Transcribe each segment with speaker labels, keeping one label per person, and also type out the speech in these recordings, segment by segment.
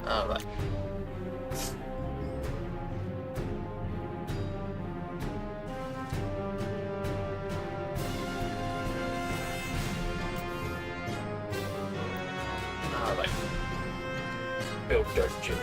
Speaker 1: Alright. Alright. Build dungeon.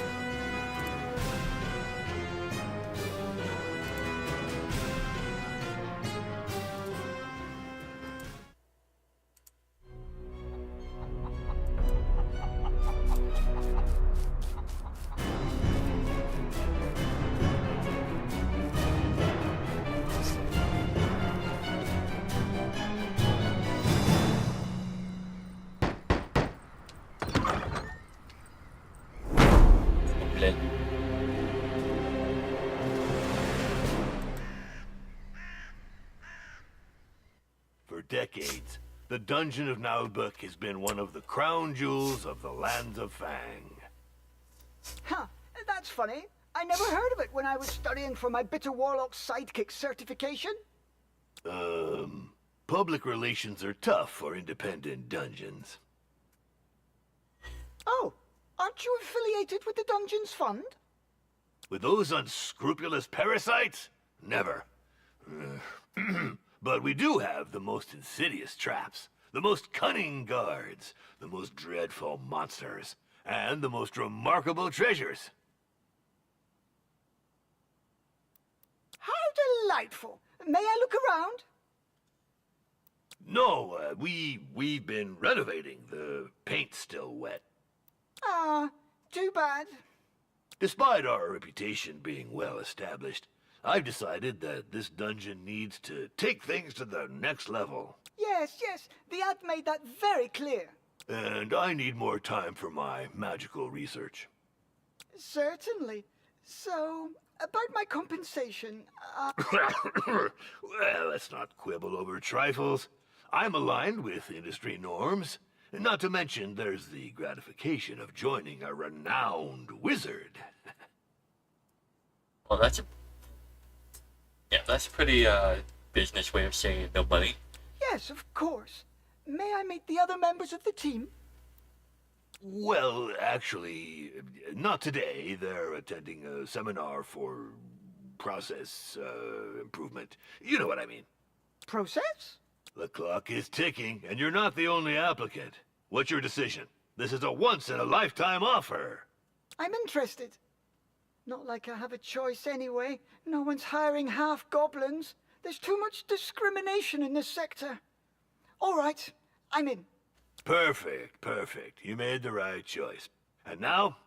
Speaker 2: For decades, the Dungeon of Naubuk has been one of the crown jewels of the lands of Fang.
Speaker 3: Huh, that's funny. I never heard of it when I was studying for my Bitter Warlock Sidekick certification.
Speaker 2: Public relations are tough for independent dungeons.
Speaker 3: Oh, aren't you affiliated with the Dungeons Fund?
Speaker 2: With those unscrupulous parasites? Never. But we do have the most insidious traps, the most cunning guards, the most dreadful monsters, and the most remarkable treasures.
Speaker 3: How delightful. May I look around?
Speaker 2: No, we've been renovating. The paint's still wet.
Speaker 3: Ah, too bad.
Speaker 2: Despite our reputation being well established, I've decided that this dungeon needs to take things to the next level.
Speaker 3: Yes, the ad made that very clear.
Speaker 2: And I need more time for my magical research.
Speaker 3: Certainly. So, about my compensation,
Speaker 2: Well, let's not quibble over trifles. I'm aligned with industry norms. Not to mention, there's the gratification of joining a renowned wizard.
Speaker 1: Well, that's a pretty business way of saying no money.
Speaker 3: yes, of course. May I meet the other members of the team?
Speaker 2: Well, actually, not today. They're attending a seminar for process improvement. You know what I mean.
Speaker 3: Process?
Speaker 2: The clock is ticking, and you're not the only applicant. What's your decision? This is a once-in-a-lifetime offer.
Speaker 3: I'm interested. Not like I have a choice anyway. No one's hiring half goblins. There's too much discrimination in this sector. All right, I'm in.
Speaker 2: Perfect. You made the right choice. And now,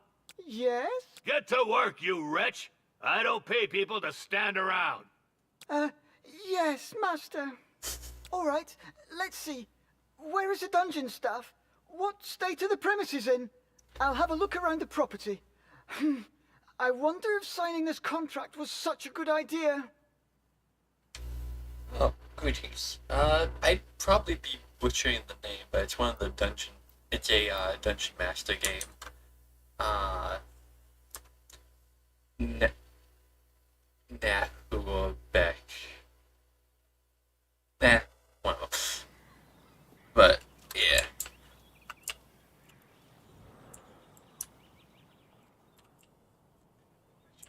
Speaker 3: Yes?
Speaker 2: get to work, you wretch! I don't pay people to stand around.
Speaker 3: Yes, master. All right, let's see. Where is the dungeon staff? What state are the premises in? I'll have a look around the property. I wonder if signing this contract was such a good idea.
Speaker 1: Oh, greetings. I'd probably be butchering the name, but it's one of the dungeon. It's a dungeon master game. Nahuabek. One of them. But yeah.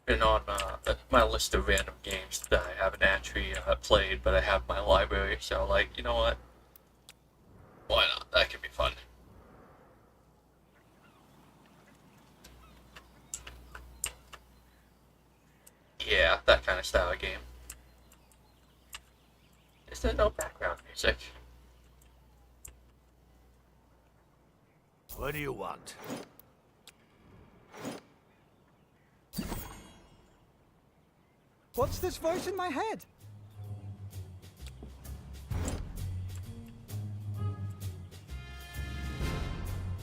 Speaker 1: Been on my list of random games that I haven't actually played, but I have in my library, so like, you know what? Why not? That could be fun. Yeah, that kind of style of game. Is there no background music?
Speaker 2: What do you want?
Speaker 3: What's this voice in my head?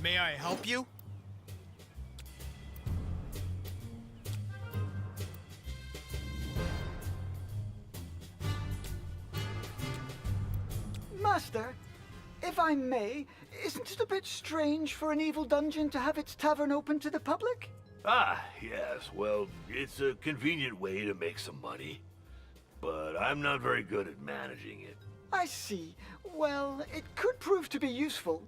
Speaker 4: May I help you?
Speaker 3: Master, if I may, isn't it a bit strange for an evil dungeon to have its tavern open to the public?
Speaker 2: Ah, yes, well, it's a convenient way to make some money. But I'm not very good at managing it.
Speaker 3: I see. Well, it could prove to be useful.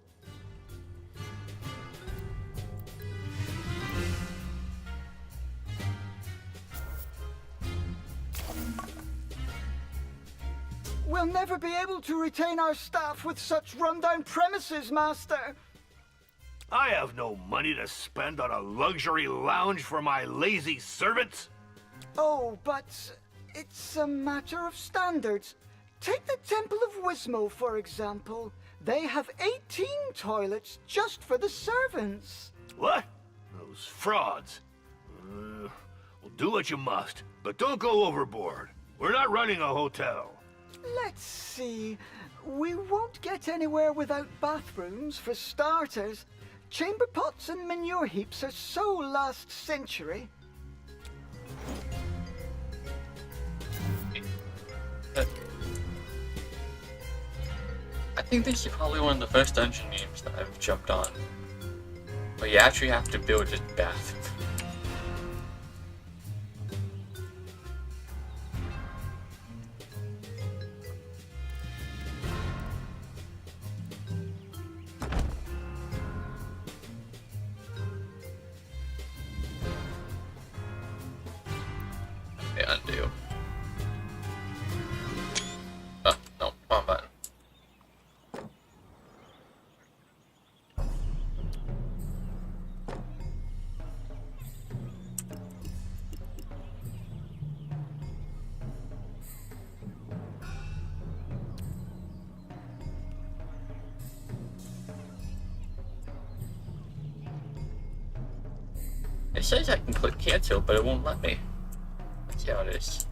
Speaker 3: We'll never be able to retain our staff with such rundown premises, Master.
Speaker 2: I have no money to spend on a luxury lounge for my lazy servants.
Speaker 3: Oh, but it's a matter of standards. Take the Temple of Wismo, for example. They have 18 toilets just for the servants.
Speaker 2: What? Those frauds. Well, do what you must, but don't go overboard. We're not running a hotel.
Speaker 3: Let's see. We won't get anywhere without bathrooms, for starters. Chamber pots and manure heaps are so last century.
Speaker 1: I think this is probably one of the first dungeon games that I've jumped on. But you actually have to build a bathroom. Okay, undo. Oh, no, wrong button. It says I can click cancel, but it won't let me. Let's see how it is.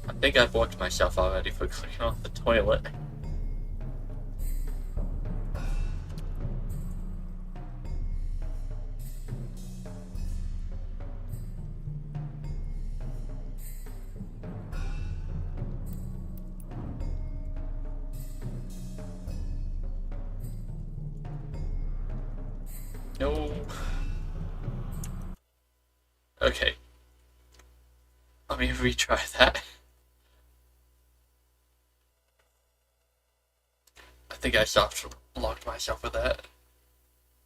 Speaker 1: I think I've blocked myself already for clicking off the toilet. No. Okay. Let me retry that. I think I soft locked myself with that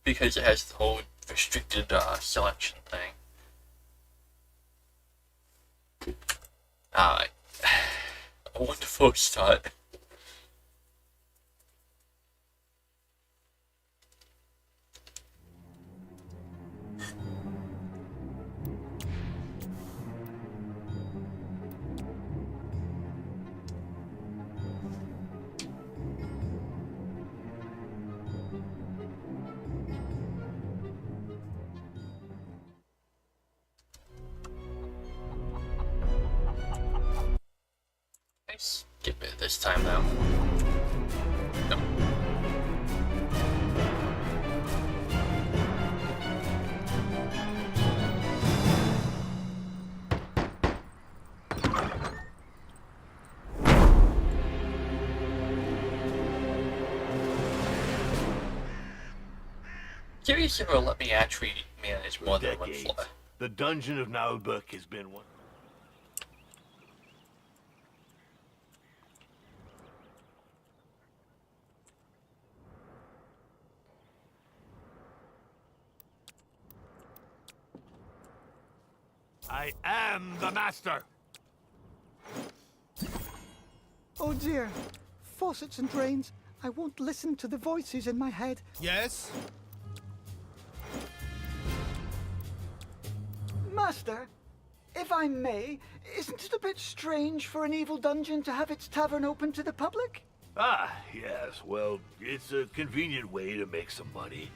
Speaker 1: because it has the whole restricted selection thing. Alright. A wonderful start. Skip it this time though. No. Curious if it'll let me actually manage more than one floor.
Speaker 2: The dungeon of Naubuk has been one. I am the master!
Speaker 3: Oh dear. Faucets and drains. I won't listen to the voices in my head.
Speaker 4: Yes?
Speaker 3: Master, if I may, isn't it a bit strange for an evil dungeon to have its tavern open to the public?
Speaker 2: Ah, yes, well, it's a convenient way to make some money.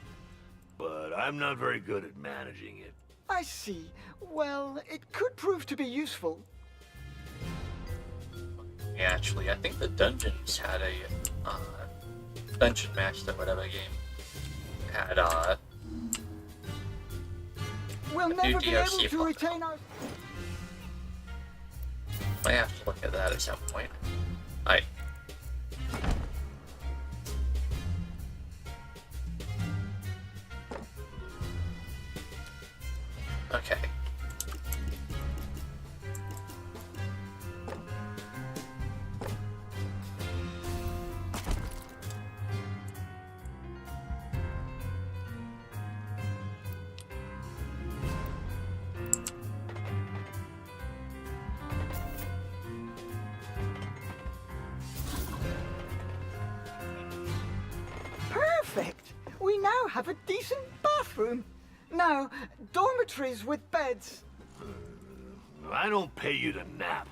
Speaker 2: But I'm not very good at managing it.
Speaker 3: I see. Well, it could prove to be useful.
Speaker 1: Yeah, actually, I think the dungeons had a Dungeon Master, whatever game, had
Speaker 3: We'll
Speaker 1: new
Speaker 3: never be able
Speaker 1: DLC
Speaker 3: to
Speaker 1: for-
Speaker 3: retain our...
Speaker 1: I have to look at that at some point. I. Okay.
Speaker 3: now have a decent bathroom. Now, dormitories with beds.
Speaker 2: I don't pay you to nap.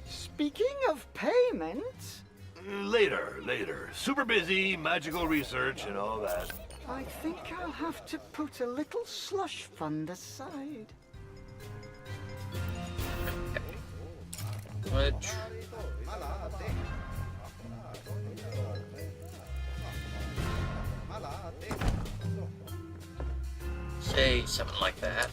Speaker 3: Speaking of payment...
Speaker 2: Later. Super busy, magical research and all that.
Speaker 3: I think I'll have to put a little slush fund aside.
Speaker 1: Which... say something like that.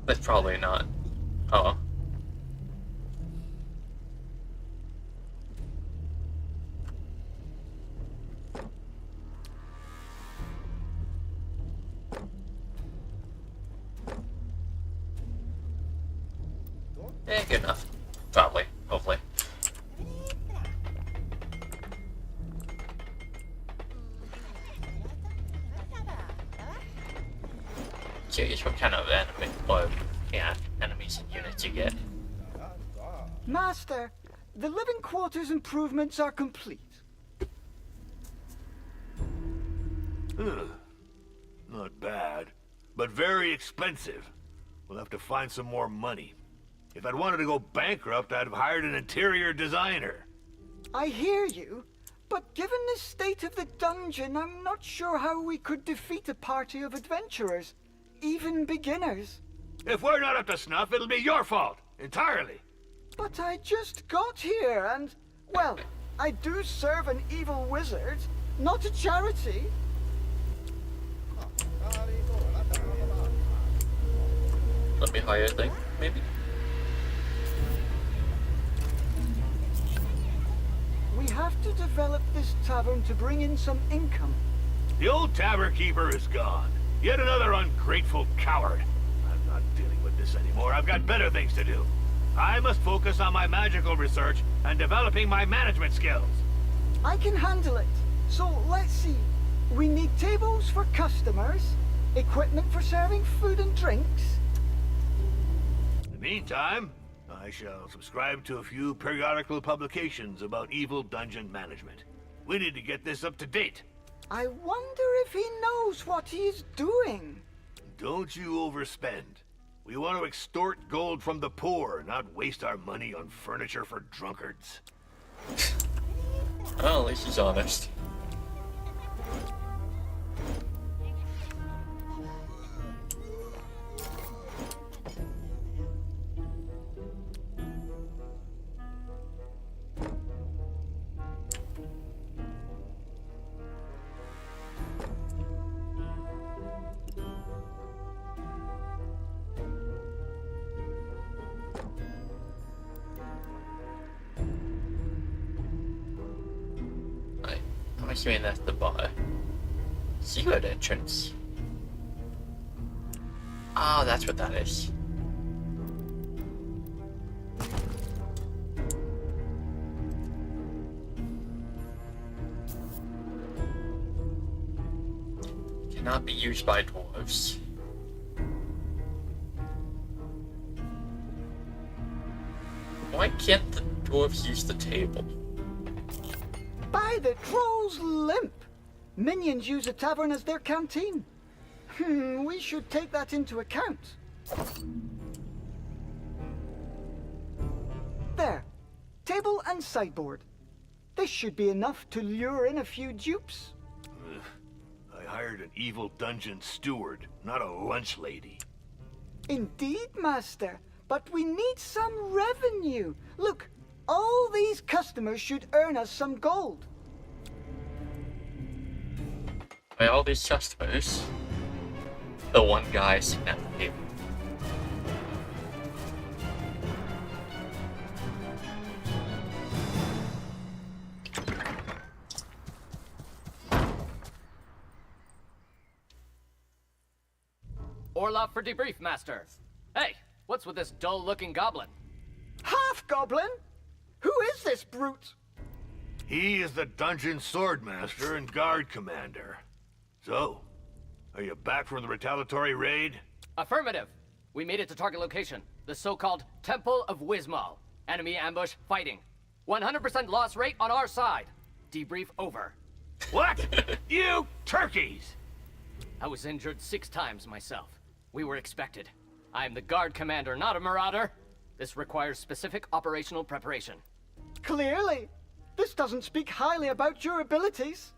Speaker 1: That's probably not. Oh. Yeah, good enough. Probably. Hopefully. Curious what kind of enemy, or, yeah, enemies and units you get.
Speaker 3: Master, the living quarters improvements are complete.
Speaker 2: Not bad, but very expensive. We'll have to find some more money. If I'd wanted to go bankrupt, I'd have hired an interior designer.
Speaker 3: I hear you, but given the state of the dungeon, I'm not sure how we could defeat a party of adventurers, even beginners.
Speaker 2: If we're not up to snuff, it'll be your fault, entirely.
Speaker 3: But I just got here and, well, I do serve an evil wizard, not a charity.
Speaker 1: Let me hire a thing, maybe?
Speaker 3: We have to develop this tavern to bring in some income.
Speaker 2: The old tavern keeper is gone. Yet another ungrateful coward. I'm not dealing with this anymore. I've got better things to do. I must focus on my magical research and developing my management skills.
Speaker 3: I can handle it. So let's see. We need tables for customers, equipment for serving food and drinks.
Speaker 2: In the meantime, I shall subscribe to a few periodical publications about evil dungeon management. We need to get this up to date.
Speaker 3: I wonder if he knows what he is doing.
Speaker 2: Don't you overspend. We want to extort gold from the poor, not waste our money on furniture for drunkards.
Speaker 1: Well, at least he's honest. I'm assuming that's the bar. Secret entrance. Ah, that's what that is. Cannot be used by dwarves. Why can't the dwarves use the table?
Speaker 3: By the troll's limp! Minions use a tavern as their canteen. We should take that into account. There. Table and sideboard. This should be enough to lure in a few dupes.
Speaker 2: I hired an evil dungeon steward, not a lunch lady.
Speaker 3: Indeed, Master. But we need some revenue. Look, all these customers should earn us some gold.
Speaker 1: By all these customers, the one guy sitting at the table.
Speaker 5: Orlov for debrief, Master. Hey, what's with this dull-looking goblin?
Speaker 3: Half-goblin? Who is this brute?
Speaker 2: He is the dungeon swordmaster and guard commander. So, are you back from the retaliatory raid?
Speaker 5: Affirmative. We made it to target location, the so-called Temple of Wismal. Enemy ambush fighting. 100% loss rate on our side. Debrief over.
Speaker 2: What? You turkeys!
Speaker 5: I was injured 6 times myself. We were expected. I am the guard commander, not a marauder. This requires specific operational preparation.
Speaker 3: Clearly. This doesn't speak highly about your abilities.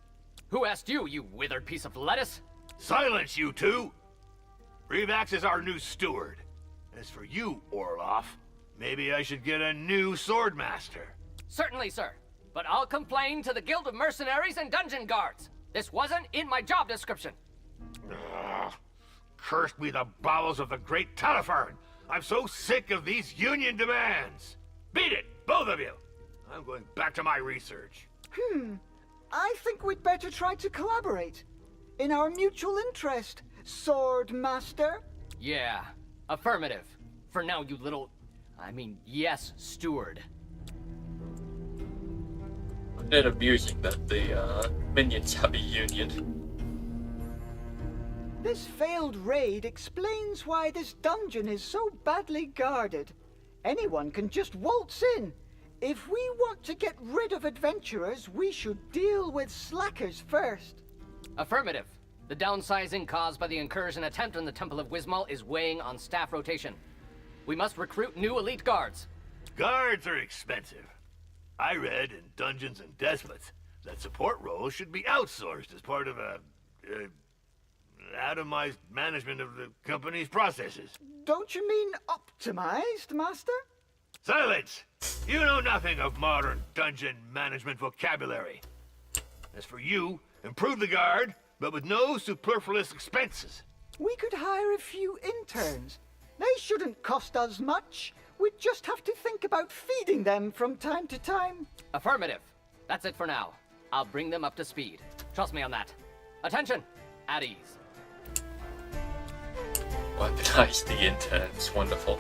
Speaker 5: Who asked you, you withered piece of lettuce?
Speaker 2: Silence, you two! Revax is our new steward. As for you, Orloff, maybe I should get a new swordmaster.
Speaker 5: Certainly, sir. But I'll complain to the Guild of Mercenaries and Dungeon Guards. This wasn't in my job description.
Speaker 2: Ugh. Cursed be the bowels of the great Talifern! I'm so sick of these union demands! Beat it, both of you! I'm going back to my research.
Speaker 3: I think we'd better try to collaborate. In our mutual interest, Sword Master.
Speaker 5: Yeah, affirmative. For now, you little... yes, steward.
Speaker 1: Isn't it amusing that the minions have a union?
Speaker 3: This failed raid explains why this dungeon is so badly guarded. Anyone can just waltz in. If we want to get rid of adventurers, we should deal with slackers first.
Speaker 5: Affirmative. The downsizing caused by the incursion attempt on the Temple of Wismal is weighing on staff rotation. We must recruit new elite guards.
Speaker 2: Guards are expensive. I read in Dungeons and Despots that support roles should be outsourced as part of a atomized management of the company's processes.
Speaker 3: Don't you mean optimized, Master?
Speaker 2: Silence! You know nothing of modern dungeon management vocabulary. As for you, improve the guard, but with no superfluous expenses.
Speaker 3: We could hire a few interns. They shouldn't cost us much. We'd just have to think about feeding them from time to time.
Speaker 5: Affirmative. That's it for now. I'll bring them up to speed. Trust me on that. Attention! At ease.
Speaker 1: Weaponize the interns. Wonderful.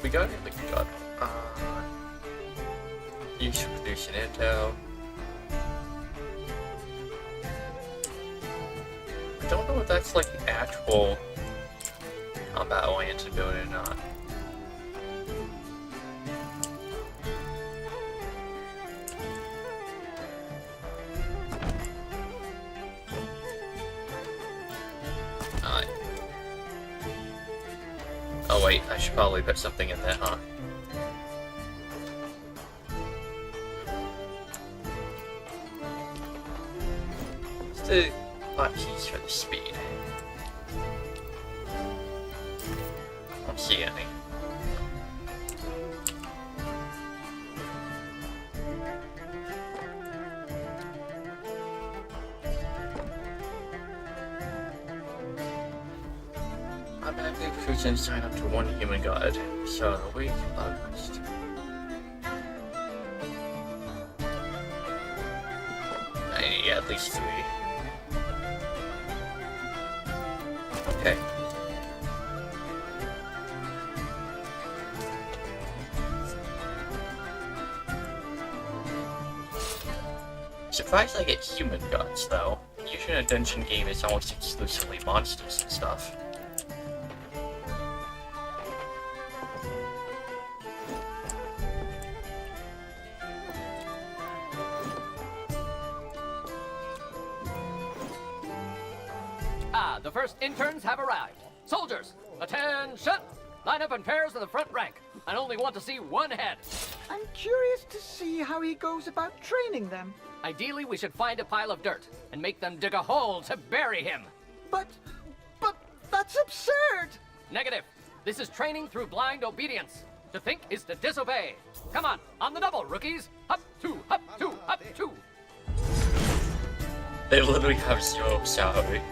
Speaker 1: We got it. We got. You should produce an intel. I don't know if that's like an actual combat-oriented ability or not. Oh wait, I should probably put something in there, huh? Let's do hotkeys for the speed. I don't see any. Automatically recruits and sign up to one human guard. So we must. I need at least 3. Okay. Surprised I get human guards though. Usually in a dungeon game it's almost exclusively monsters and stuff.
Speaker 5: The first interns have arrived. Soldiers, attention! Line up in pairs in the front rank. I only want to see one head.
Speaker 3: I'm curious to see how he goes about training them.
Speaker 5: Ideally, we should find a pile of dirt and make them dig a hole to bury him.
Speaker 3: But that's absurd!
Speaker 5: Negative. This is training through blind obedience. To think is to disobey. Come on the double, rookies. Up, 2, up, 2, up, 2.
Speaker 1: They literally have 0 salary.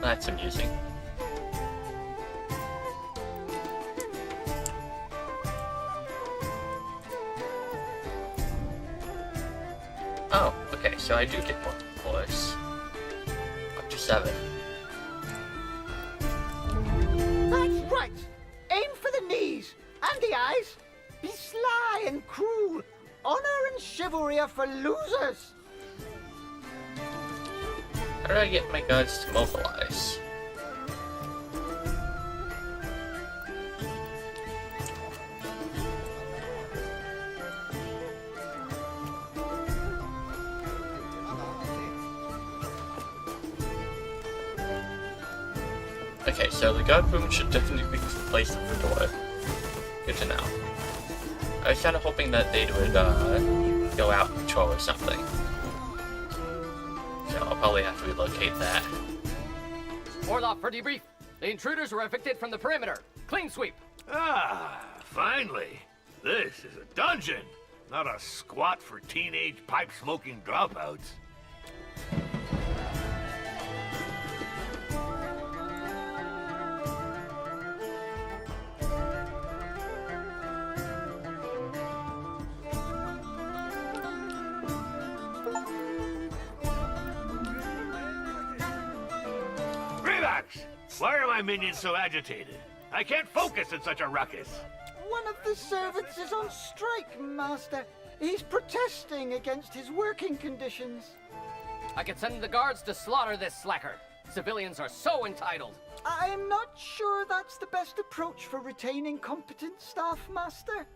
Speaker 1: That's amusing. Oh, okay, so I do get multiple points. Up to 7.
Speaker 3: eyes. Be sly and cruel. Honor and chivalry are for losers.
Speaker 1: How do I get my guards to mobilize? Okay, so the guard room should definitely be placed at the door. Good to know. I was kind of hoping that they would go out and patrol or something. So I'll probably have to relocate that.
Speaker 5: Orloff for debrief. The intruders were evicted from the perimeter. Clean sweep.
Speaker 2: Ah, finally. This is a dungeon, not a squat for teenage pipe-smoking dropouts. Relax! Why are my minions so agitated? I can't focus in such a ruckus.
Speaker 3: One of the servants is on strike, Master. He's protesting against his working conditions.
Speaker 5: I could send the guards to slaughter this slacker. Civilians are so entitled.
Speaker 3: I'm not sure that's the best approach for retaining competent staff, Master.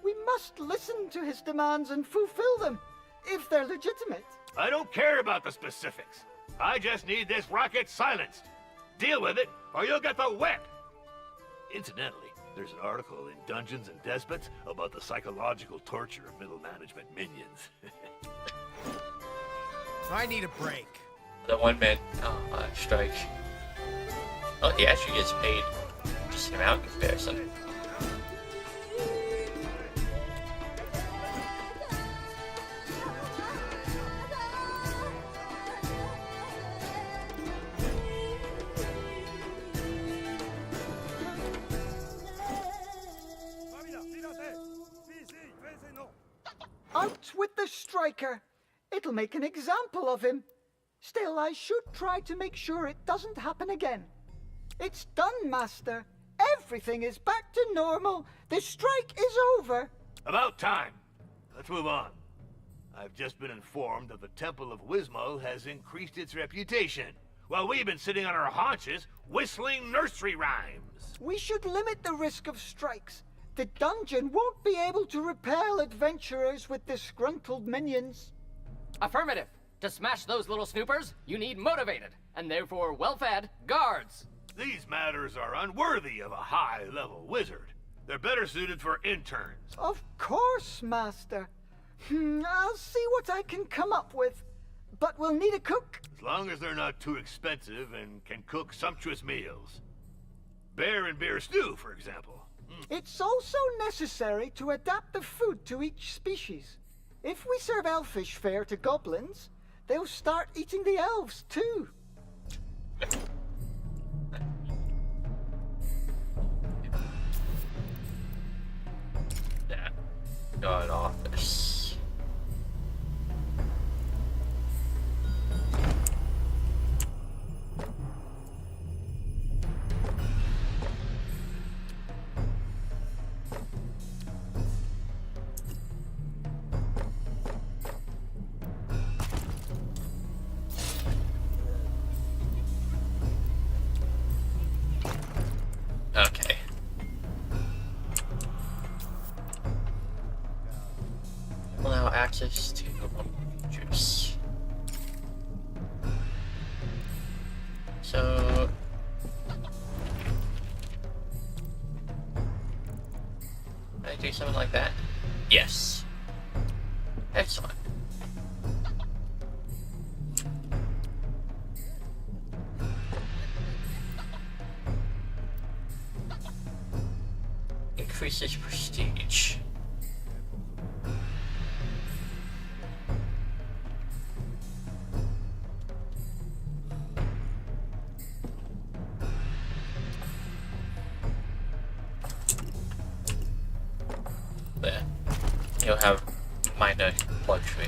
Speaker 3: We must listen to his demands and fulfill them, if they're legitimate.
Speaker 2: I don't care about the specifics. I just need this rocket silenced. Deal with it, or you'll get the whip. Incidentally, there's an article in Dungeons and Despots about the psychological torture of middle management minions.
Speaker 4: I need a break.
Speaker 1: The one-man strike. Oh, he actually gets paid just an amount in comparison.
Speaker 3: Out with the striker. It'll make an example of him. Still, I should try to make sure it doesn't happen again. It's done, Master. Everything is back to normal. The strike is over.
Speaker 2: About time. Let's move on. I've just been informed that the Temple of Wismal has increased its reputation, while we've been sitting on our haunches whistling nursery rhymes.
Speaker 3: We should limit the risk of strikes. The dungeon won't be able to repel adventurers with disgruntled minions.
Speaker 5: Affirmative. To smash those little snoopers, you need motivated, and therefore well-fed, guards.
Speaker 2: These matters are unworthy of a high-level wizard. They're better suited for interns.
Speaker 3: Of course, Master. I'll see what I can come up with. But we'll need a cook.
Speaker 2: As long as they're not too expensive and can cook sumptuous meals. Bear and beer stew, for example.
Speaker 3: It's also necessary to adapt the food to each species. If we serve elfish fare to goblins, they'll start eating the elves too.
Speaker 1: That guard office. Okay. Allow access to juice. So can I do something like that? Yes. Excellent. Increases prestige. There. You'll have minor luxury.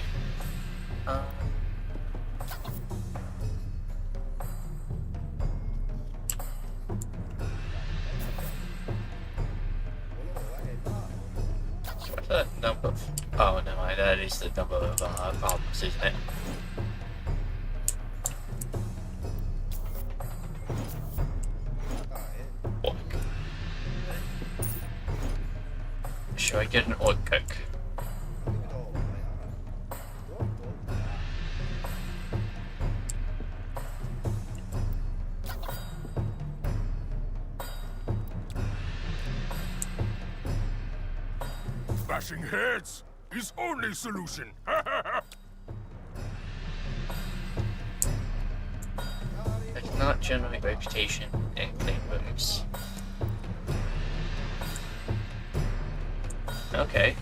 Speaker 1: increase the number of problems, isn't it? Orc. Should I get an orc cook?
Speaker 6: Bashing heads is only solution.
Speaker 1: I cannot generate vegetation and clean rooms. Okay.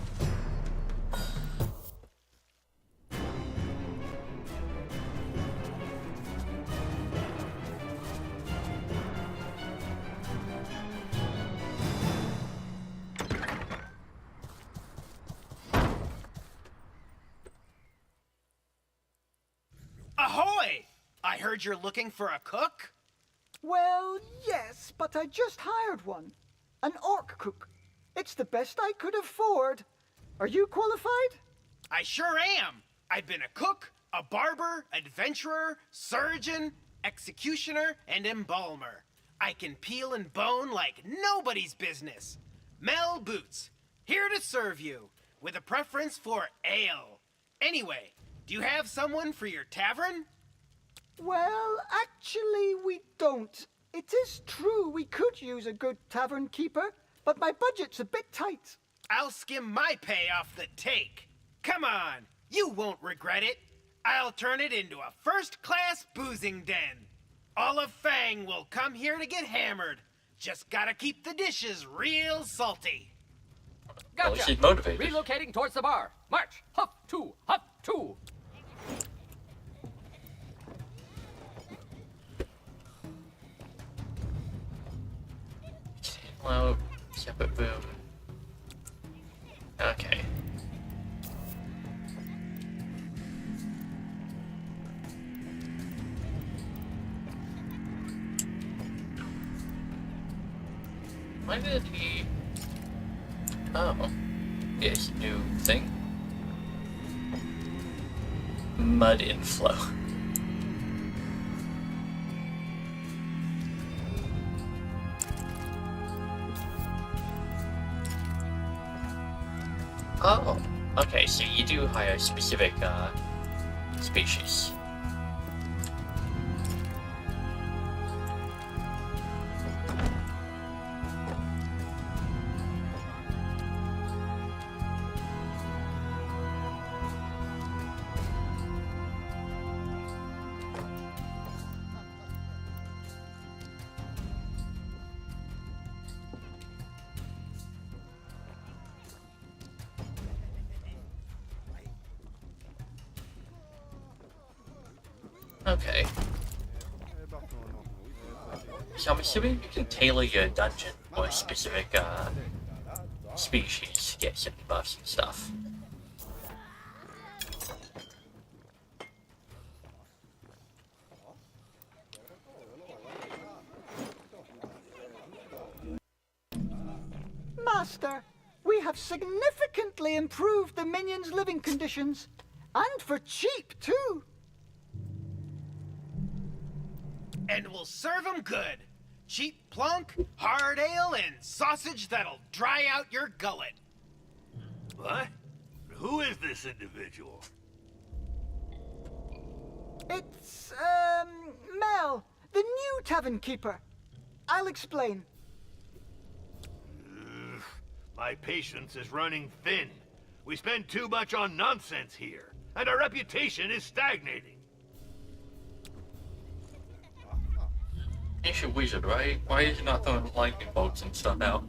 Speaker 4: Ahoy! I heard you're looking for a cook?
Speaker 3: Well, yes, but I just hired one. An orc cook. It's the best I could afford. Are you qualified?
Speaker 4: I sure am. I've been a cook, a barber, adventurer, surgeon, executioner, and embalmer. I can peel and bone like nobody's business. Mel Boots, here to serve you, with a preference for ale. Anyway, do you have someone for your tavern?
Speaker 3: Well, actually, we don't. It is true we could use a good tavern keeper, but my budget's a bit tight.
Speaker 4: I'll skim my pay off the take. Come on, you won't regret it. I'll turn it into a first-class boozing den. All of Fang will come here to get hammered. Just gotta keep the dishes real salty.
Speaker 1: Well,
Speaker 5: Gotcha.
Speaker 1: she's motivated.
Speaker 5: Relocating towards the bar. March. Huff two. Huff two.
Speaker 1: Well, separate room. Okay. Why did he... Oh. Yes, new thing. Mud inflow. Oh, okay, so you do hire specific species. Okay. So I'm assuming you can tailor your dungeon for a specific species, get some buffs and stuff.
Speaker 3: Master, we have significantly improved the minions' living conditions. And for cheap, too.
Speaker 4: And we'll serve 'em good. Cheap plunk, hard ale, and sausage that'll dry out your gullet.
Speaker 2: What? Who is this individual?
Speaker 3: It's, Mel, the new tavern keeper. I'll explain.
Speaker 2: Ugh, my patience is running thin. We spend too much on nonsense here, and our reputation is stagnating.
Speaker 1: Ancient wizard, right? Why is he not throwing lightning bolts and stuff out?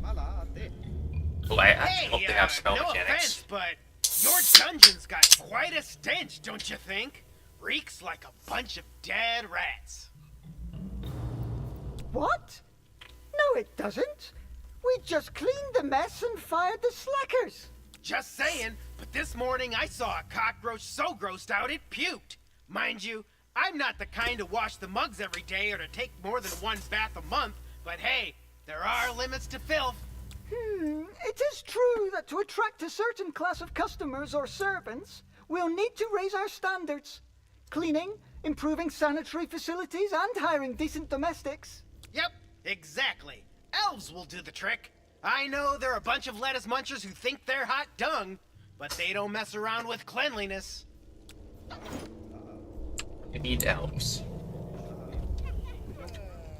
Speaker 1: Well, I actually hope they have spell
Speaker 4: no
Speaker 1: mechanics.
Speaker 4: offense, but your dungeon's got quite a stench, don't you think? Reeks like a bunch of dead rats.
Speaker 3: What? No, it doesn't. We just cleaned the mess and fired the slackers.
Speaker 4: Just saying, but this morning I saw a cockroach so grossed out it puked. Mind you, I'm not the kind to wash the mugs every day or to take more than one bath a month, but hey, there are limits to filth.
Speaker 3: It is true that to attract a certain class of customers or servants, we'll need to raise our standards. Cleaning, improving sanitary facilities, and hiring decent domestics.
Speaker 4: Yep, exactly. Elves will do the trick. I know they're a bunch of lettuce munchers who think they're hot dung, but they don't mess around with cleanliness.
Speaker 1: I need elves.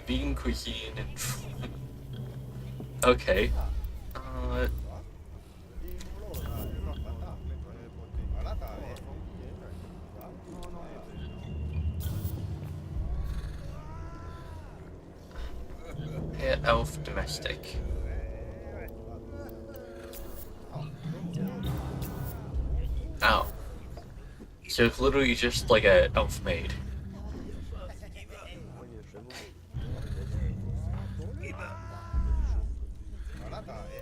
Speaker 1: Vegan cuisine and food. Okay. Yeah, elf domestic. Ow. So it's literally just like a elf maid.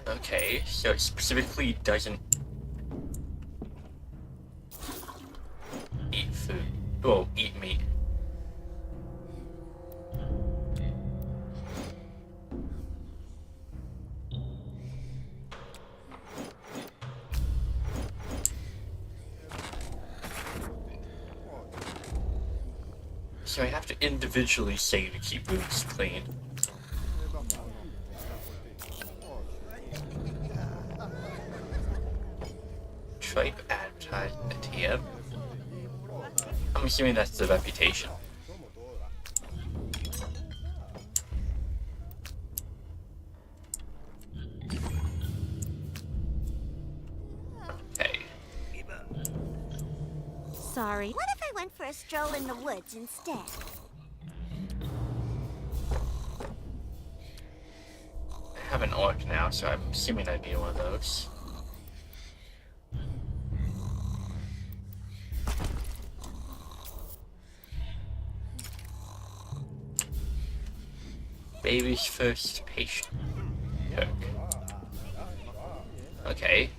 Speaker 1: Okay, so it specifically doesn't eat food. Well, eat meat. So I have to individually say to keep rooms clean. Tripe advertising at TM. I'm assuming that's the reputation. Okay.
Speaker 7: Sorry. What if I went for a stroll in the woods instead?
Speaker 1: I have an orc now, so I'm assuming I need one of those. Baby's first patient. Perk. Okay.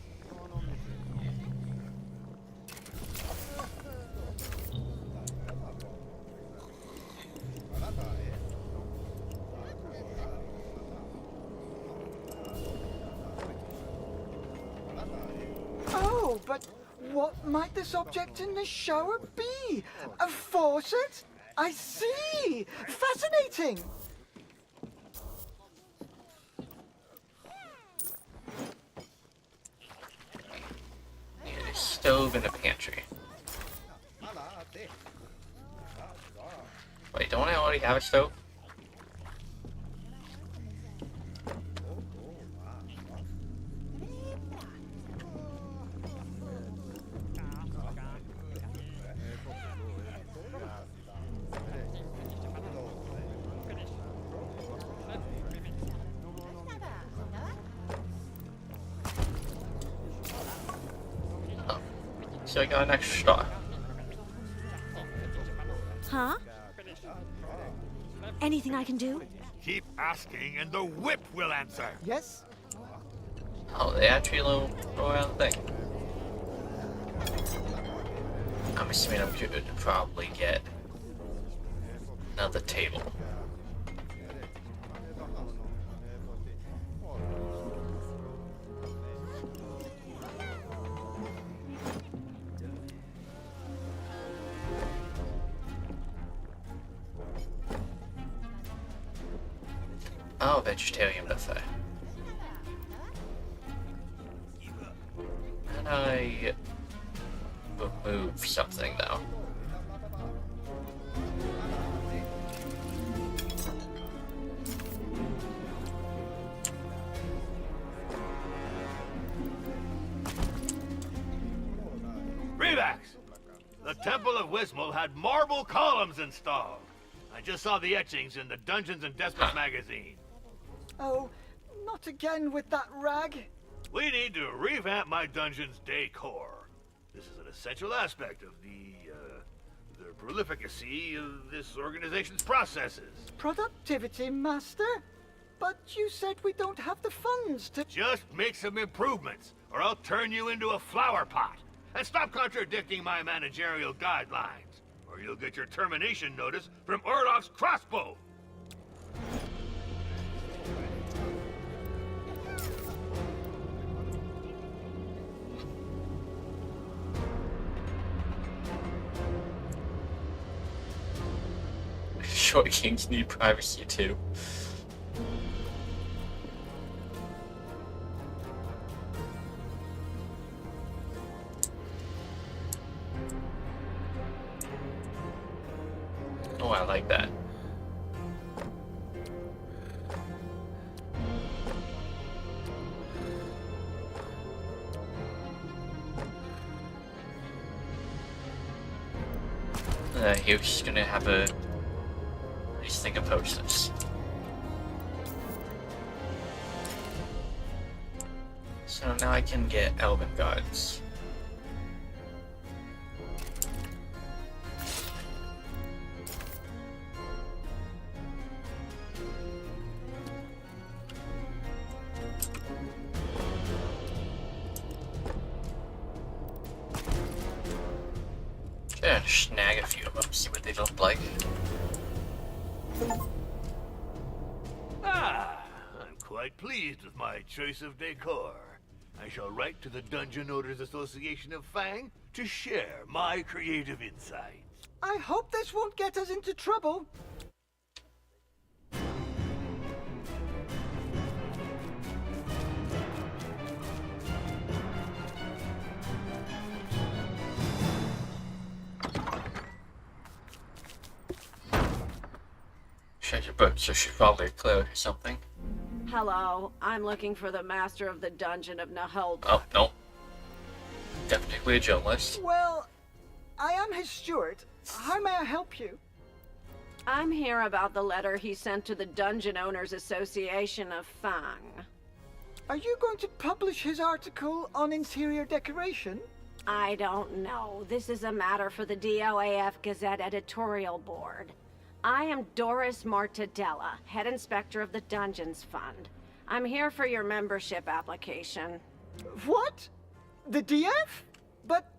Speaker 3: Oh, but what might this object in the shower be? A faucet? I see! Fascinating!
Speaker 1: Need a stove and a pantry. Wait, don't I already have a stove? So I got an extra star.
Speaker 7: Huh? Anything I can do?
Speaker 2: Keep asking and the whip will answer.
Speaker 3: Yes?
Speaker 1: Oh, they actually go around the thing. I'm assuming I'm good to probably get another table. Oh, vegetarian buffet. Can I remove something though?
Speaker 2: Relax! The Temple of Wismal had marble columns installed. I just saw the etchings in the Dungeons and Despots magazine.
Speaker 3: Oh, not again with that rag.
Speaker 2: We need to revamp my dungeon's decor. This is an essential aspect of the prolificacy of this organization's processes.
Speaker 3: Productivity, Master? But you said we don't have the funds to...
Speaker 2: Just make some improvements, or I'll turn you into a flower pot. And stop contradicting my managerial guidelines, or you'll get your termination notice from Orloff's crossbow.
Speaker 1: Short kings need privacy too. Oh, I like that. He was just gonna have a nice thing of posters. So now I can get Elven Guards. Gonna snag a few of them, see what they look like.
Speaker 2: Ah, I'm quite pleased with my choice of decor. I shall write to the Dungeon Owners Association of Fang to share my creative insights.
Speaker 3: I hope this won't get us into trouble.
Speaker 1: Treasure book, so she's probably a cleric or something.
Speaker 8: Hello, I'm looking for the master of the dungeon of Naholda.
Speaker 1: Oh, no. Definitely a journalist.
Speaker 3: Well, I am his steward. How may I help you?
Speaker 8: I'm here about the letter he sent to the Dungeon Owners Association of Fang.
Speaker 3: Are you going to publish his article on interior decoration?
Speaker 8: I don't know. This is a matter for the DOAF Gazette editorial board. I am Doris Mortadella, head inspector of the Dungeons Fund. I'm here for your membership application.
Speaker 3: What? The DF? But,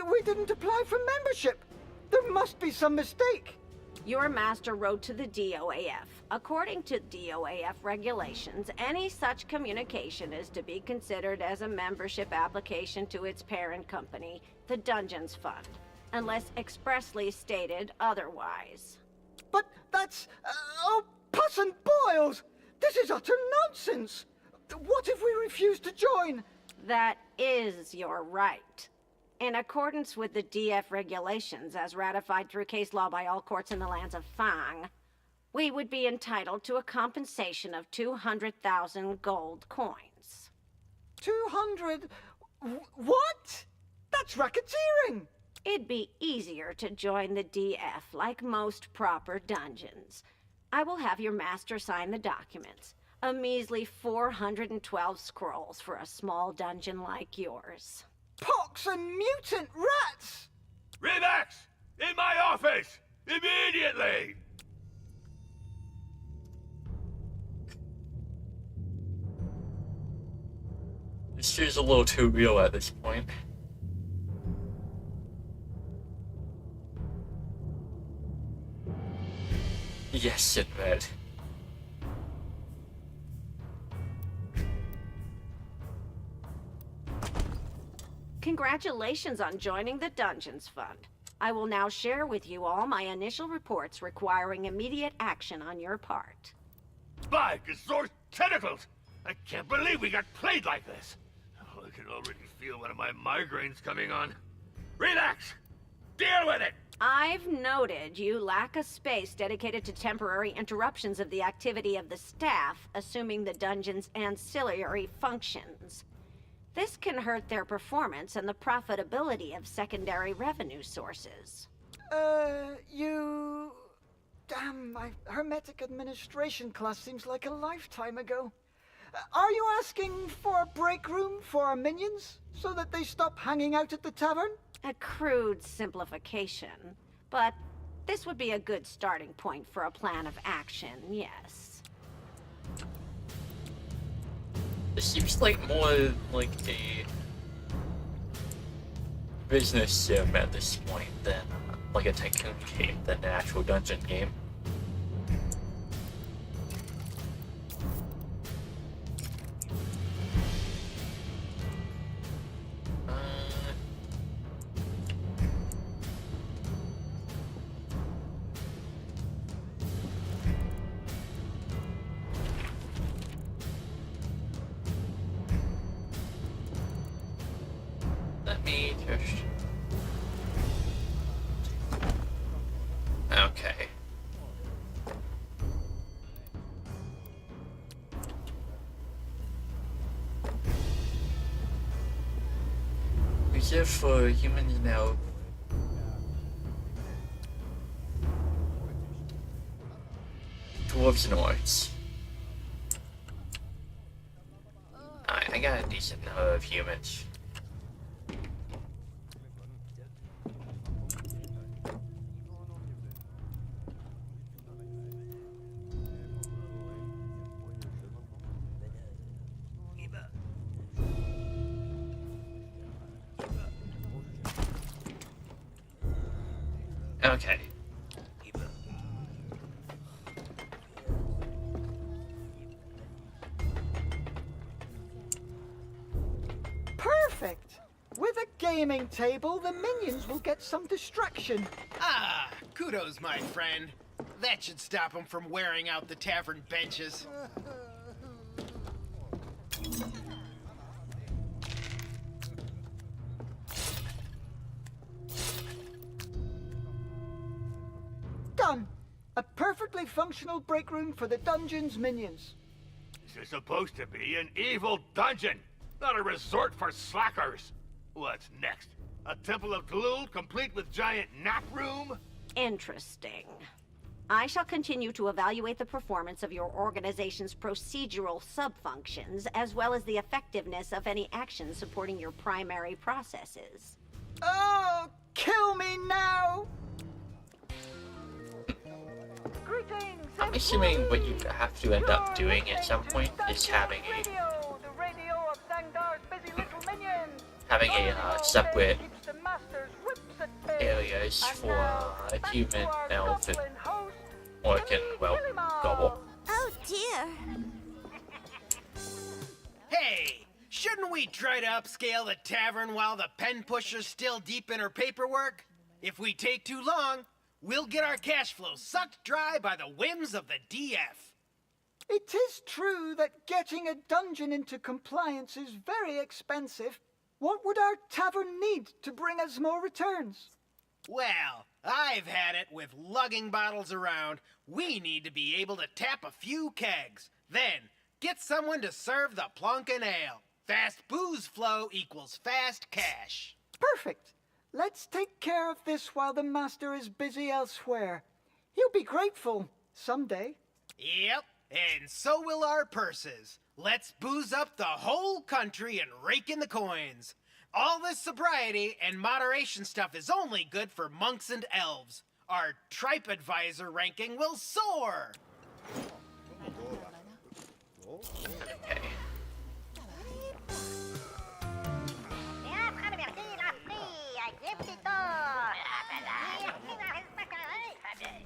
Speaker 3: we didn't apply for membership. There must be some mistake.
Speaker 8: Your master wrote to the DOAF. According to DOAF regulations, any such communication is to be considered as a membership application to its parent company, the Dungeons Fund, unless expressly stated otherwise.
Speaker 3: But that's... oh, pus and boils! This is utter nonsense! What if we refuse to join?
Speaker 8: That is your right. In accordance with the DF regulations as ratified through case law by all courts in the lands of Fang, we would be entitled to a compensation of 200,000 gold coins.
Speaker 3: 200... What? That's racketeering!
Speaker 8: It'd be easier to join the DF like most proper dungeons. I will have your master sign the documents. A measly 412 scrolls for a small dungeon like yours.
Speaker 3: Pox and mutant rats!
Speaker 2: Relax! In my office! Immediately!
Speaker 1: This feels a little too real at this point. Yes, in red.
Speaker 8: Congratulations on joining the Dungeons Fund. I will now share with you all my initial reports requiring immediate action on your part.
Speaker 2: By Gazor's tentacles! I can't believe we got played like this. Oh, I can already feel one of my migraines coming on. Relax! Deal with it!
Speaker 8: I've noted you lack a space dedicated to temporary interruptions of the activity of the staff, assuming the dungeon's ancillary functions. This can hurt their performance and the profitability of secondary revenue sources.
Speaker 3: You... Damn, my Hermetic Administration class seems like a lifetime ago. Are you asking for a break room for our minions, so that they stop hanging out at the tavern?
Speaker 8: A crude simplification, but this would be a good starting point for a plan of action, yes.
Speaker 1: It seems like more like a business sim at this point than like a tycoon game than an actual dungeon game. me just... Okay. Reserved for humans now. Dwarves and orcs. Alright, I got a decent number of humans. Okay.
Speaker 3: Perfect! With a gaming table, the minions will get some distraction.
Speaker 4: Ah, kudos, my friend. That should stop them from wearing out the tavern benches.
Speaker 3: Done! A perfectly functional break room for the dungeon's minions.
Speaker 2: This is supposed to be an evil dungeon, not a resort for slackers. What's next? A temple of Dlul complete with giant nap room?
Speaker 8: Interesting. I shall continue to evaluate the performance of your organization's procedural subfunctions, as well as the effectiveness of any actions supporting your primary processes.
Speaker 3: Oh, kill me now! Greetings,
Speaker 1: I'm assuming what you have to end up doing at some point is having a separate areas for human, elf, and orc, and well, gobble.
Speaker 7: Oh dear.
Speaker 4: Hey, shouldn't we try to upscale the tavern while the pen pusher's still deep in her paperwork? If we take too long, we'll get our cash flow sucked dry by the whims of the DF.
Speaker 3: It is true that getting a dungeon into compliance is very expensive. What would our tavern need to bring us more returns?
Speaker 4: Well, I've had it with lugging bottles around. We need to be able to tap a few kegs. Then, get someone to serve the plunkin' ale. Fast booze flow equals fast cash.
Speaker 3: Perfect. Let's take care of this while the master is busy elsewhere. He'll be grateful someday.
Speaker 4: Yep, and so will our purses. Let's booze up the whole country and rake in the coins. All this sobriety and moderation stuff is only good for monks and elves. Our tripe advisor ranking will soar.
Speaker 1: Okay.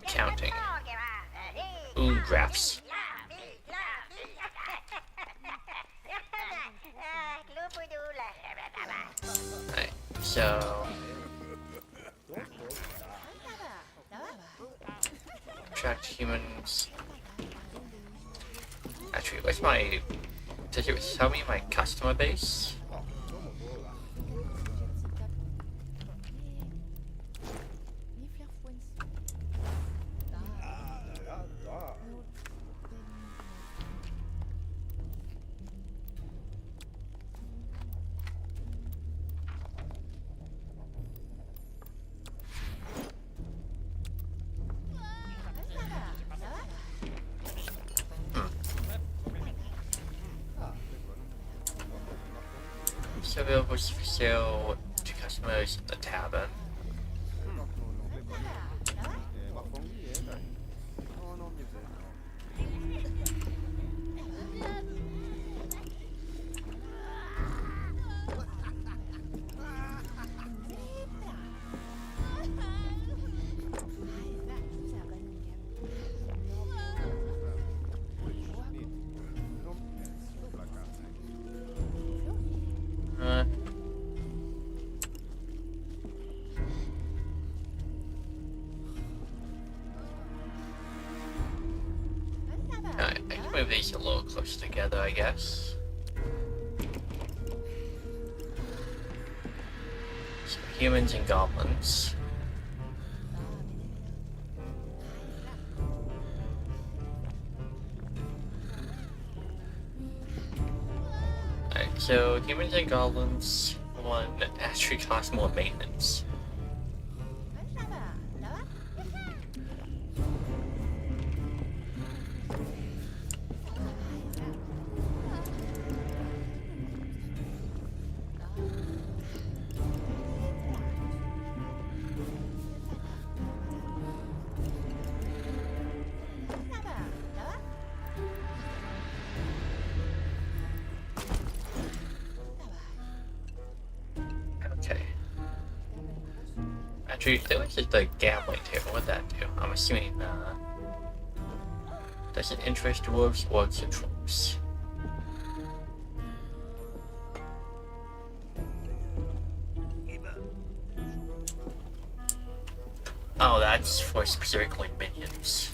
Speaker 1: Counting. Ooh, graphs. Alright, so... Attract humans... Actually, where's my... Does it tell me my customer base? Available for sale to customers in the tavern. Alright, I can move these a little close together, I guess. humans and goblins. Alright, so humans and goblins, one actually costs more maintenance. Okay. Actually, there was just a gambling table. What'd that do? I'm assuming, does it interest dwarves or the trolls? Oh, that's for specifically minions.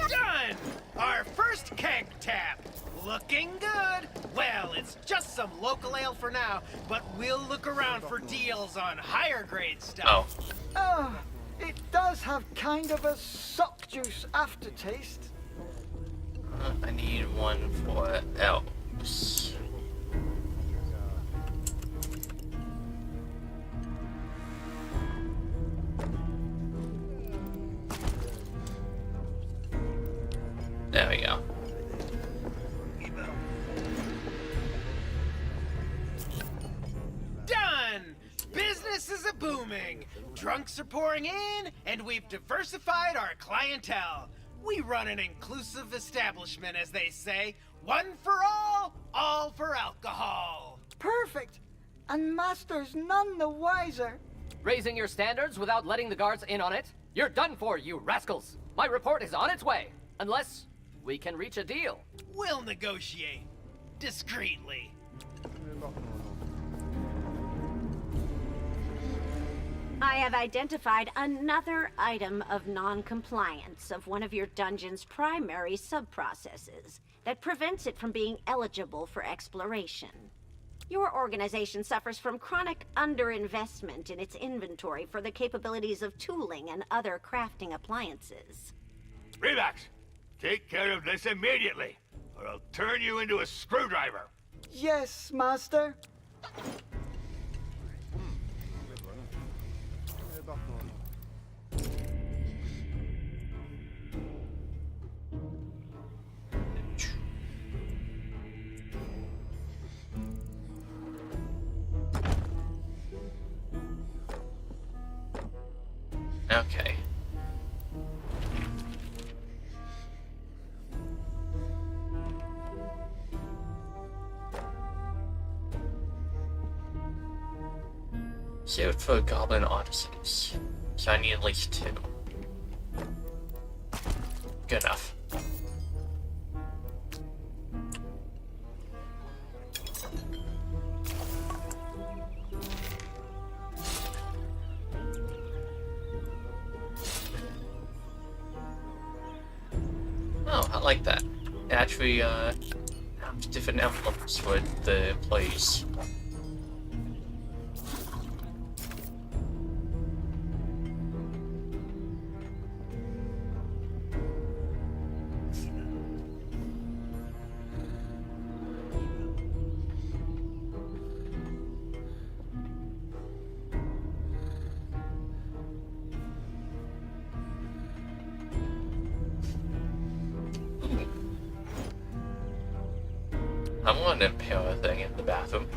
Speaker 4: Done! Our first keg tap. Looking good. Well, it's just some local ale for now, but we'll look around for deals on higher grade stuff.
Speaker 1: Oh.
Speaker 3: Oh, it does have kind of a sock juice aftertaste.
Speaker 1: I need one for elves. There we go.
Speaker 4: Done! Business is a-booming. Drunks are pouring in, and we've diversified our clientele. We run an inclusive establishment, as they say. One for all for alcohol.
Speaker 3: Perfect. And Master's none the wiser.
Speaker 5: Raising your standards without letting the guards in on it? You're done for, you rascals! My report is on its way, unless we can reach a deal.
Speaker 4: We'll negotiate. Discreetly.
Speaker 8: I have identified another item of non-compliance of one of your dungeon's primary sub-processes that prevents it from being eligible for exploration. Your organization suffers from chronic underinvestment in its inventory for the capabilities of tooling and other crafting appliances.
Speaker 2: Relax. Take care of this immediately, or I'll turn you into a screwdriver.
Speaker 3: Yes, Master.
Speaker 1: Okay. Saved for goblin artisans. So I need at least 2. Good enough. Oh, I like that. It actually, have different emblems for the employees. I'm going to impale a thing in the bathroom.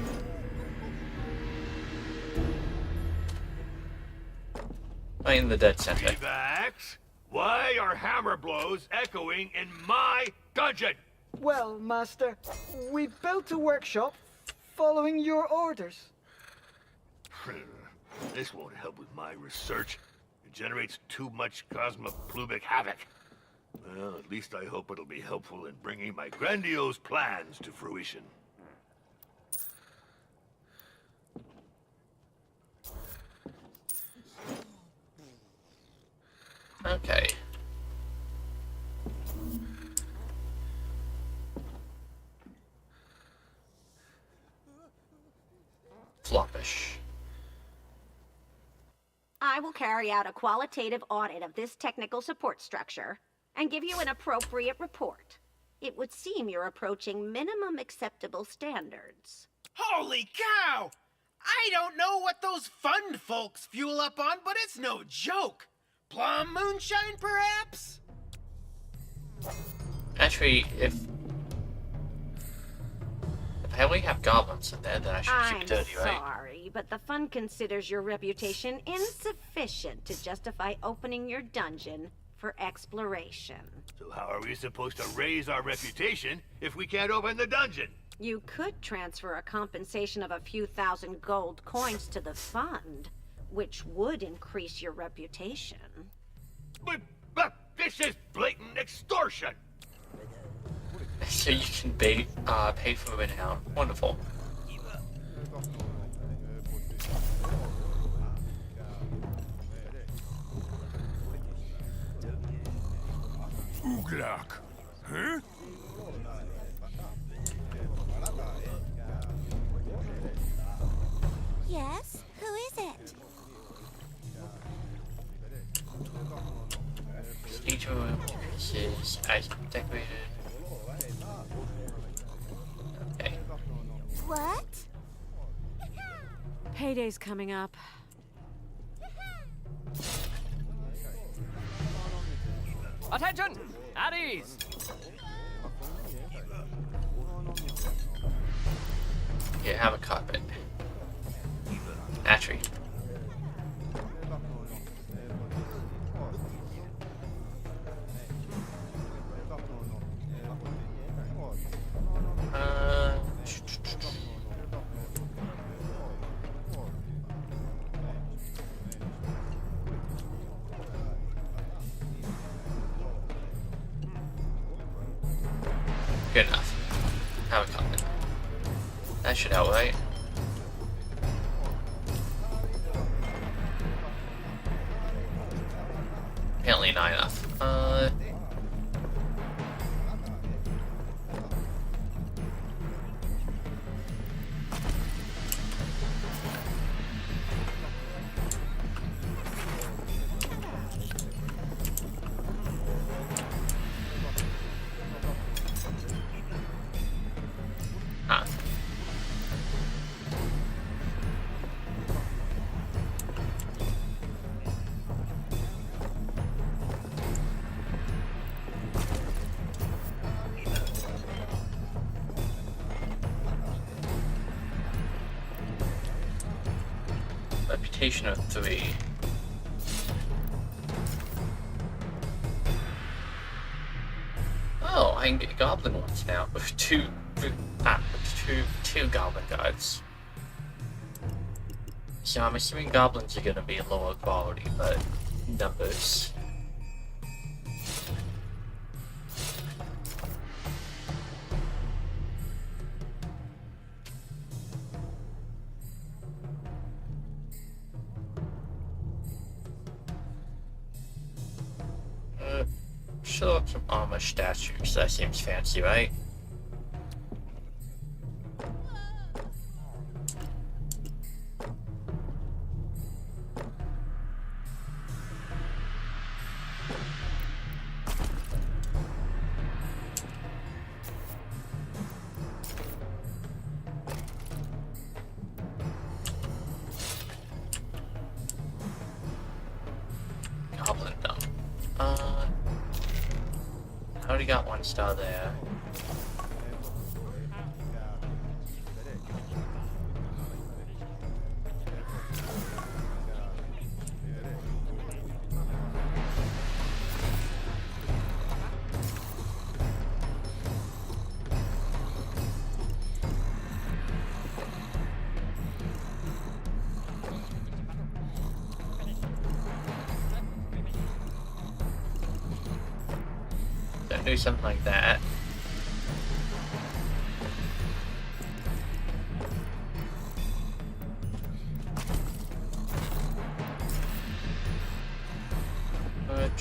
Speaker 1: In the dead center.
Speaker 2: Relax. Why are hammer blows echoing in my dungeon?
Speaker 3: Well, Master, we built a workshop following your orders.
Speaker 2: This won't help with my research. It generates too much cosmoplubic havoc. Well, at least I hope it'll be helpful in bringing my grandiose plans to fruition.
Speaker 1: Okay. Floppish.
Speaker 8: I will carry out a qualitative audit of this technical support structure and give you an appropriate report. It would seem you're approaching minimum acceptable standards.
Speaker 4: Holy cow! I don't know what those fund folks fuel up on, but it's no joke. Plum moonshine, perhaps?
Speaker 1: Actually, if I only have goblins in there, then I should keep
Speaker 8: I'm
Speaker 1: it dirty, right?
Speaker 8: sorry, but the fund considers your reputation insufficient to justify opening your dungeon for exploration.
Speaker 2: So how are we supposed to raise our reputation if we can't open the dungeon?
Speaker 8: You could transfer a compensation of a few thousand gold coins to the fund, which would increase your reputation.
Speaker 2: But this is blatant extortion!
Speaker 1: So you can pay for renown. Wonderful.
Speaker 6: Uglak. Huh?
Speaker 7: Yes? Who is it?
Speaker 1: Each room is as decorated. Okay.
Speaker 7: What?
Speaker 8: Payday's coming up.
Speaker 5: Attention! At ease!
Speaker 1: Here, have a carpet. Actually. Good enough. Have a carpet. That should help, right? Apparently not enough. Huh. Reputation of 3. Oh, I can get goblin ones now with two goblin guards. So I'm assuming goblins are gonna be lower quality, but numbers. Show up some armor statues. That seems fancy, right? Goblin dump. I already got 1 star there. So do something like that. But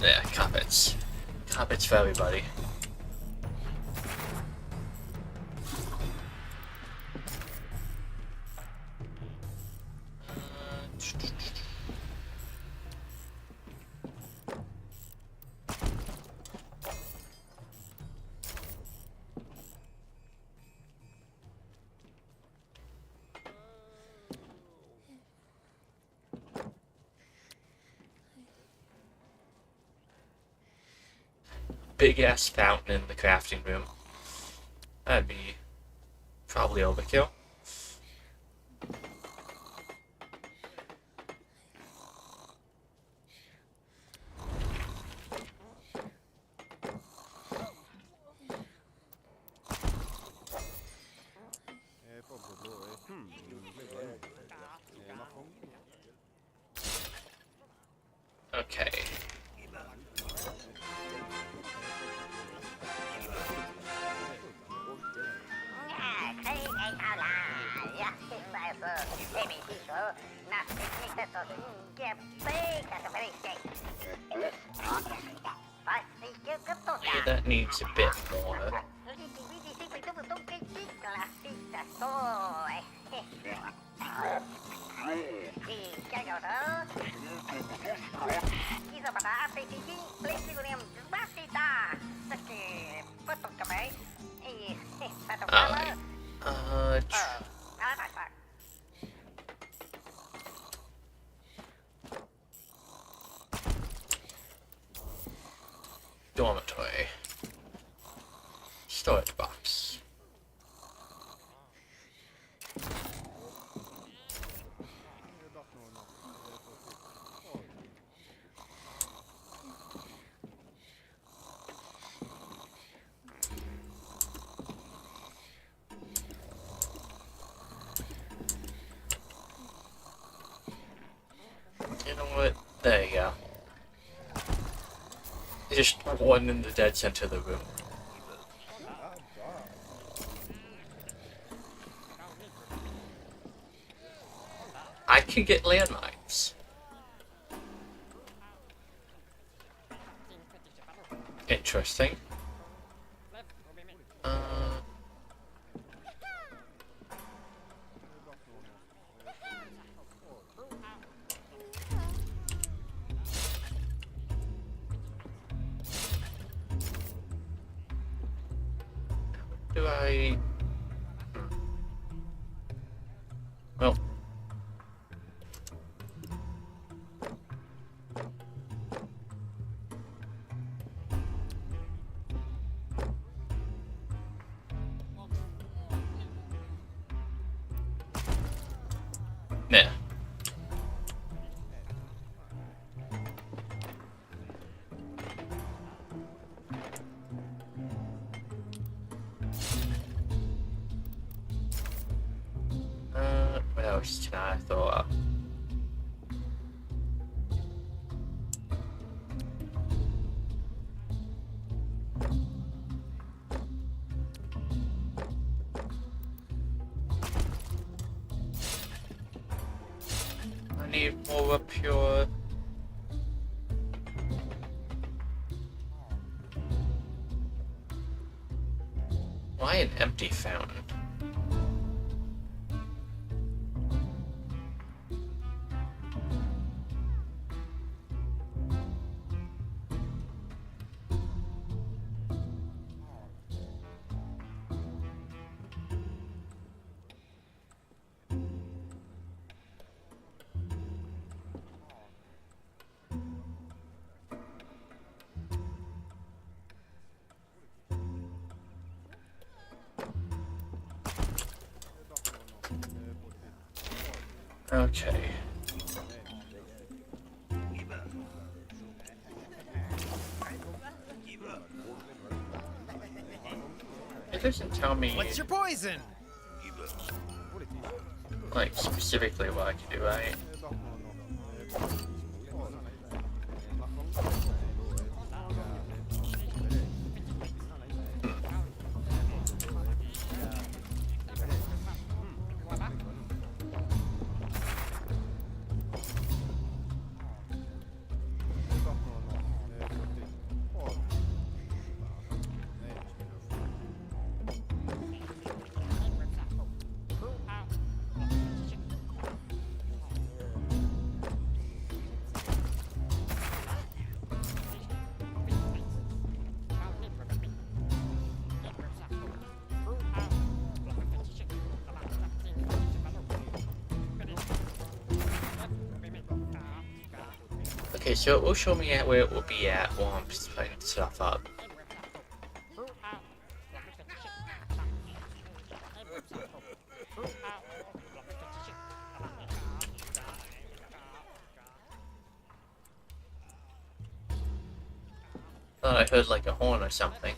Speaker 1: Yeah, carpets. Carpets for everybody. Big ass fountain in the crafting room. That'd be probably overkill. Okay. Yeah, that needs a bit more. Alright. Dormitory. Storage box. You know what? There you go. Just one in the dead center of the room. I can get landmines. Interesting. Do I... Well... Nah. What else can I throw up? I need more pure. Why an empty fountain? Okay. It doesn't tell me.
Speaker 4: What's your poison?
Speaker 1: like specifically what I can do, right? Okay, so it will show me where it will be at while I'm putting stuff up. Thought I heard like a horn or something.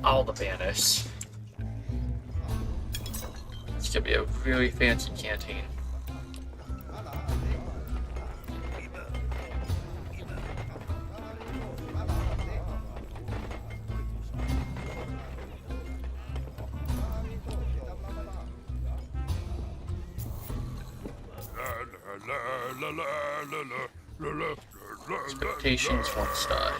Speaker 1: All the banners. It's gonna be a really fancy canteen. Expectations 1 star.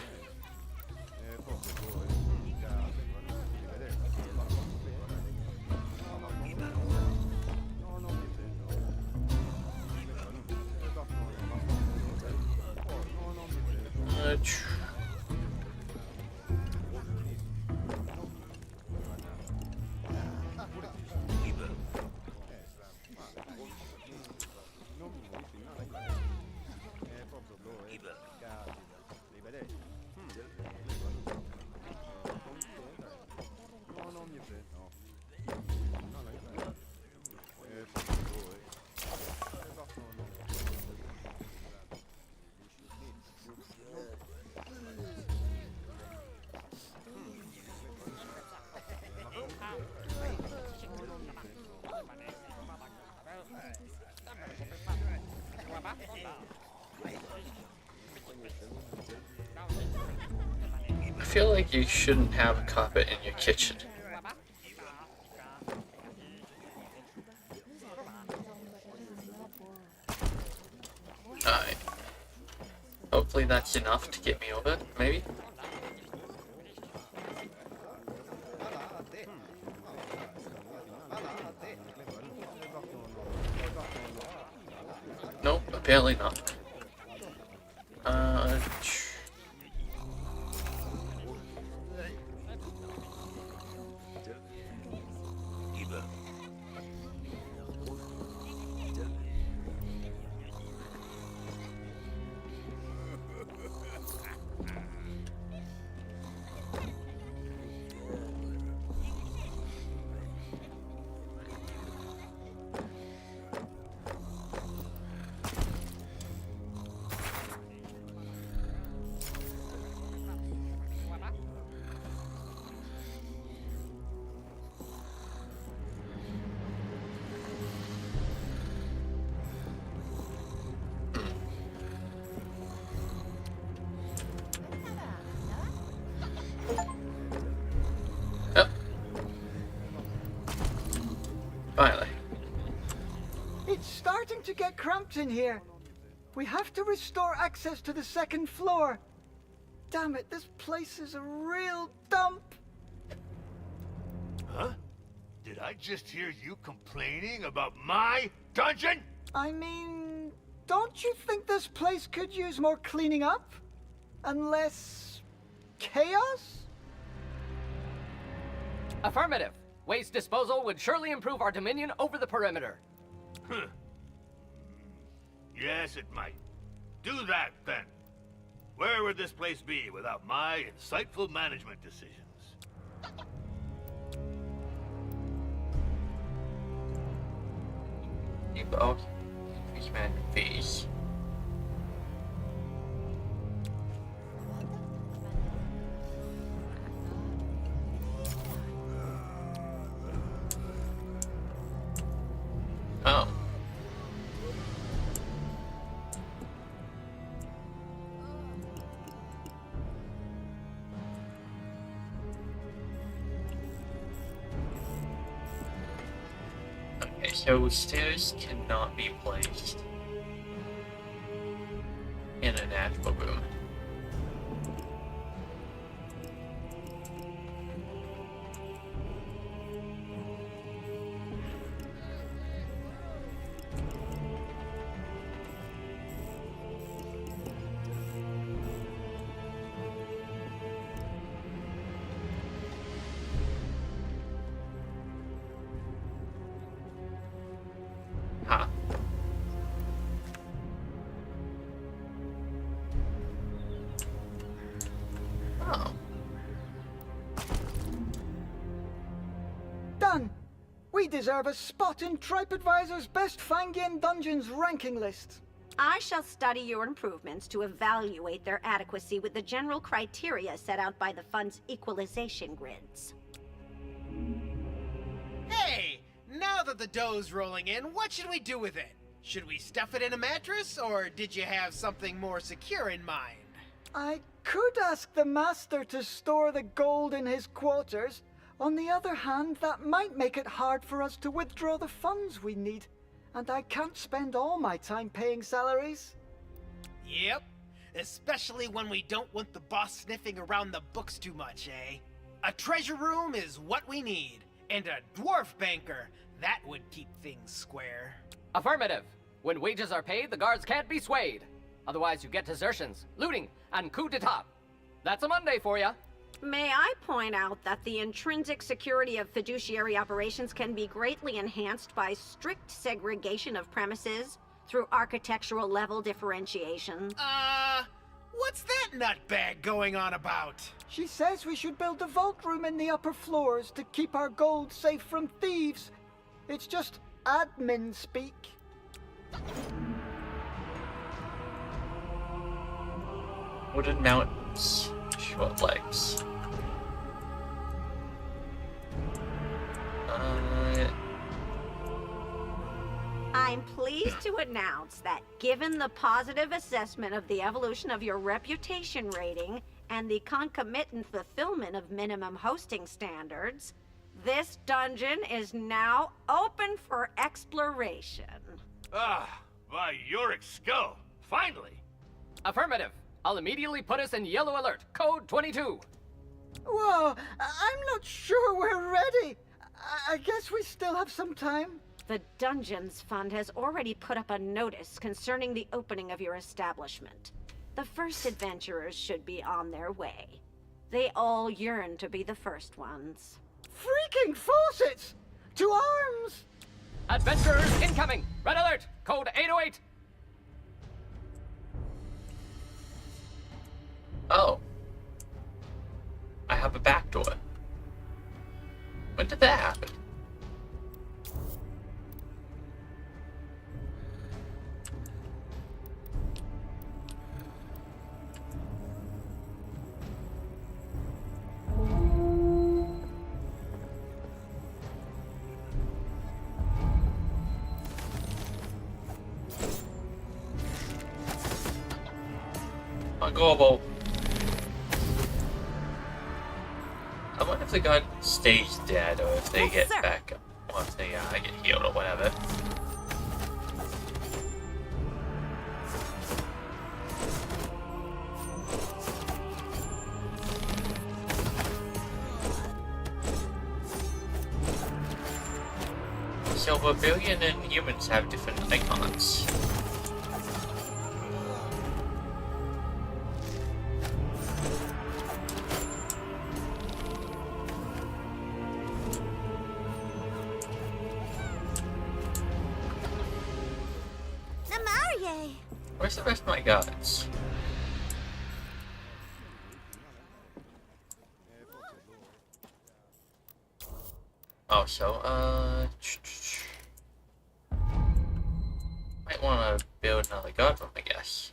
Speaker 1: I feel like you shouldn't have a carpet in your kitchen. Alright. Hopefully that's enough to get me over, maybe? Nope, apparently not.
Speaker 3: trapped in here. We have to restore access to the second floor. Damn it, this place is a real dump.
Speaker 2: Huh? Did I just hear you complaining about my dungeon?
Speaker 3: I mean, don't you think this place could use more cleaning up? And less chaos?
Speaker 5: Affirmative. Waste disposal would surely improve our dominion over the perimeter.
Speaker 2: Huh. Yes, it might. Do that, then. Where would this place be without my insightful management decisions?
Speaker 1: Oh, man, fees. Oh. Okay, so stairs cannot be placed in a natural room. Huh. Oh.
Speaker 3: Done. We deserve a spot in TripAdvisor's Best Fangian Dungeons ranking list.
Speaker 8: I shall study your improvements to evaluate their adequacy with the general criteria set out by the fund's equalization grids.
Speaker 4: Hey, now that the dough's rolling in, what should we do with it? Should we stuff it in a mattress, or did you have something more secure in mind?
Speaker 3: I could ask the master to store the gold in his quarters. On the other hand, that might make it hard for us to withdraw the funds we need. And I can't spend all my time paying salaries.
Speaker 4: Yep, especially when we don't want the boss sniffing around the books too much, eh? A treasure room is what we need, and a dwarf banker, that would keep things square.
Speaker 5: Affirmative. When wages are paid, the guards can't be swayed. Otherwise, you get desertions, looting, and coup d'etat. That's a Monday for you.
Speaker 8: May I point out that the intrinsic security of fiduciary operations can be greatly enhanced by strict segregation of premises through architectural level differentiation?
Speaker 4: What's that nutbag going on about?
Speaker 3: She says we should build a vault room in the upper floors to keep our gold safe from thieves. It's just admin speak.
Speaker 1: Wooden mountains, short legs.
Speaker 8: I'm pleased to announce that given the positive assessment of the evolution of your reputation rating and the concomitant fulfillment of minimum hosting standards, this dungeon is now open for exploration.
Speaker 2: Ah, by Yorick's skull. Finally.
Speaker 5: Affirmative. I'll immediately put us in yellow alert. Code 22.
Speaker 3: Whoa, I'm not sure we're ready. I guess we still have some time.
Speaker 8: The Dungeons Fund has already put up a notice concerning the opening of your establishment. The first adventurers should be on their way. They all yearn to be the first ones.
Speaker 3: Freaking faucets! To arms!
Speaker 5: Adventurers incoming. Red alert. Code 808.
Speaker 1: Oh. I have a back door. When did that happen? My gobbo. I wonder if the guy stays dead or if they
Speaker 8: Yes,
Speaker 1: get
Speaker 8: sir.
Speaker 1: back up once they get healed or whatever. So Barbarian and humans have different icons.
Speaker 7: Namarie!
Speaker 1: Where's the rest of my gods? Oh, so, might want to build another god room, I guess.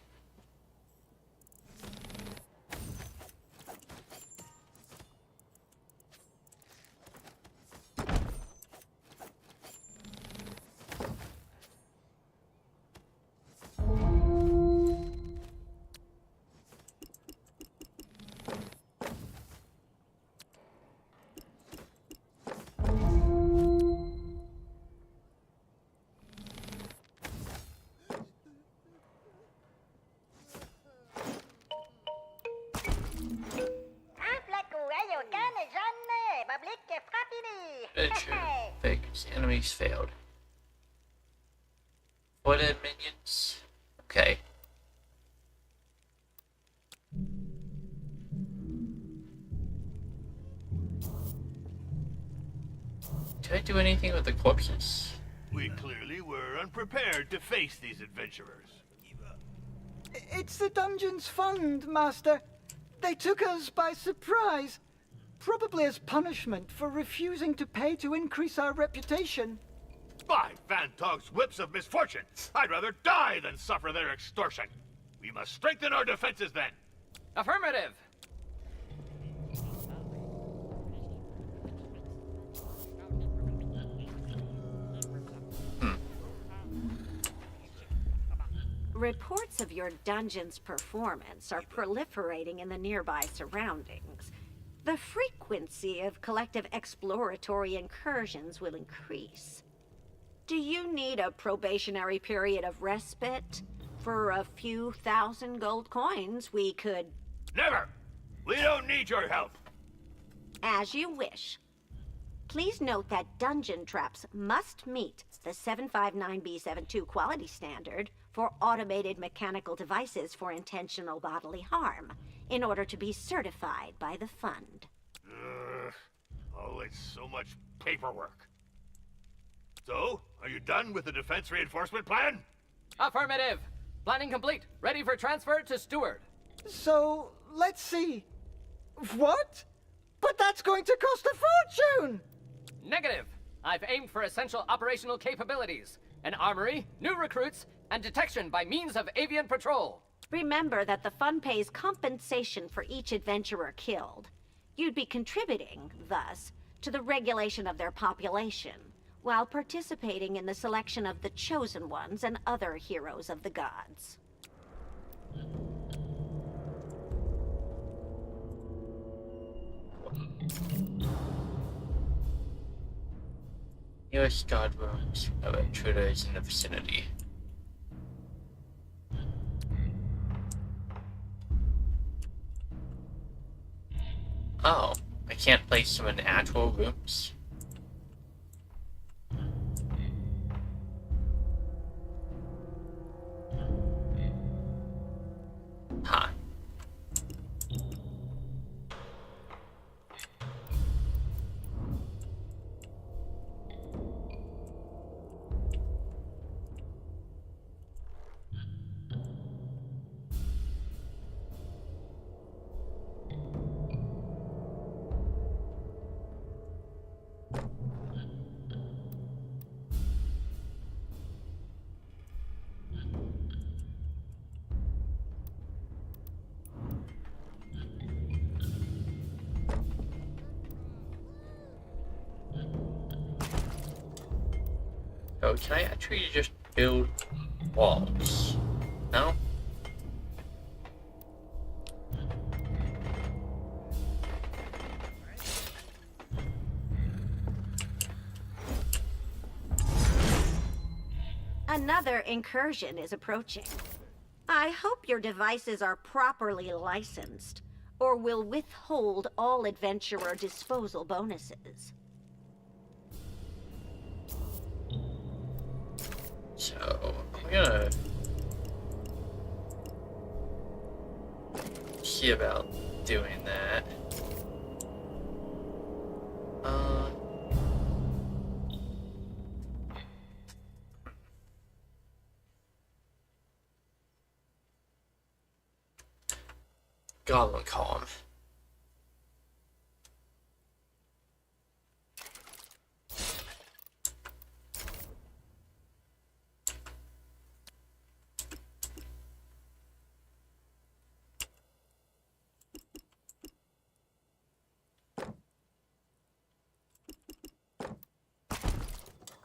Speaker 1: Adventure. Figures. Enemies failed. Footed minions. Okay. Did I do anything with the corpses?
Speaker 2: We clearly were unprepared to face these adventurers.
Speaker 3: It's the Dungeons Fund, Master. They took us by surprise. Probably as punishment for refusing to pay to increase our reputation.
Speaker 2: By Vantog's whips of misfortune! I'd rather die than suffer their extortion. We must strengthen our defenses then.
Speaker 5: Affirmative!
Speaker 8: Reports of your dungeon's performance are proliferating in the nearby surroundings. The frequency of collective exploratory incursions will increase. Do you need a probationary period of respite? For a few thousand gold coins, we could...
Speaker 2: Never! We don't need your help!
Speaker 8: As you wish. Please note that dungeon traps must meet the 759B72 quality standard for automated mechanical devices for intentional bodily harm, in order to be certified by the fund.
Speaker 2: Oh, it's so much paperwork. So, are you done with the defense reinforcement plan?
Speaker 5: Affirmative! Planning complete. Ready for transfer to Steward.
Speaker 3: So, let's see. What? But that's going to cost a fortune!
Speaker 5: Negative. I've aimed for essential operational capabilities. An armory, new recruits, and detection by means of avian patrol.
Speaker 8: Remember that the fund pays compensation for each adventurer killed. You'd be contributing, thus, to the regulation of their population, while participating in the selection of the chosen ones and other heroes of the gods.
Speaker 1: Nearest god rooms of intruders in the vicinity. Oh, I can't place them in actual rooms? Huh. So can I actually just build walls? No?
Speaker 8: Another incursion is approaching. I hope your devices are properly licensed, or will withhold all adventurer disposal bonuses.
Speaker 1: So I'm gonna see about doing that. Goblin column.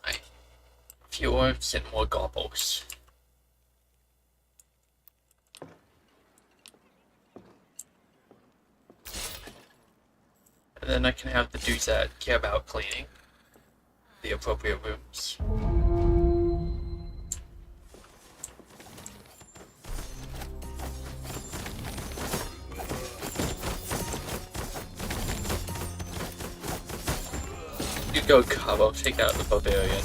Speaker 1: Right. Few orcs and more gobbos. And then I can have the dudes that care about cleaning the appropriate rooms. You go, Cabo, take out the barbarian.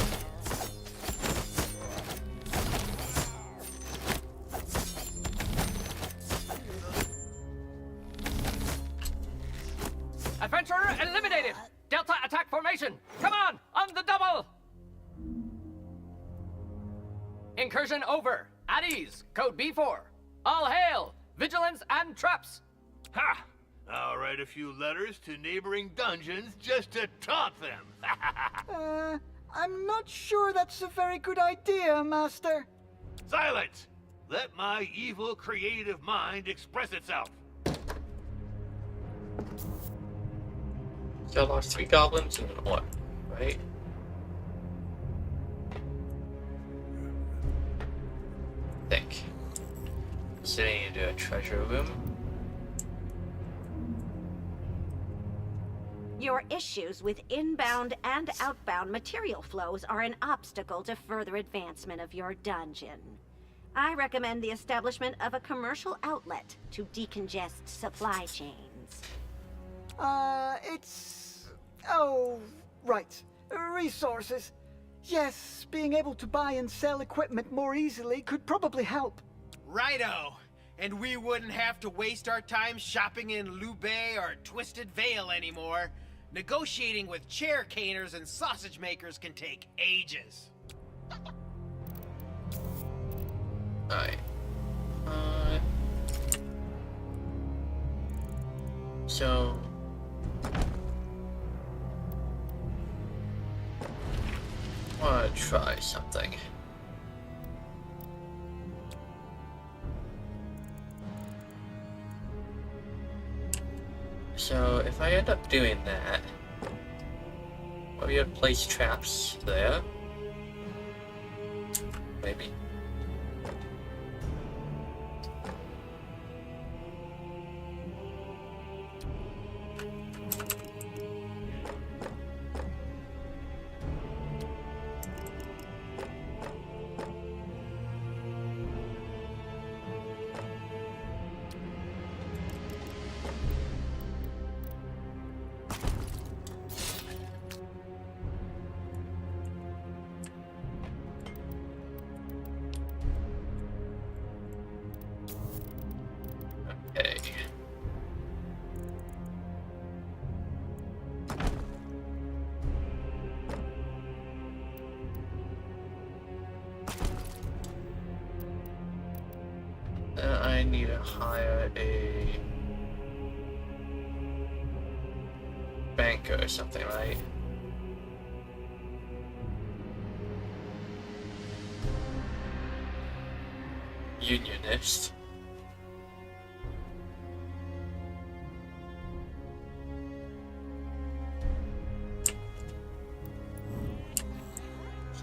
Speaker 5: Adventurer eliminated! Delta attack formation! Come on the double! Incursion over. At ease. Code B4. All hail! Vigilance and traps!
Speaker 2: Ha! I'll write a few letters to neighboring dungeons just to taunt them.
Speaker 3: I'm not sure that's a very good idea, Master.
Speaker 2: Silence! Let my evil creative mind express itself.
Speaker 1: So I lost 3 goblins and then what, right? I think. Sitting into a treasure room.
Speaker 8: Your issues with inbound and outbound material flows are an obstacle to further advancement of your dungeon. I recommend the establishment of a commercial outlet to decongest supply chains.
Speaker 3: Oh, right. Resources. Yes, being able to buy and sell equipment more easily could probably help.
Speaker 4: Righto. And we wouldn't have to waste our time shopping in Lubay or Twisted Vale anymore. Negotiating with chair caners and sausage makers can take ages.
Speaker 1: Alright. So... I want to try something. So if I end up doing that, maybe I'd place traps there. Maybe. Okay. Then I need to hire a banker or something, right? Unionist.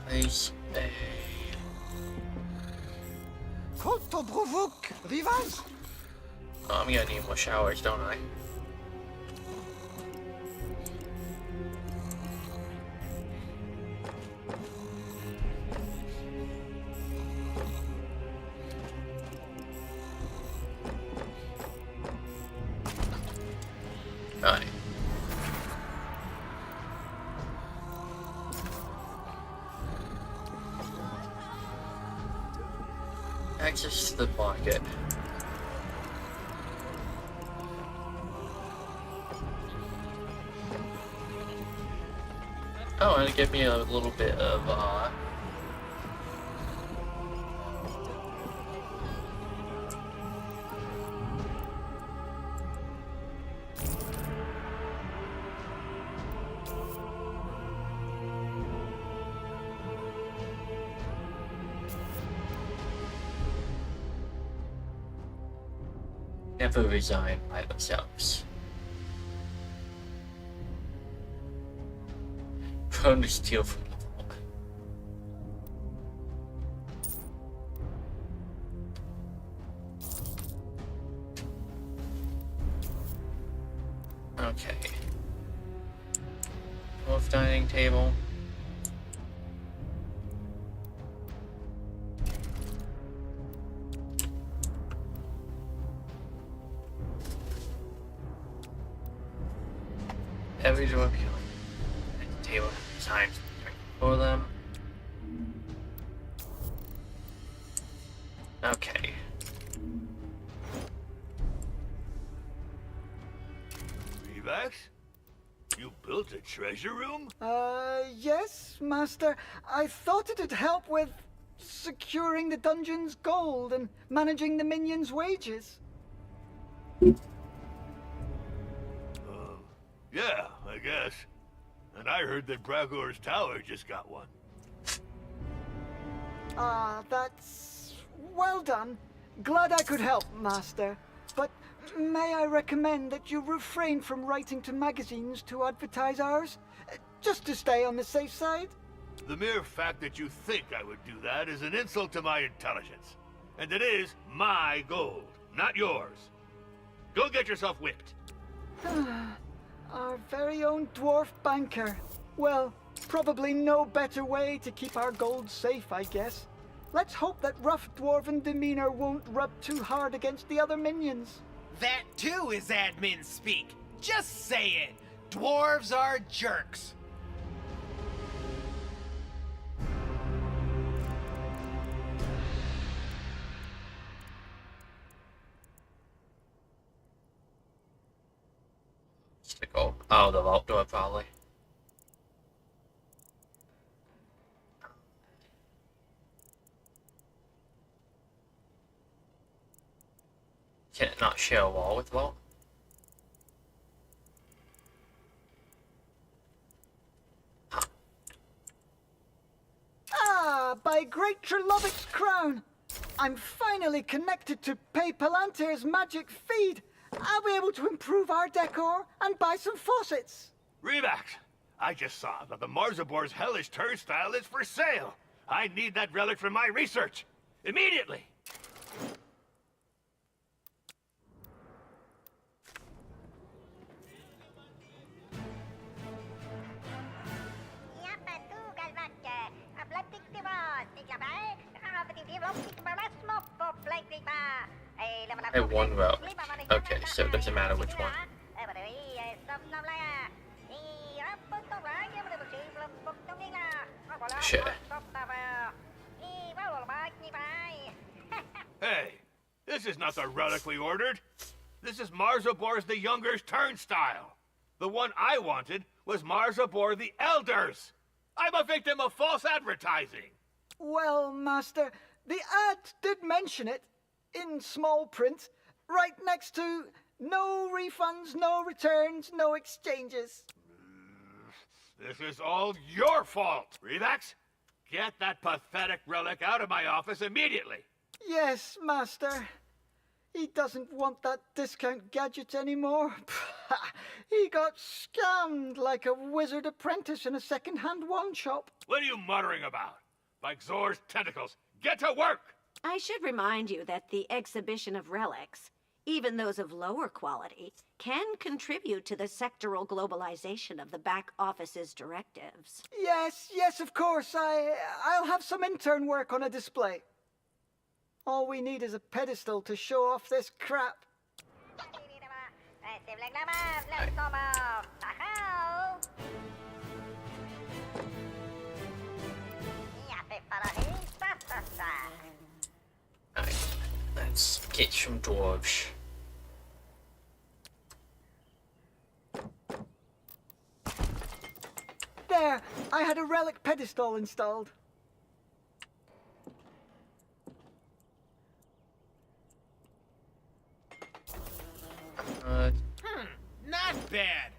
Speaker 1: Place a...
Speaker 3: Kotobruvuk, Vivas?
Speaker 1: Oh, I'm gonna need more showers, don't I? Alright. the market? Oh, and give me a little bit of never resign by themselves. Prone to steal from the vault. Okay. Wolf dining table. Every door appealing. At the table designed for them. Okay.
Speaker 2: Revax? You built a treasure room?
Speaker 3: Yes, Master. I thought it'd help with securing the dungeon's gold and managing the minions' wages.
Speaker 2: Yeah, I guess. And I heard that Bragor's tower just got one.
Speaker 3: That's well done. Glad I could help, Master. But may I recommend that you refrain from writing to magazines to advertise ours? Just to stay on the safe side?
Speaker 2: The mere fact that you think I would do that is an insult to my intelligence. And it is my gold, not yours. Go get yourself whipped.
Speaker 3: Our very own dwarf banker. Well, probably no better way to keep our gold safe, I guess. Let's hope that rough dwarven demeanor won't rub too hard against the other minions.
Speaker 4: That too is admin speak. Just say it. Dwarves are jerks.
Speaker 1: Just to go out of the vault door, probably. Can it not share a wall with the vault?
Speaker 3: Ah, by great Trilovic's crown! I'm finally connected to Pay Palantir's magic feed. I'll be able to improve our decor and buy some faucets.
Speaker 2: Revax, I just saw that the Marzabor's hellish turnstile is for sale. I need that relic for my research. Immediately!
Speaker 1: I have one route. Okay, so it doesn't matter which one. Shit.
Speaker 2: Hey, this is not the relic we ordered. This is Marzabor's the Younger's turnstile. The one I wanted was Marzabor the Elder's. I'm a victim of false advertising.
Speaker 3: Well, Master, the ad did mention it, in small print, right next to no refunds, no returns, no exchanges.
Speaker 2: This is all your fault, Revax. Get that pathetic relic out of my office immediately.
Speaker 3: Yes, Master. He doesn't want that discount gadget anymore. He got scammed like a wizard apprentice in a second-hand wand shop.
Speaker 2: What are you muttering about? By Xor's tentacles, get to work!
Speaker 8: I should remind you that the exhibition of relics, even those of lower quality, can contribute to the sectoral globalization of the back office's directives.
Speaker 3: Yes, of course. I'll have some intern work on a display. All we need is a pedestal to show off this crap.
Speaker 1: Nice. Let's get some dwarves.
Speaker 3: There, I had a relic pedestal installed.
Speaker 4: Not bad.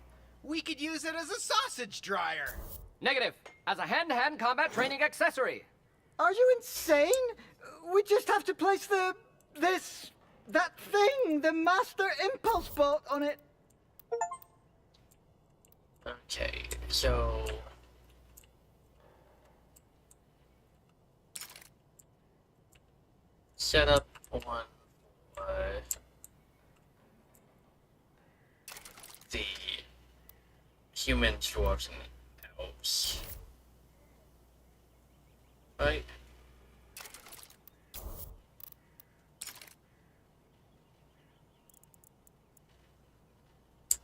Speaker 4: We could use it as a sausage dryer.
Speaker 5: Negative. As a hand-to-hand combat training accessory.
Speaker 3: Are you insane? We just have to place that thing, the Master Impulse Bolt on it.
Speaker 1: Okay, so set up one for the humans, dwarves, and elves. Right?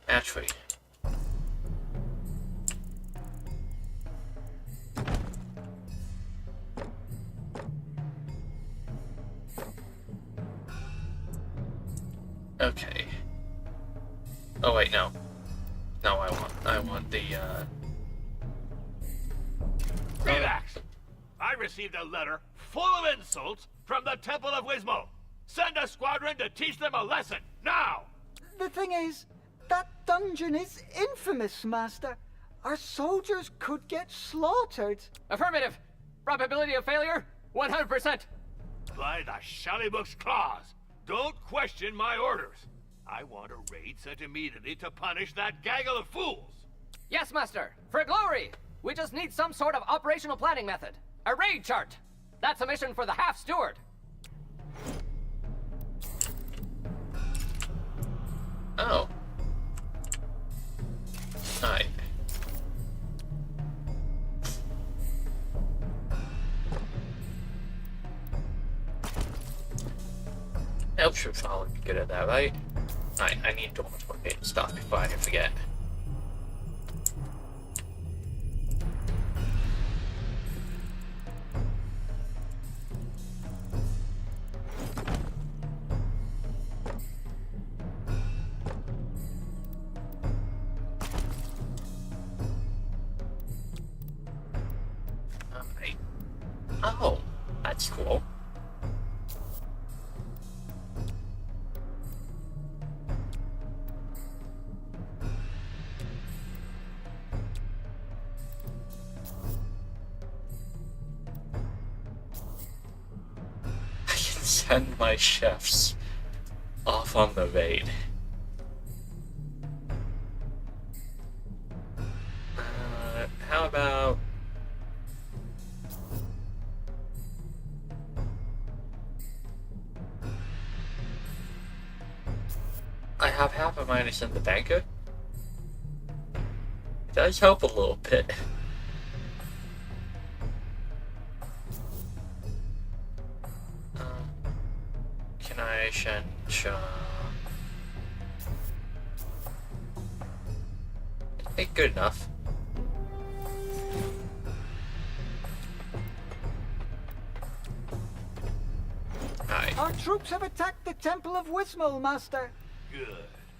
Speaker 1: Actually, okay. Oh wait, no. No, I want the
Speaker 2: Relax. I received a letter full of insults from the Temple of Wismo. Send a squadron to teach them a lesson, now!
Speaker 3: The thing is, that dungeon is infamous, Master. Our soldiers could get slaughtered.
Speaker 5: Affirmative. Probability of failure, 100%.
Speaker 2: By the Shallybook's claws, don't question my orders. I want a raid sent immediately to punish that gaggle of fools.
Speaker 5: Yes, Master. For glory. We just need some sort of operational planning method. A raid chart. That's a mission for the half-steward.
Speaker 1: oh. Alright. Elf should probably be good at that, right? I need to automate stuff before I forget. Alright. Oh, that's cool. Send my chefs off on the raid. How about I have half a mind to send the banker? It does help a little bit. Can I send I think good enough. Alright.
Speaker 3: Our troops have attacked the Temple of Wismo, Master.
Speaker 2: Good.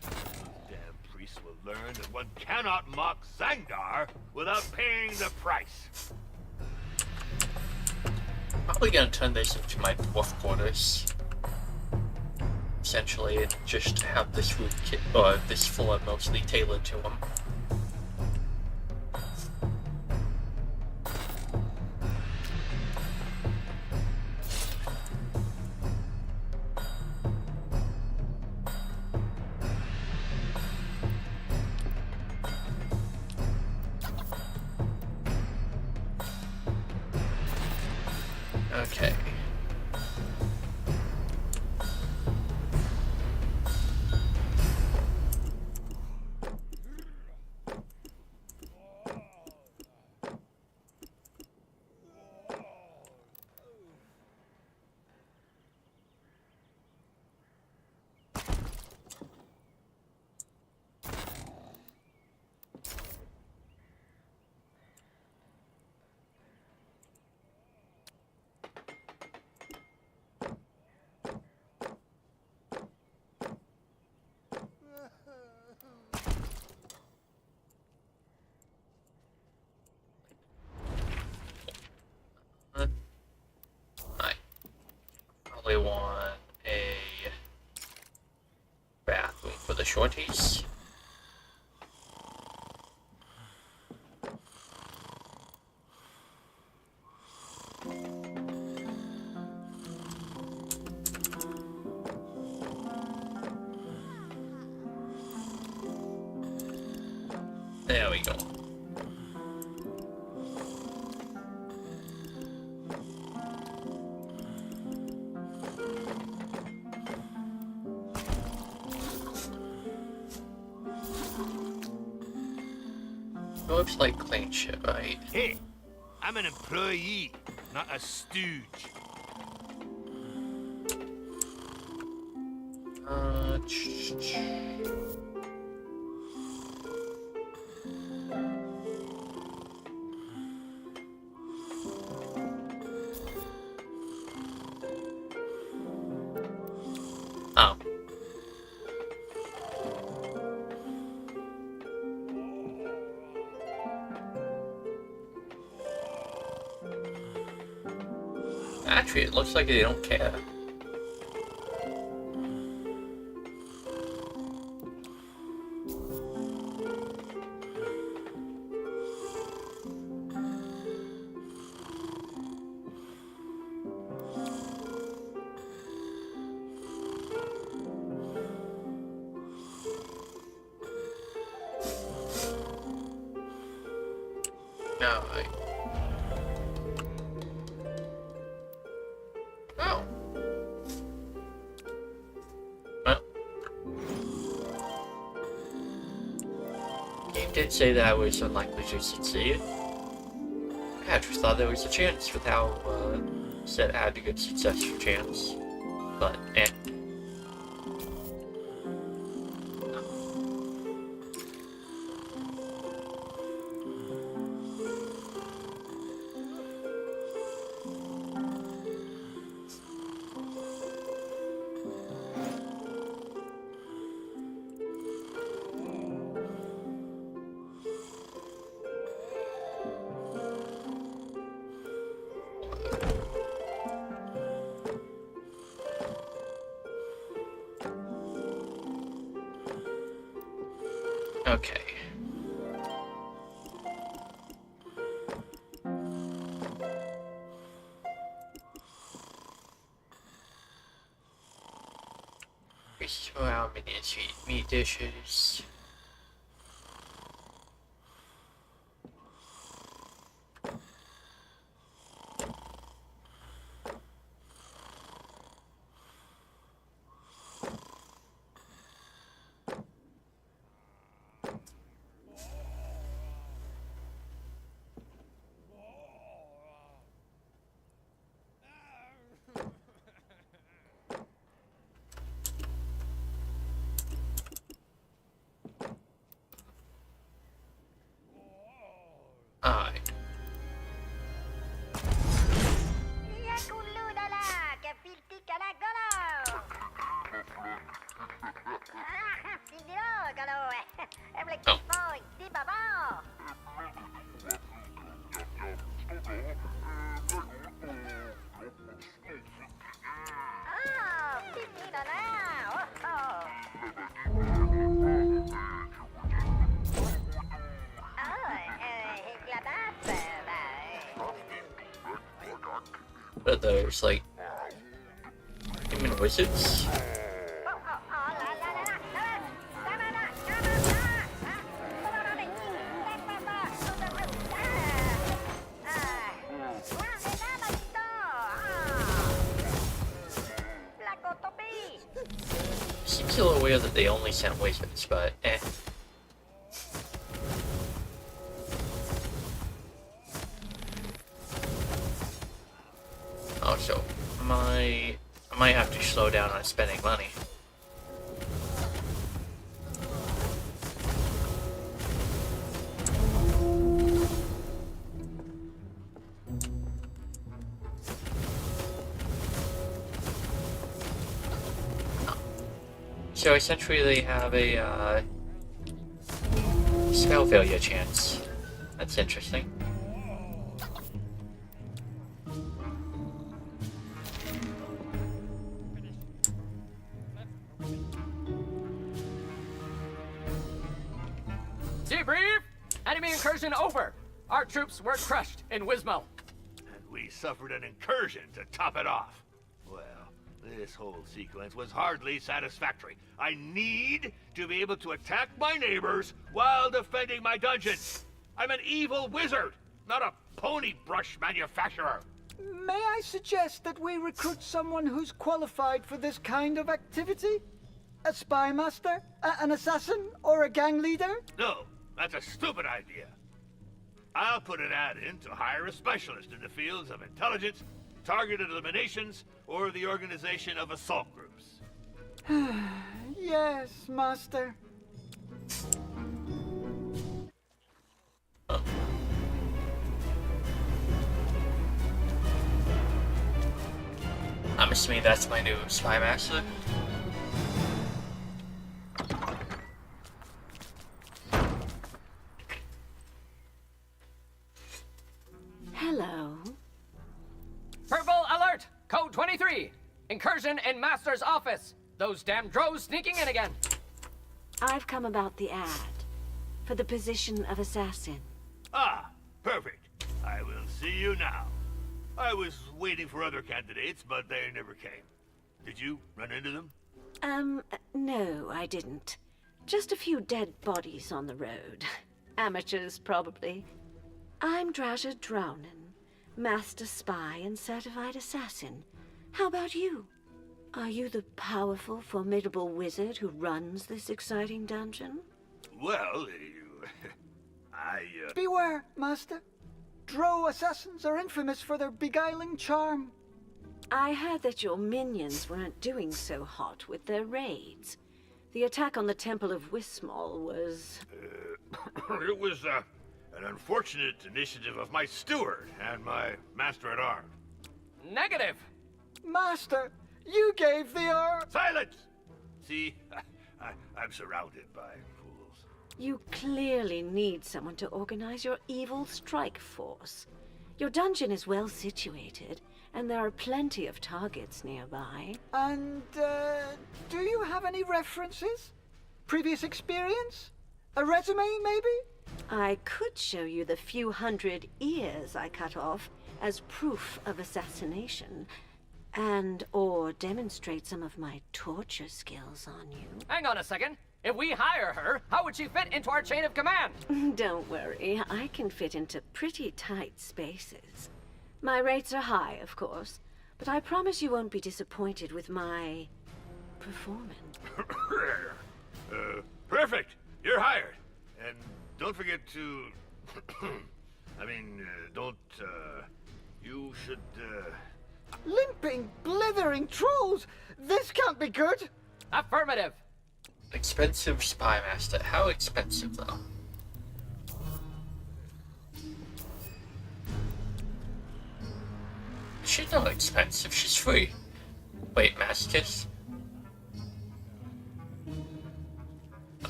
Speaker 2: Damn priests will learn that one cannot mock Zangdar without paying the price.
Speaker 1: Probably gonna turn this into my dwarf quarters. Essentially, and just have this root kit, or this floor mostly tailored to them. Okay. for the shorties. There we go. Looks like clean shit, right?
Speaker 2: Hey, I'm an employee, not a stooge.
Speaker 1: Oh. Actually, it looks like they don't care. Alright. Oh. Well. Game did say that I was unlikely to succeed. I actually thought there was a chance with how, said I had a good success chance. But, eh. Okay. Restore how many sweet meat dishes. Alright. But there's like human wizards. Seems a little weird that they only sent wizards, but eh. Also, I might have to slow down on spending money. So essentially they have a spell failure chance. That's interesting.
Speaker 5: Debrief! Enemy incursion over. Our troops were crushed in Wismo.
Speaker 2: And we suffered an incursion to top it off. Well, this whole sequence was hardly satisfactory. I need to be able to attack my neighbors while defending my dungeon. I'm an evil wizard, not a pony brush manufacturer.
Speaker 3: May I suggest that we recruit someone who's qualified for this kind of activity? A spy master? An assassin? Or a gang leader?
Speaker 2: No, that's a stupid idea. I'll put an ad in to hire a specialist in the fields of intelligence, targeted eliminations, or the organization of assault groups.
Speaker 3: Yes, master.
Speaker 1: I'm assuming that's my new spy master.
Speaker 8: Hello.
Speaker 5: Purple alert! Code 23. Incursion in Master's office. Those damn drows sneaking in again.
Speaker 8: I've come about the ad for the position of assassin.
Speaker 2: Ah, perfect. I will see you now. I was waiting for other candidates, but they never came. Did you run into them?
Speaker 8: No, I didn't. Just a few dead bodies on the road. Amateurs, probably. I'm Draja Drownin, master spy and certified assassin. How about you? Are you the powerful, formidable wizard who runs this exciting dungeon?
Speaker 2: Well,
Speaker 3: Beware, master. Drow assassins are infamous for their beguiling charm.
Speaker 8: I heard that your minions weren't doing so hot with their raids. The attack on the Temple of Wismol was...
Speaker 2: it was, an unfortunate initiative of my steward and my master-at-arms.
Speaker 5: Negative!
Speaker 3: Master, you gave the
Speaker 2: Silence! See, I'm surrounded by fools.
Speaker 8: You clearly need someone to organize your evil strike force. Your dungeon is well situated, and there are plenty of targets nearby.
Speaker 3: And, do you have any references? Previous experience? A resume, maybe?
Speaker 8: I could show you the few hundred ears I cut off as proof of assassination, or demonstrate some of my torture skills on you.
Speaker 5: Hang on a second. If we hire her, how would she fit into our chain of command?
Speaker 8: Don't worry, I can fit into pretty tight spaces. My rates are high, of course, but I promise you won't be disappointed with my performance.
Speaker 2: Perfect! You're hired! And don't forget to... you should,
Speaker 3: Limping, blithering trolls! This can't be good!
Speaker 5: Affirmative.
Speaker 1: Expensive spy master. How expensive though? She's not expensive, she's free. Wait, Masochist?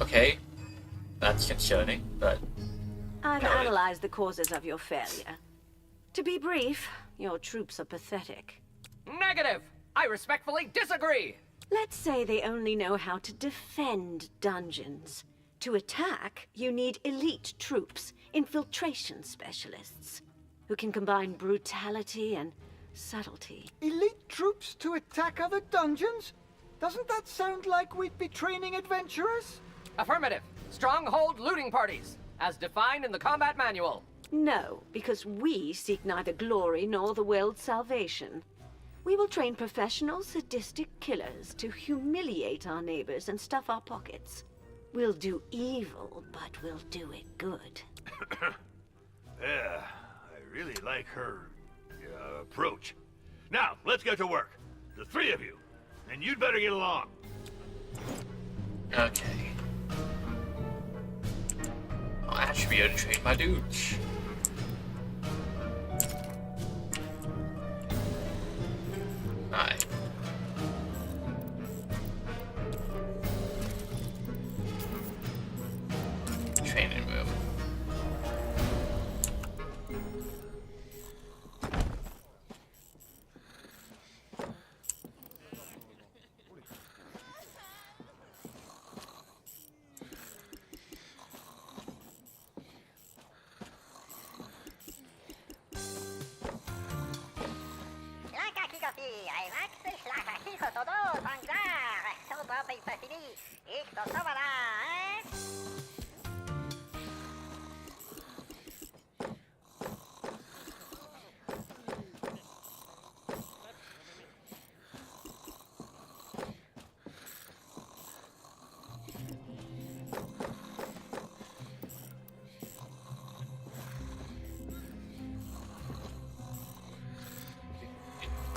Speaker 1: Okay. That's concerning, but...
Speaker 8: I've
Speaker 1: No,
Speaker 8: analyzed the causes of your failure. To be brief, your troops are pathetic.
Speaker 5: Negative! I respectfully disagree!
Speaker 8: Let's say they only know how to defend dungeons. To attack, you need elite troops, infiltration specialists, who can combine brutality and subtlety.
Speaker 3: Elite troops to attack other dungeons? Doesn't that sound like we'd be training adventurers?
Speaker 5: Affirmative. Stronghold looting parties, as defined in the combat manual.
Speaker 8: No, because we seek neither glory nor the world's salvation. We will train professional sadistic killers to humiliate our neighbors and stuff our pockets. We'll do evil, but we'll do it good.
Speaker 2: Yeah, I really like her approach. Now, let's get to work. The three of you. And you'd better get along.
Speaker 1: Okay. I should be able to train my dudes. Alright. Training room.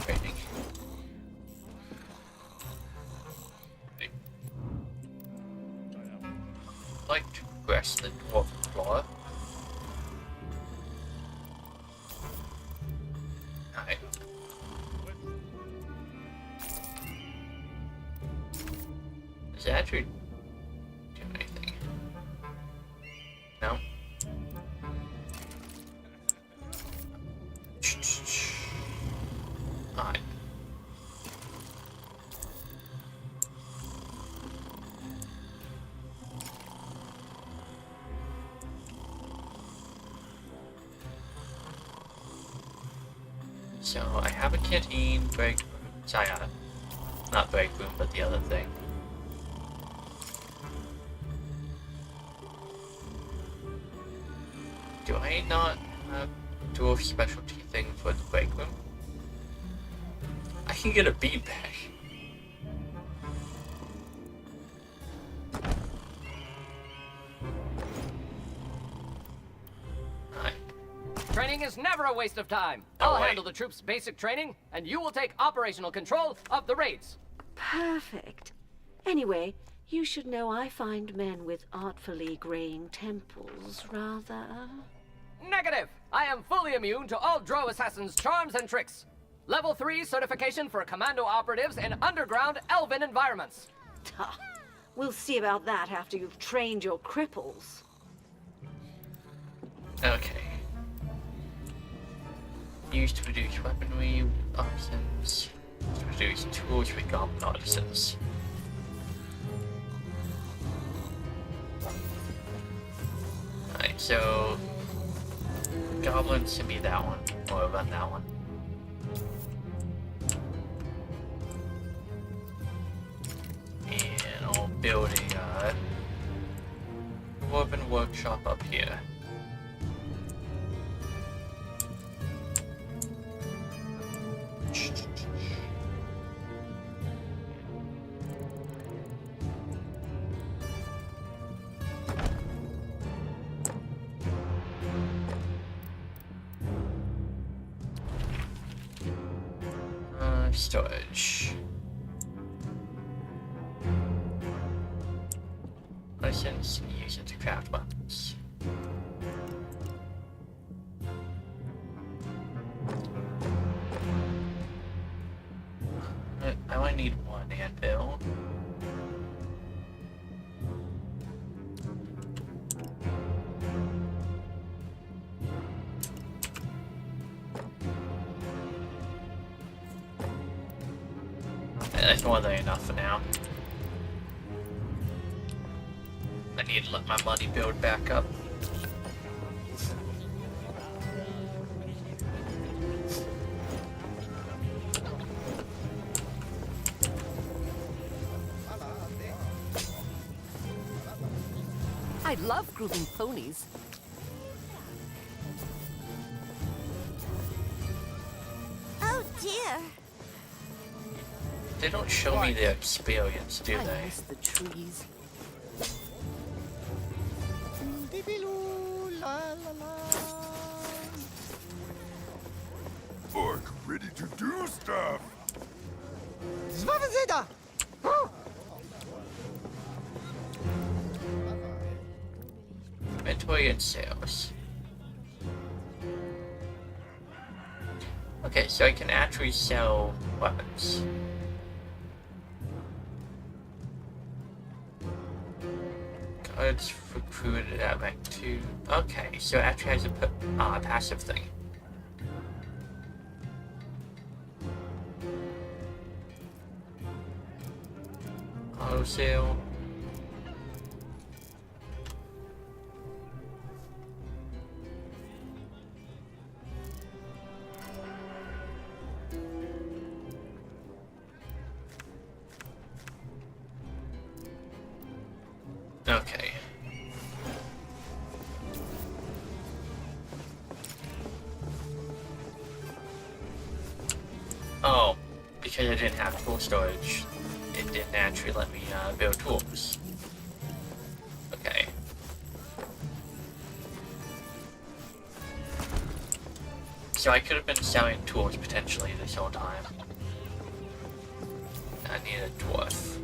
Speaker 1: Training. I'd like to progress the dwarf floor. Alright. Does it actually do anything? No? Alright. So I have a canteen, break room, sorry, not break room, but the other thing. Do I not have a dwarf specialty thing for the break room? I can get a bean bag. Alright.
Speaker 5: Training is never a waste of time.
Speaker 1: No
Speaker 5: I'll
Speaker 1: way.
Speaker 5: handle the troops' basic training, and you will take operational control of the raids.
Speaker 8: Perfect. Anyway, you should know I find men with artfully graying temples rather...
Speaker 5: Negative! I am fully immune to all Drow assassins' charms and tricks. Level 3 certification for commando operatives in underground elven environments.
Speaker 8: Tuh. We'll see about that after you've trained your cripples.
Speaker 1: Okay. Used to reduce weaponry with artisans. To reduce tools with goblin artisans. Alright, so goblins should be that one, or run that one. And I'll build a dwarven workshop up here. Storage. License, use it to craft weapons. I only need one anvil. That's more than enough for now. I need to let my money build back up.
Speaker 9: I love grooving ponies.
Speaker 7: Oh dear.
Speaker 1: They don't show me their experience, do
Speaker 9: I
Speaker 1: they?
Speaker 9: miss the trees.
Speaker 6: I'm ready to do stuff.
Speaker 1: Inventory and sales. Okay, so I can actually sell weapons. Cards recruited at rank 2. Okay, so it actually has a passive thing. Auto sale. Okay. Oh, because I didn't have tool storage, it didn't actually let me build tools. Okay. So I could have been selling tools potentially this whole time. I need a dwarf.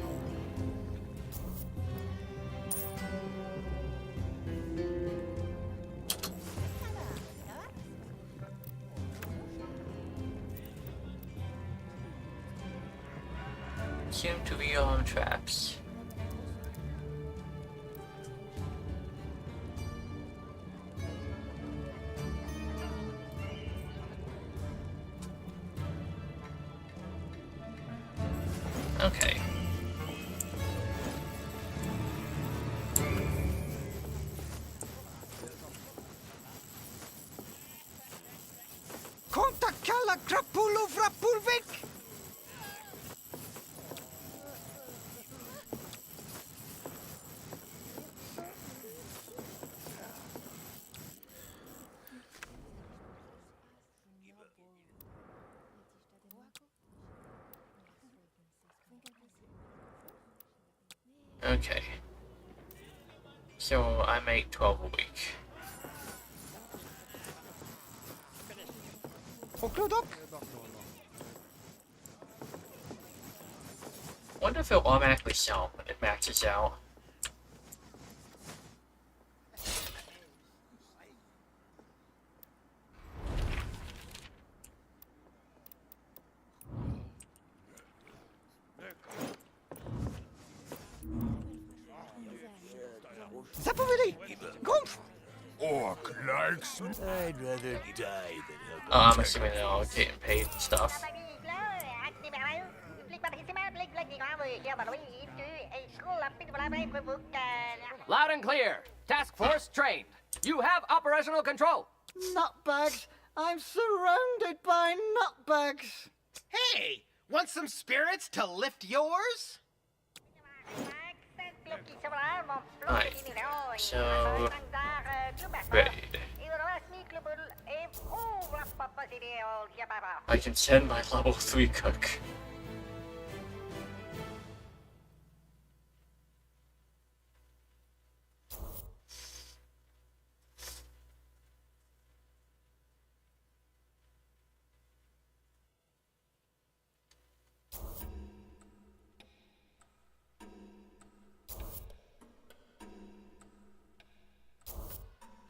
Speaker 1: Seem to be arm traps. Okay.
Speaker 3: Conta cala crapulo vrapulvik!
Speaker 1: Okay. So I make 12 a week.
Speaker 3: Oklodok?
Speaker 1: Wonder if it'll automatically sell when it maxes out.
Speaker 3: Zapovili! Gumph!
Speaker 6: Orc likes me.
Speaker 2: I'd rather die than help.
Speaker 1: I'm assuming they're all getting paid and stuff.
Speaker 5: Loud and clear. Task force trained. You have operational control.
Speaker 3: Nutbags! I'm surrounded by nutbags!
Speaker 4: Hey, want some spirits to lift yours?
Speaker 1: Right. So raid. I can send my level 3 cook.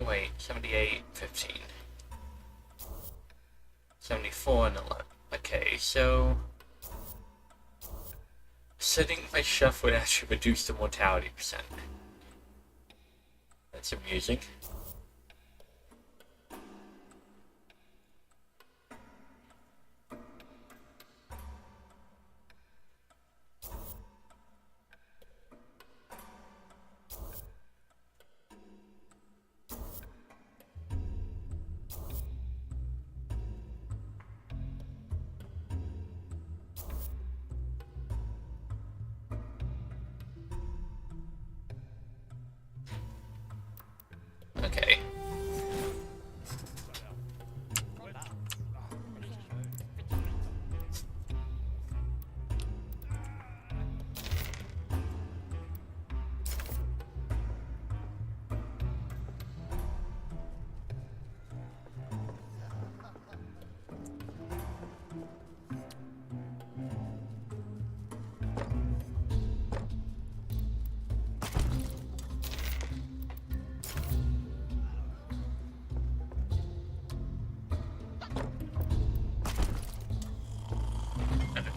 Speaker 1: Wait, 78, 15. 74 and 11. Okay, so setting my chef would actually reduce the mortality percent. That's amusing. Okay.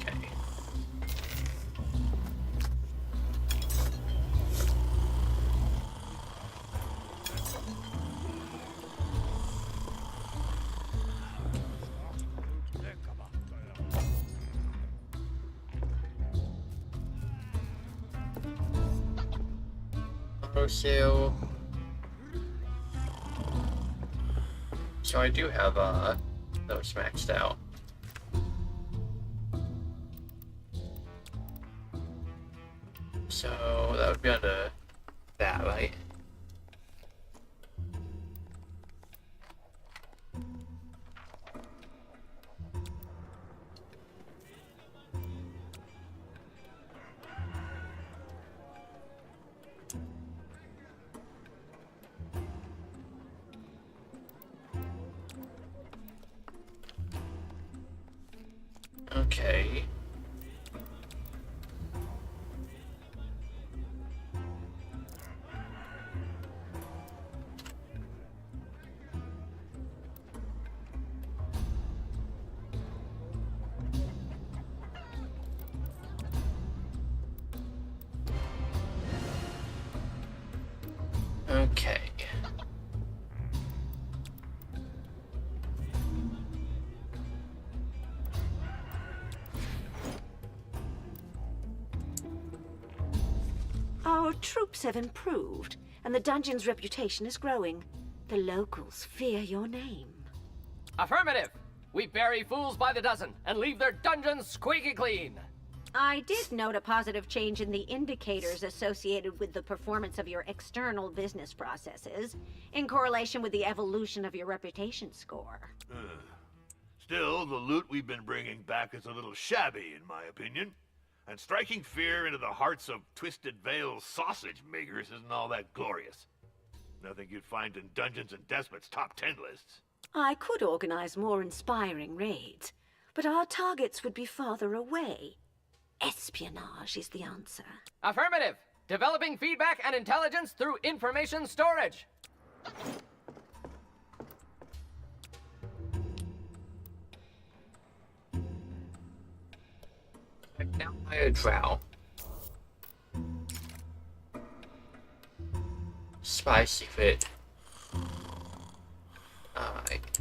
Speaker 1: Okay. Sale. So I do have those maxed out. So that would be under that. that, right? Okay. Okay.
Speaker 8: Our troops have improved, and the dungeon's reputation is growing. The locals fear your name.
Speaker 5: Affirmative! We bury fools by the dozen and leave their dungeons squeaky clean.
Speaker 8: I did note a positive change in the indicators associated with the performance of your external business processes, in correlation with the evolution of your reputation score.
Speaker 2: Still, the loot we've been bringing back is a little shabby, in my opinion. And striking fear into the hearts of Twisted Veil's sausage makers isn't all that glorious. Nothing you'd find in Dungeons and Despots' top 10 lists.
Speaker 8: I could organize more inspiring raids, but our targets would be farther away. Espionage is the answer.
Speaker 5: Affirmative! Developing feedback and intelligence through information storage.
Speaker 1: Now hire Drow. Spy secret. Alright.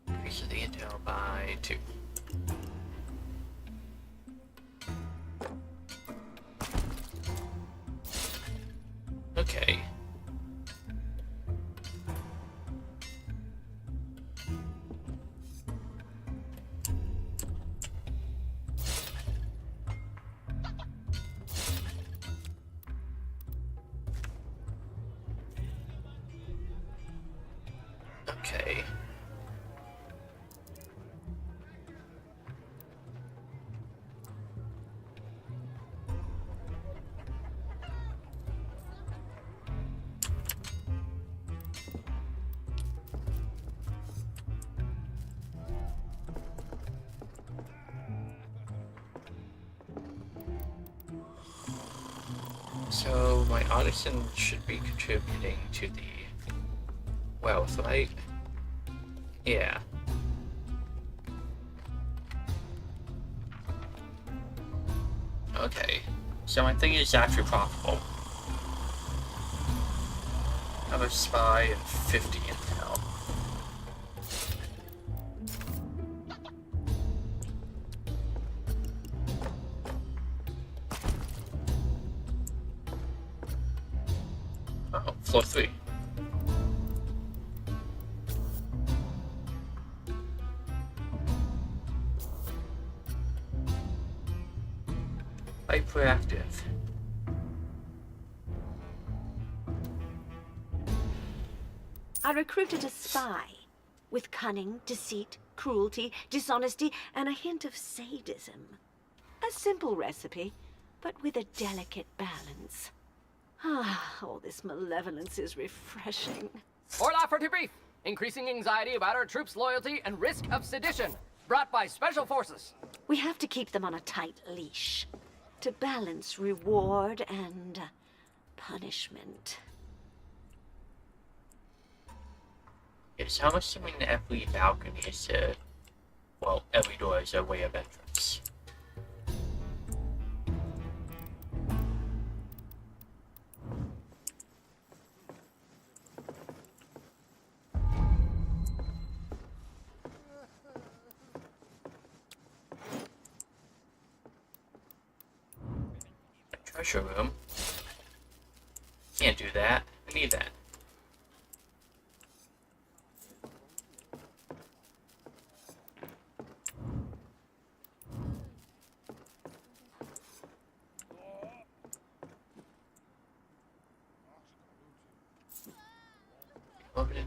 Speaker 1: Increase the intel by 2. Okay. Okay. So my artisan should be contributing to the wealth, right? Yeah. Okay. So my thing is actually profitable. Have a spy and 50 intel. Oh, floor 3. Hyperactive.
Speaker 8: I recruited a spy with cunning, deceit, cruelty, dishonesty, and a hint of sadism. A simple recipe, but with a delicate balance. Ah, all this malevolence is refreshing.
Speaker 5: Orla for debrief. Increasing anxiety about our troops' loyalty and risk of sedition. Brought by Special Forces.
Speaker 8: We have to keep them on a tight leash to balance reward and punishment.
Speaker 1: Yes, I'm assuming that every balcony is well, every door is a way of entrance. Treasure room. Can't do that. I need that.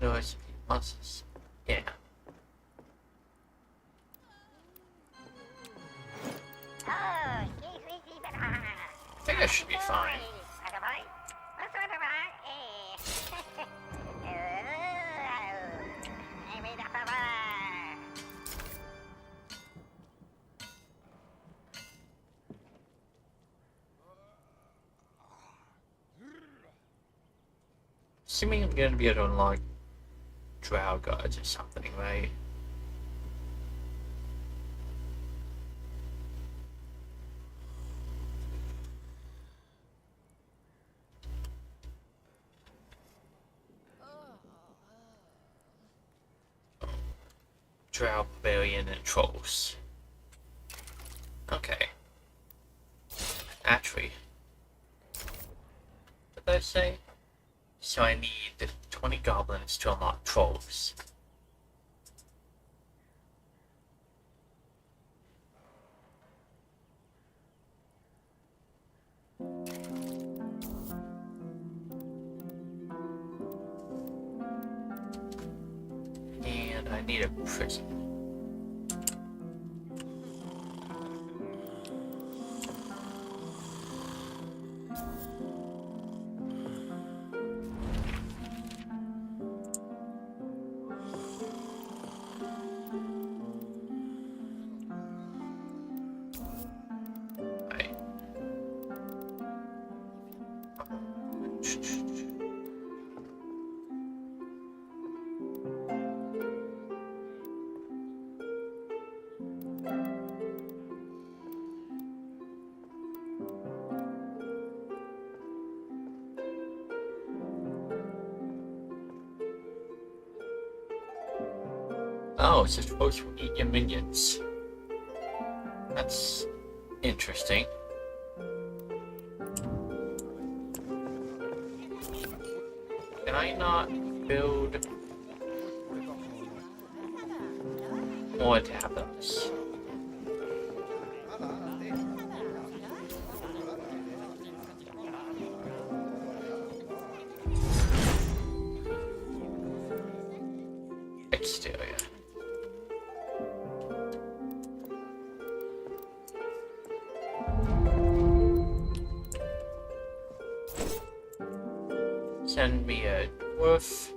Speaker 1: noise monsters. Yeah. I think I should be fine. Assuming I'm gonna be able to unlock drow guards or something, right? Drow, Barbarian, and Trolls. Okay. Actually, what did I say? So I need 20 goblins to unlock Trolls. And I need a prison. Right. Oh, it's supposed to eat your minions. That's interesting. Can I not build more tablets? Exterior. Send me a dwarf,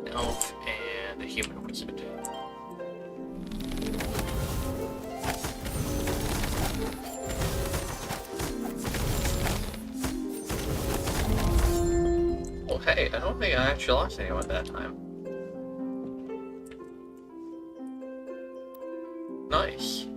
Speaker 1: an elf, and a human wizard. Oh hey, I don't think I actually lost anyone that time. Nice.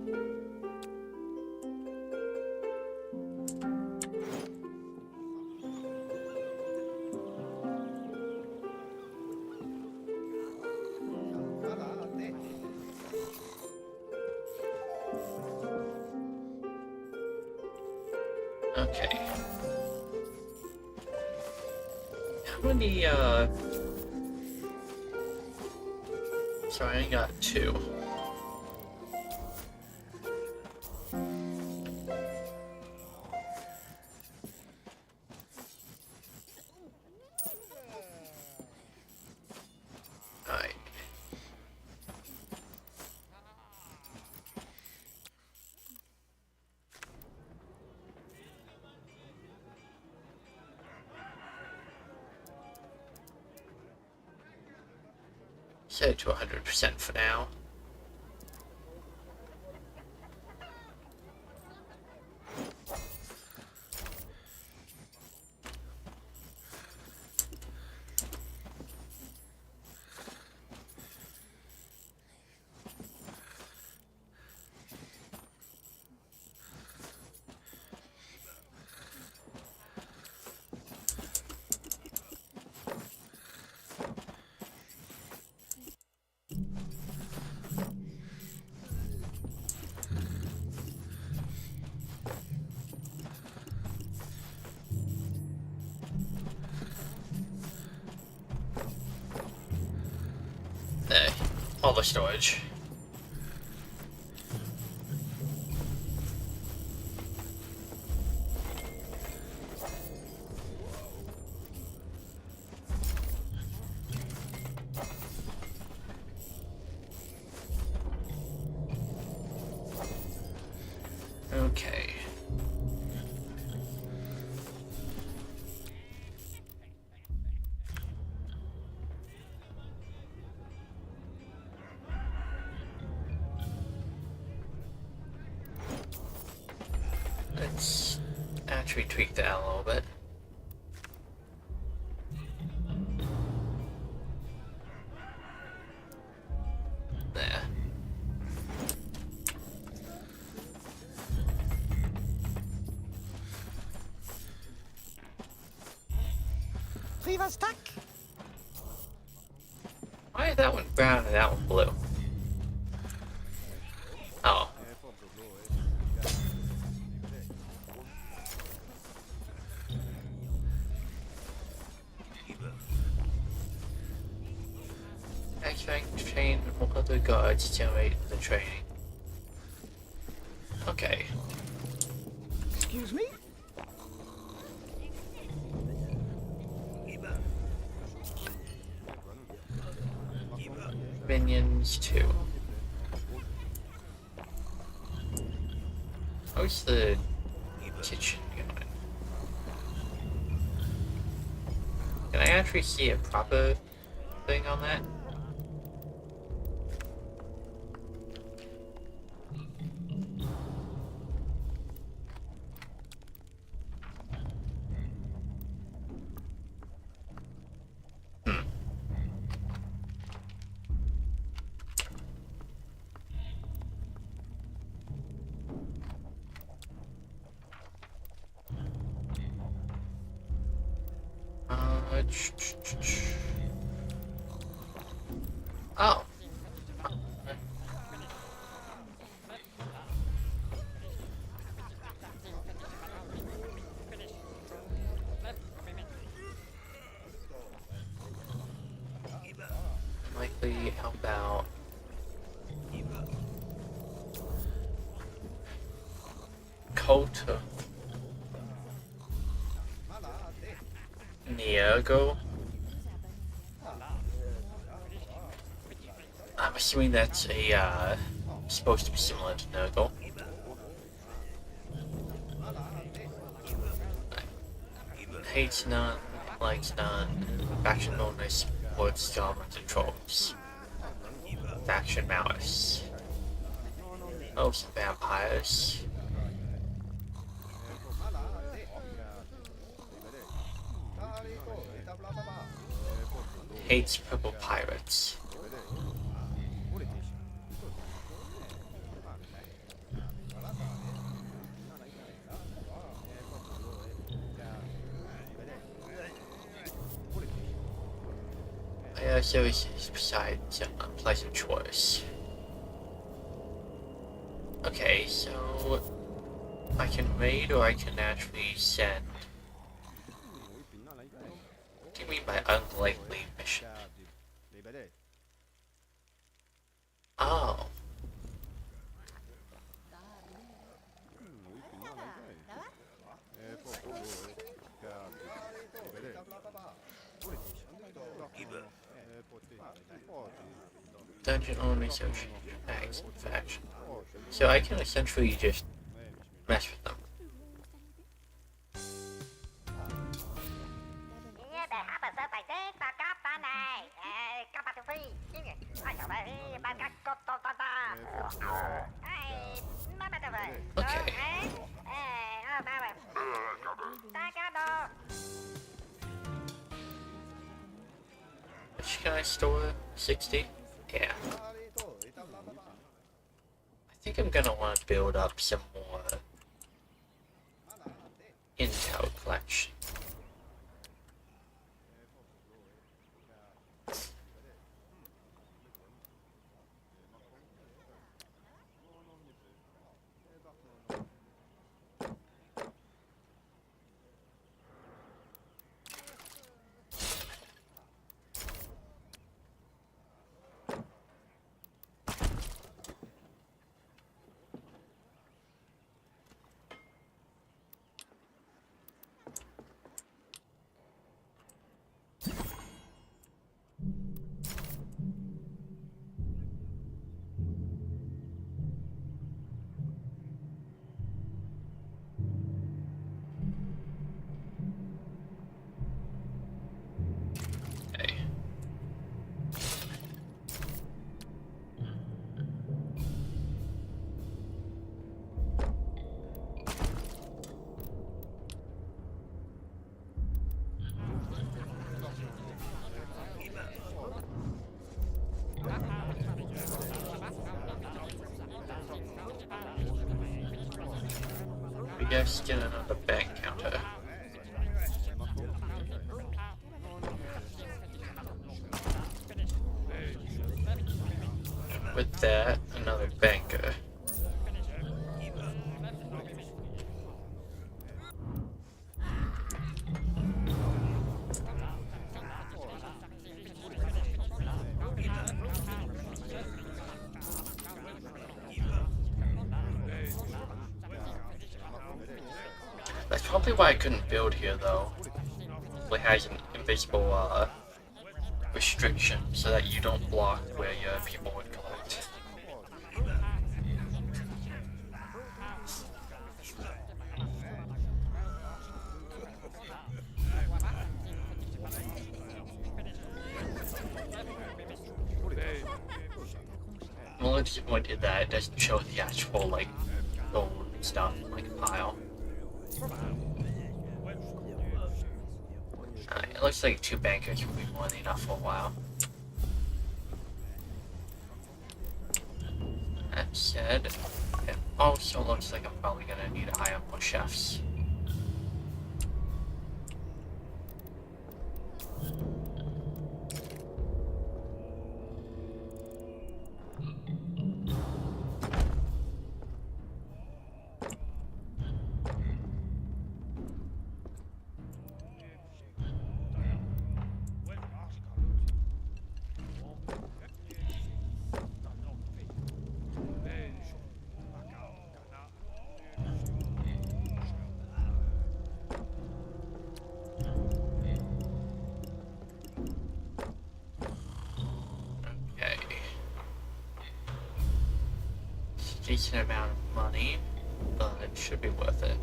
Speaker 1: Okay. How many, Sorry, I got 2. Alright. Set it to 100% for now. There, all the storage. let's actually tweak that a little bit. There.
Speaker 9: We were stuck.
Speaker 1: Why is that one brown and that one blue? Oh. Activate train other guards to generate the training. Okay.
Speaker 3: Excuse me?
Speaker 1: Minions 2. How's the kitchen going? Can I actually see a proper thing on that? Oh. Likely, how about Kota Niago? I'm assuming that's a supposed to be similar to Nurgle. Hates none, likes none. Faction bonus supports goblins and trolls. Faction malice. Oh, some vampires. Hates purple pirates. Services besides unpleasant chores. Okay, so I can raid or I can actually send. What do you mean by unlikely mission? Oh. Dungeon only social bags and faction. So I can essentially just mess with them. Okay. Which can I store? 60? Yeah. I think I'm gonna want to build up some more intel collection. We guys get another bank counter. With that, another banker. That's probably why I couldn't build here, though. It has an invisible restriction so that you don't block where your people would collect. Well, if you did that, it doesn't show the actual, like, gold stuff, like a pile. It looks like 2 bankers will be more than enough for a while. That said, it also looks like I'm probably gonna need to hire more chefs. Decent amount of money, but it should be worth it.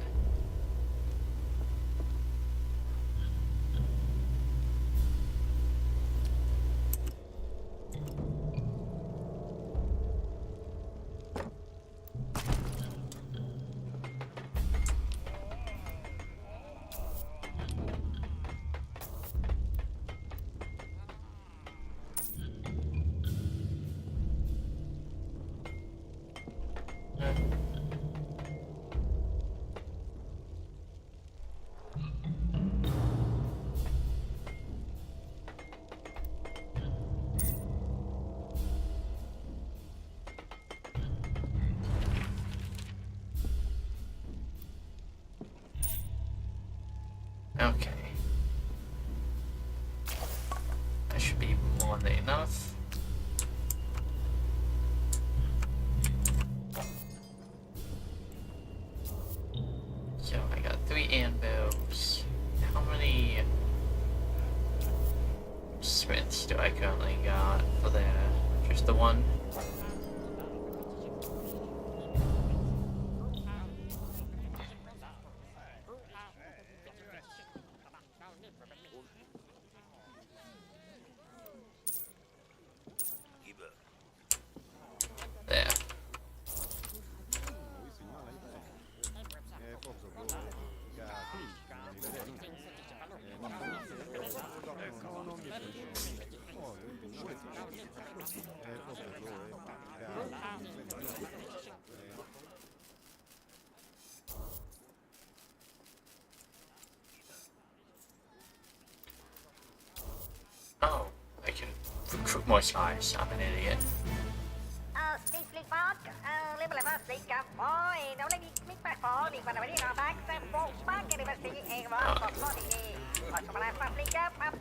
Speaker 1: Okay. That should be more than enough. So I got 3 anvils. How many smiths do I currently got for there? Just the one? There. Oh, I can recruit more spies. I'm an idiot.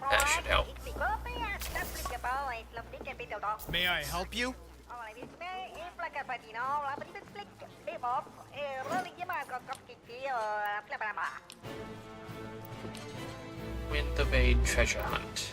Speaker 1: That should help.
Speaker 4: May I help you?
Speaker 1: Win the raid treasure hunt.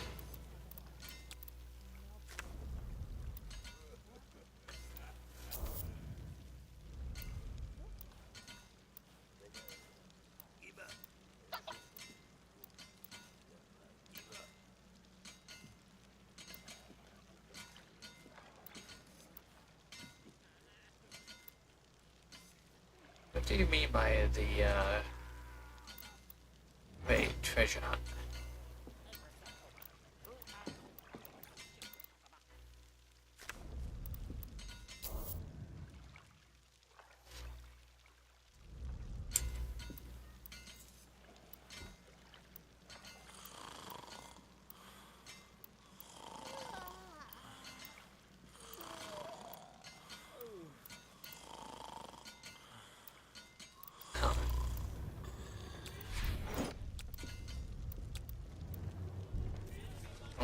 Speaker 1: What do you mean by the raid treasure hunt?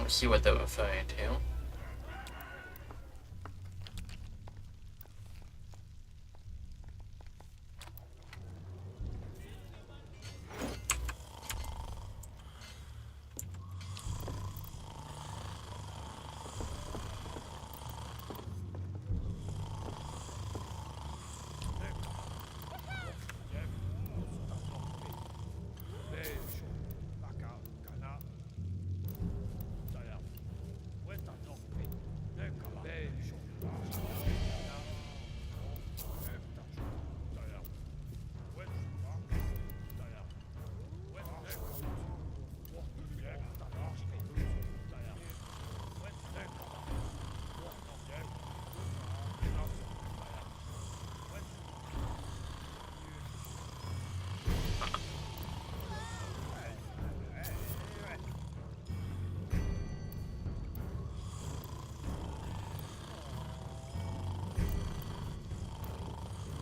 Speaker 1: want to see what they're referring to.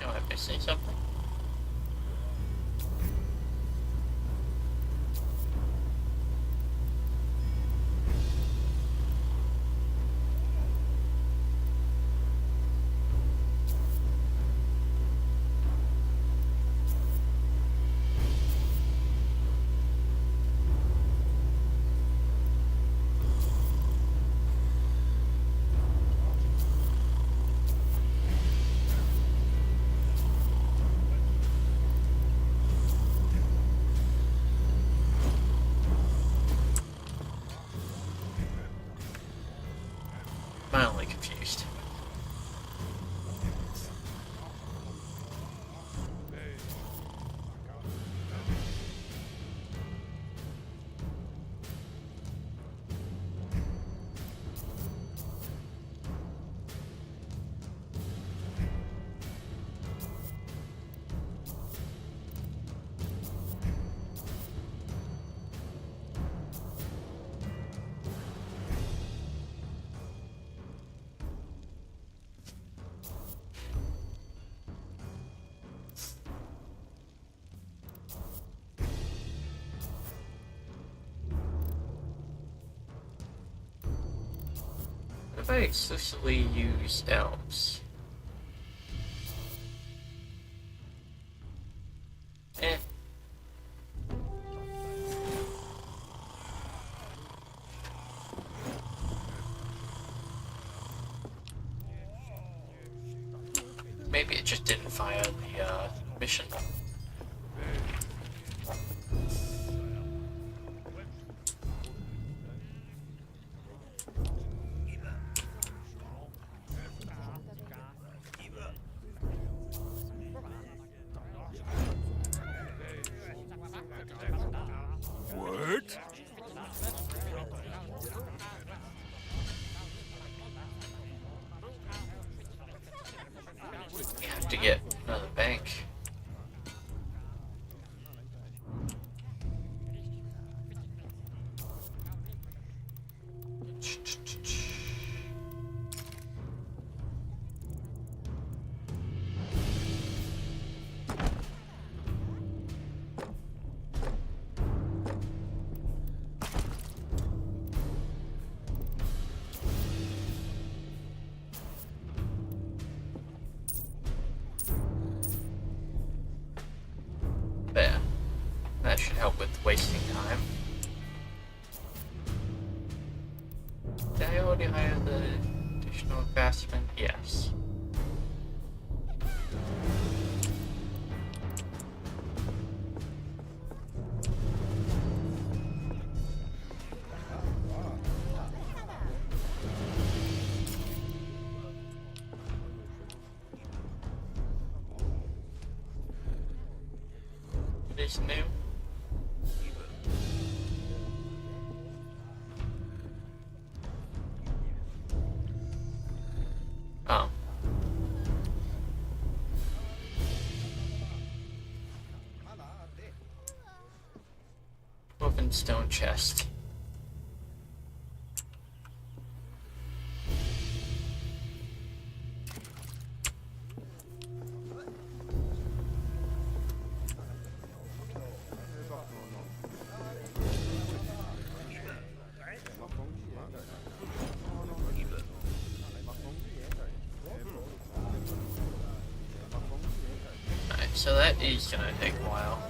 Speaker 1: Am I missing something? Mildly confused. If I exclusively use elves. Eh. Maybe it just didn't fire the mission.
Speaker 6: What?
Speaker 1: We have to get another bank. There. That should help with wasting time. Did I already hire the additional craftsman? Yes. This new. Oh. Woven stone chest. So that is gonna take a while.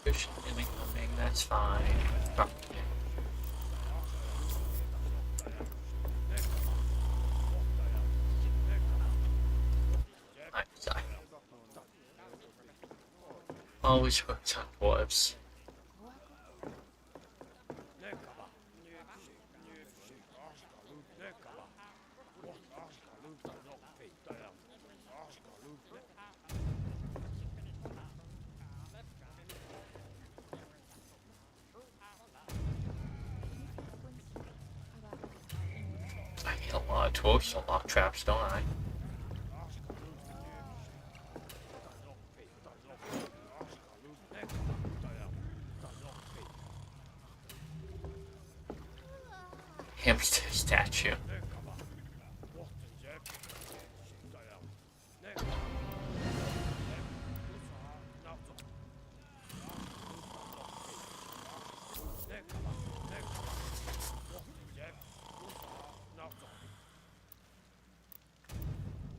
Speaker 1: Push incoming, that's fine. Oh. Alright, sorry. Always hooked on dwarves. I hit a lot of torch, a lot of traps, don't I? Hamster statue.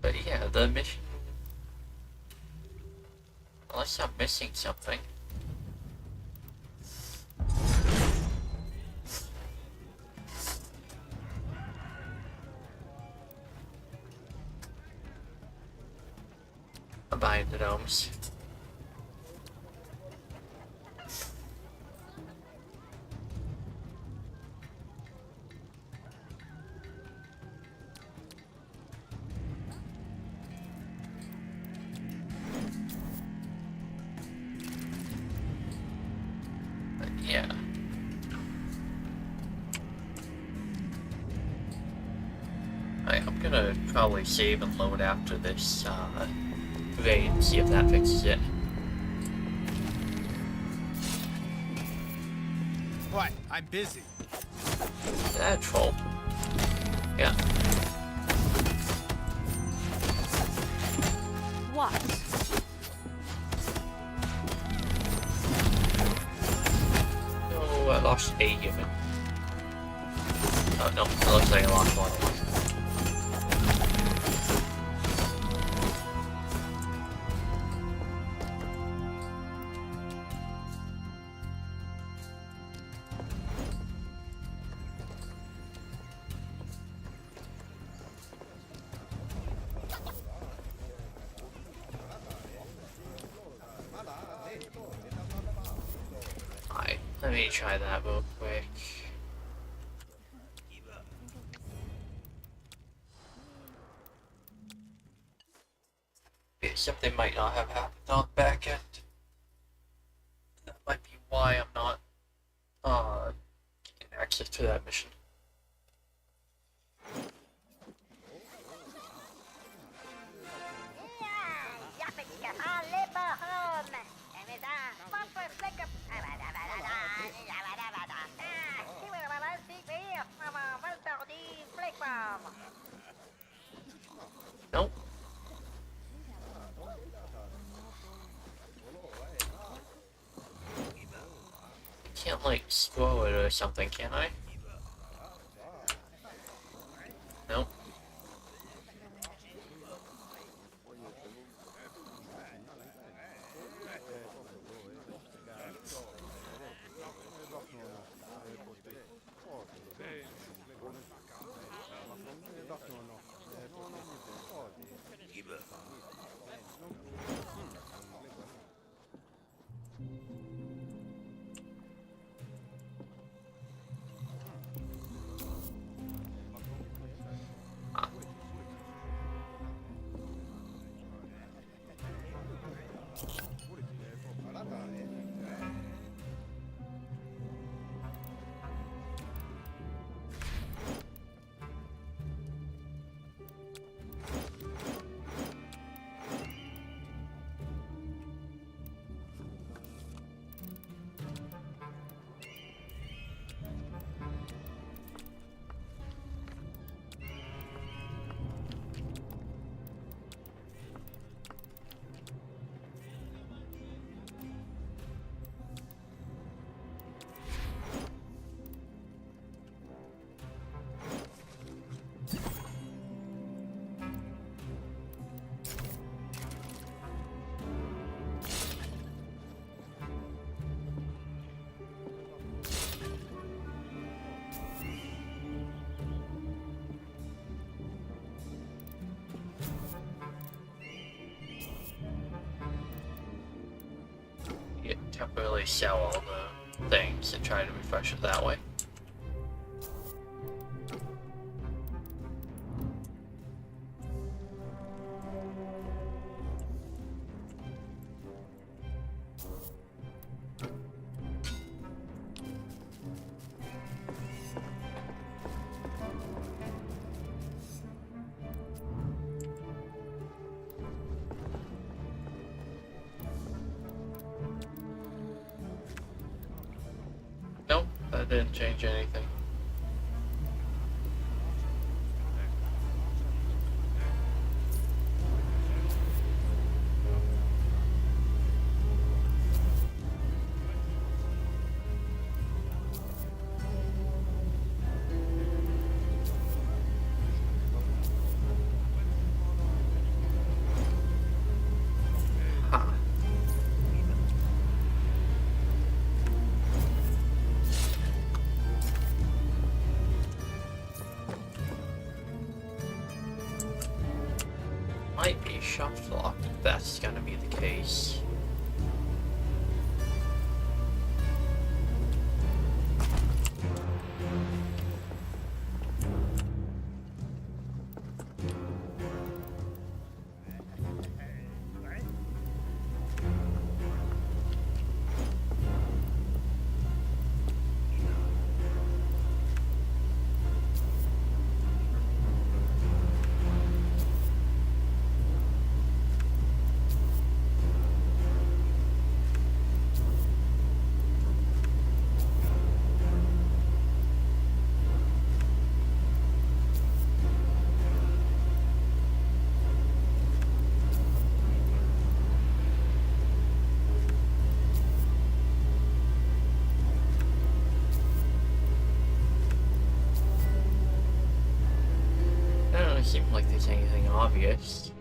Speaker 1: But yeah, the mission... Unless I'm missing something. I'm buying the domes. But yeah. I'm gonna probably save and load after this raid and see if that fixes it.
Speaker 4: What? I'm busy.
Speaker 1: That troll. Yeah.
Speaker 8: What?
Speaker 1: Oh, I lost a human. Oh no, it looks like I lost one. Alright, let me try that real quick. Something might not have happened on the back end. That might be why I'm not getting access to that mission. Nope. can't, like, scroll it or something, can I? Nope. You temporarily sell all the things and try to refresh it that way. Nope, that didn't change anything. Huh. Might be shaft locked if that's gonna be the case. That doesn't seem like there's anything obvious.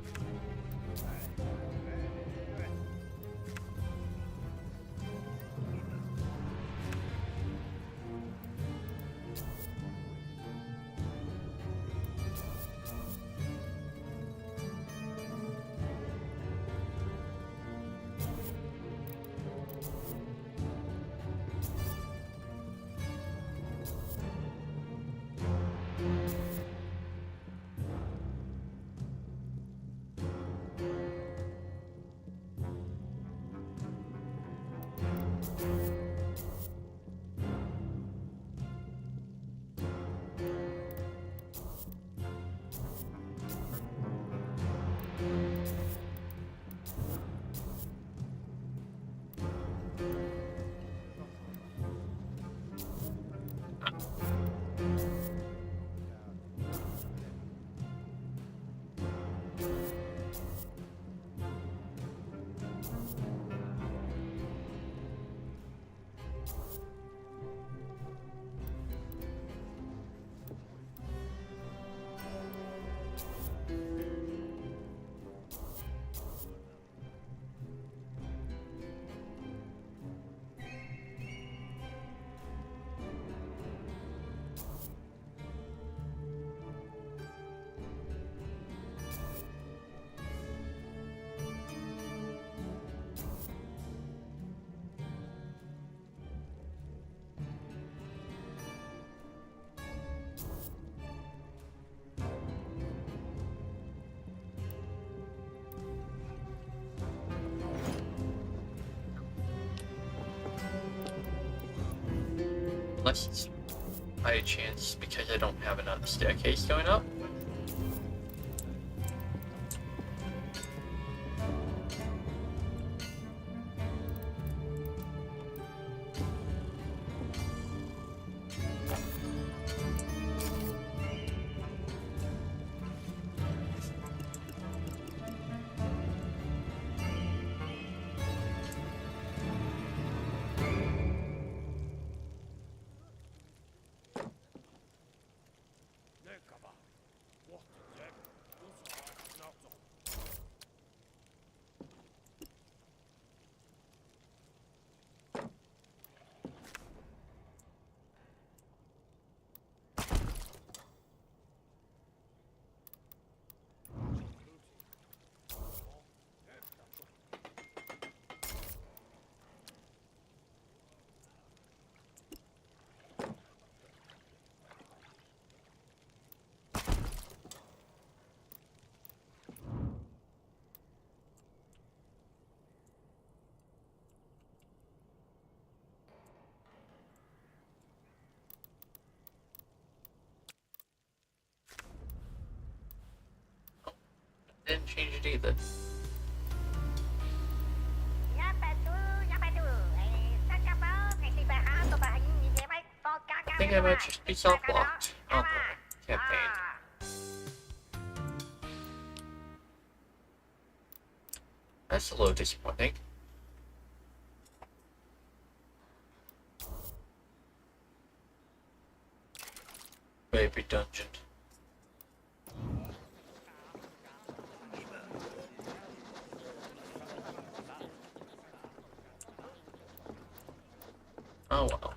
Speaker 1: Unless it's by a chance because I don't have another staircase going up. Didn't change it either. I think I might just be self-blocked on the campaign. That's a little disappointing. Maybe dungeon. Oh well.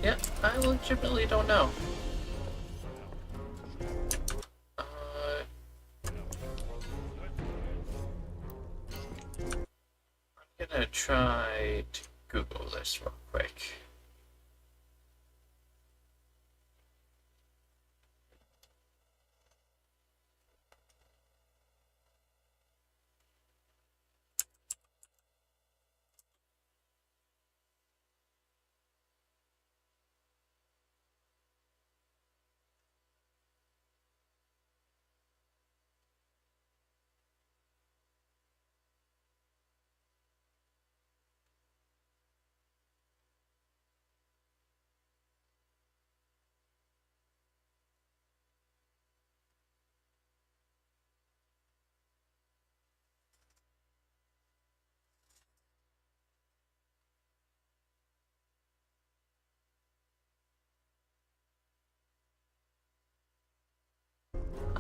Speaker 1: Yeah, I legitimately don't know. I'm gonna try to Google this real quick.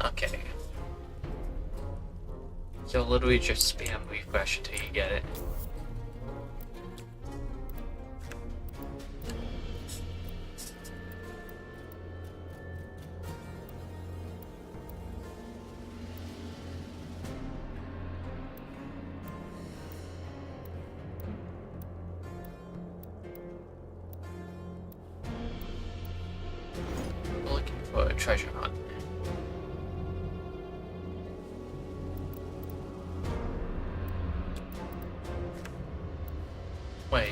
Speaker 1: Okay. So literally just spam refresh until you get it. for a treasure hunt. Wait.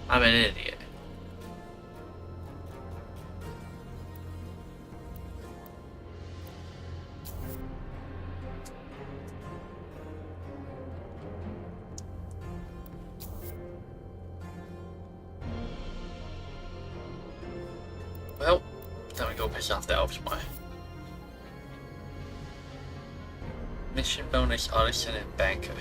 Speaker 1: I'm an idiot. Well, then we go piss off the elves more. Mission bonus artisan and banker.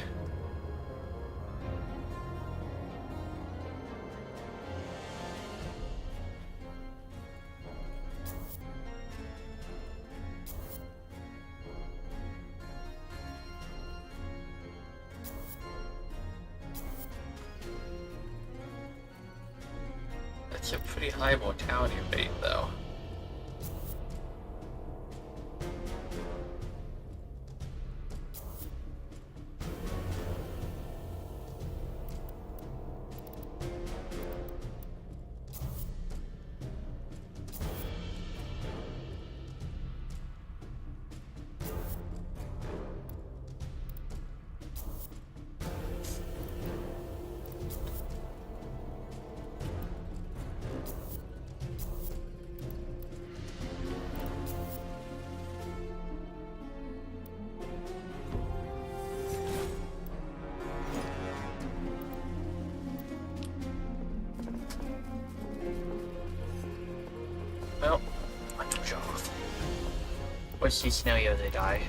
Speaker 1: That's a pretty high mortality rate, though. Well, I took you off. Worst case scenario, they die.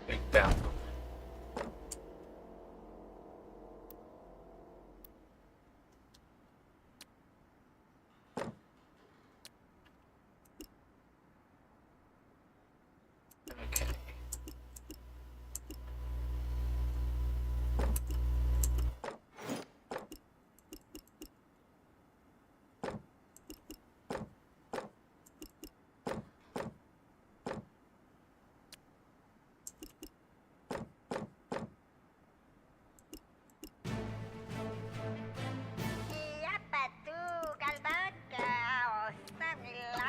Speaker 1: Big bathroom. Okay.
Speaker 7: Yappa tu, kalbak, samila,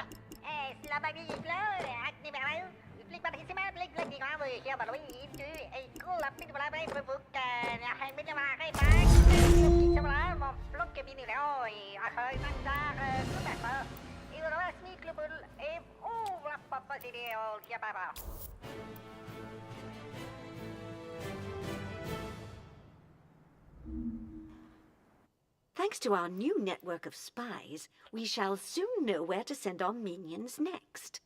Speaker 7: slabagi fleur, acne barrel, flick baptissima, flick flick grave, here but we into a cool up in the library for book, and I have been a back, looking somewhere, more flock of in I heard that, good at you will ask me, Clubble, if all the papa video, Yappa.
Speaker 8: Thanks to our new network of spies, we shall soon know where to send our minions next.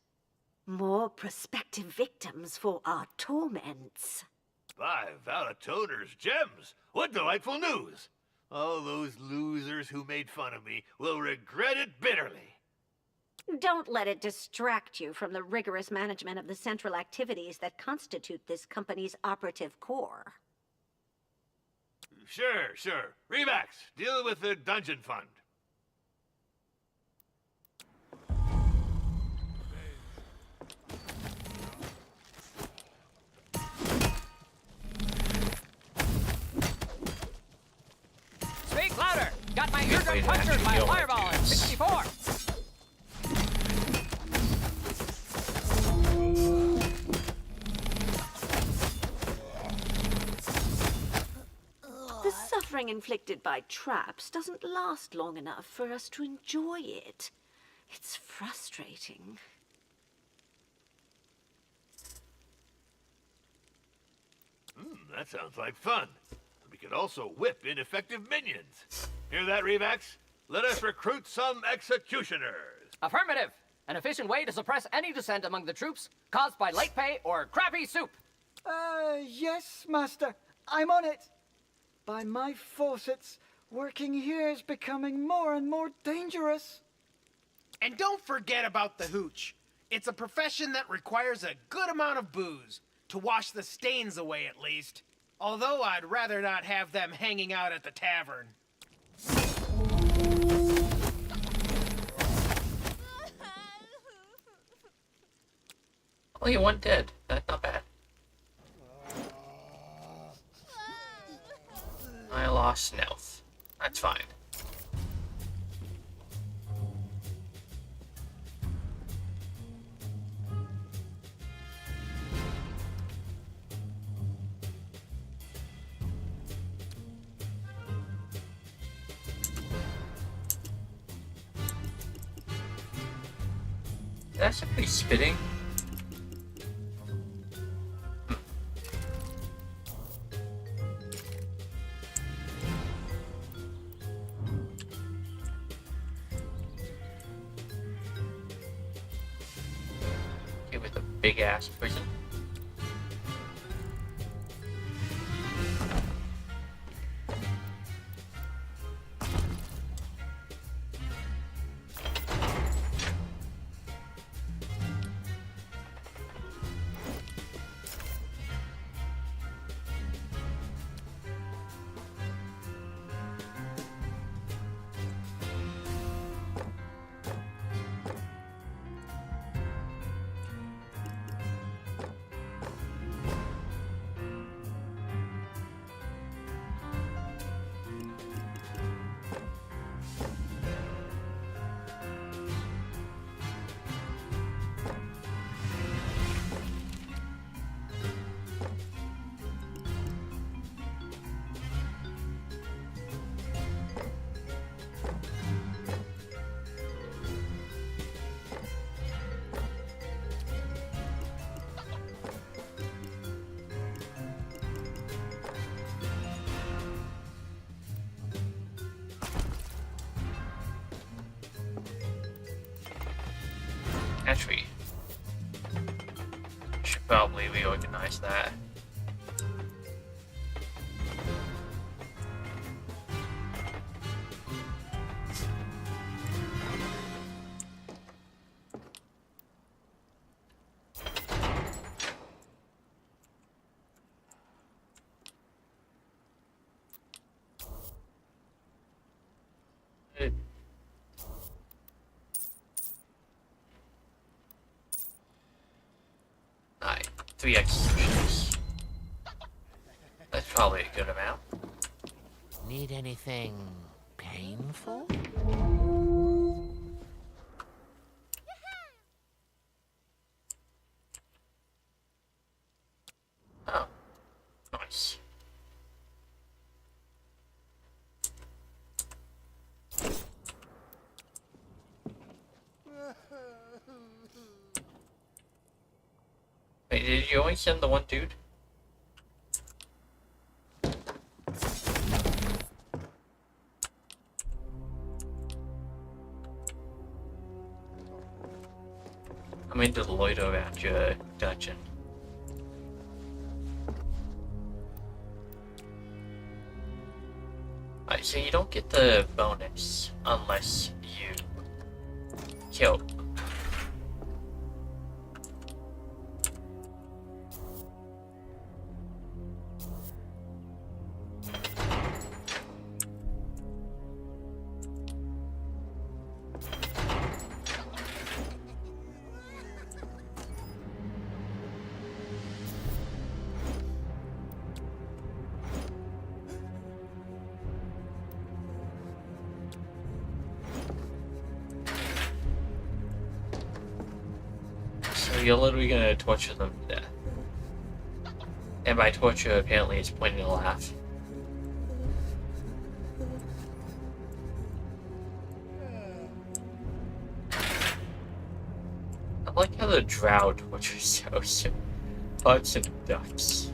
Speaker 8: More prospective victims for our torments.
Speaker 2: 5 Valatoner's gems! What delightful news! All those losers who made fun of me will regret it bitterly.
Speaker 8: Don't let it distract you from the rigorous management of the central activities that constitute this company's operative core.
Speaker 2: Sure. Remax, deal with the dungeon fund.
Speaker 5: Speak louder! Got my eardrum punctured by a fireball at 64!
Speaker 8: The suffering inflicted by traps doesn't last long enough for us to enjoy it. It's frustrating.
Speaker 2: That sounds like fun. We could also whip ineffective minions. Hear that, Revax? Let us recruit some executioners.
Speaker 5: Affirmative! An efficient way to suppress any dissent among the troops caused by late pay or crappy soup.
Speaker 3: Yes, Master. I'm on it. By my faucets, working here is becoming more and more dangerous.
Speaker 4: And don't forget about the hooch. It's a profession that requires a good amount of booze, to wash the stains away at least. Although I'd rather not have them hanging out at the tavern.
Speaker 1: Only one dead. That's not bad. I lost Nelf. That's fine. That's a pretty spitting. Okay, with a big ass prison. Actually, should probably reorganize that. Alright, 3 executions. That's probably a good amount.
Speaker 9: Need anything painful?
Speaker 1: Oh, nice. Wait, did you only send the one dude? I'm into the loiter around your dungeon. Alright, so you don't get the bonus unless you kill. So you're literally gonna torture them to death. And by torture, apparently it's pointing to laugh. I like how the drow tortures so pugs and ducks.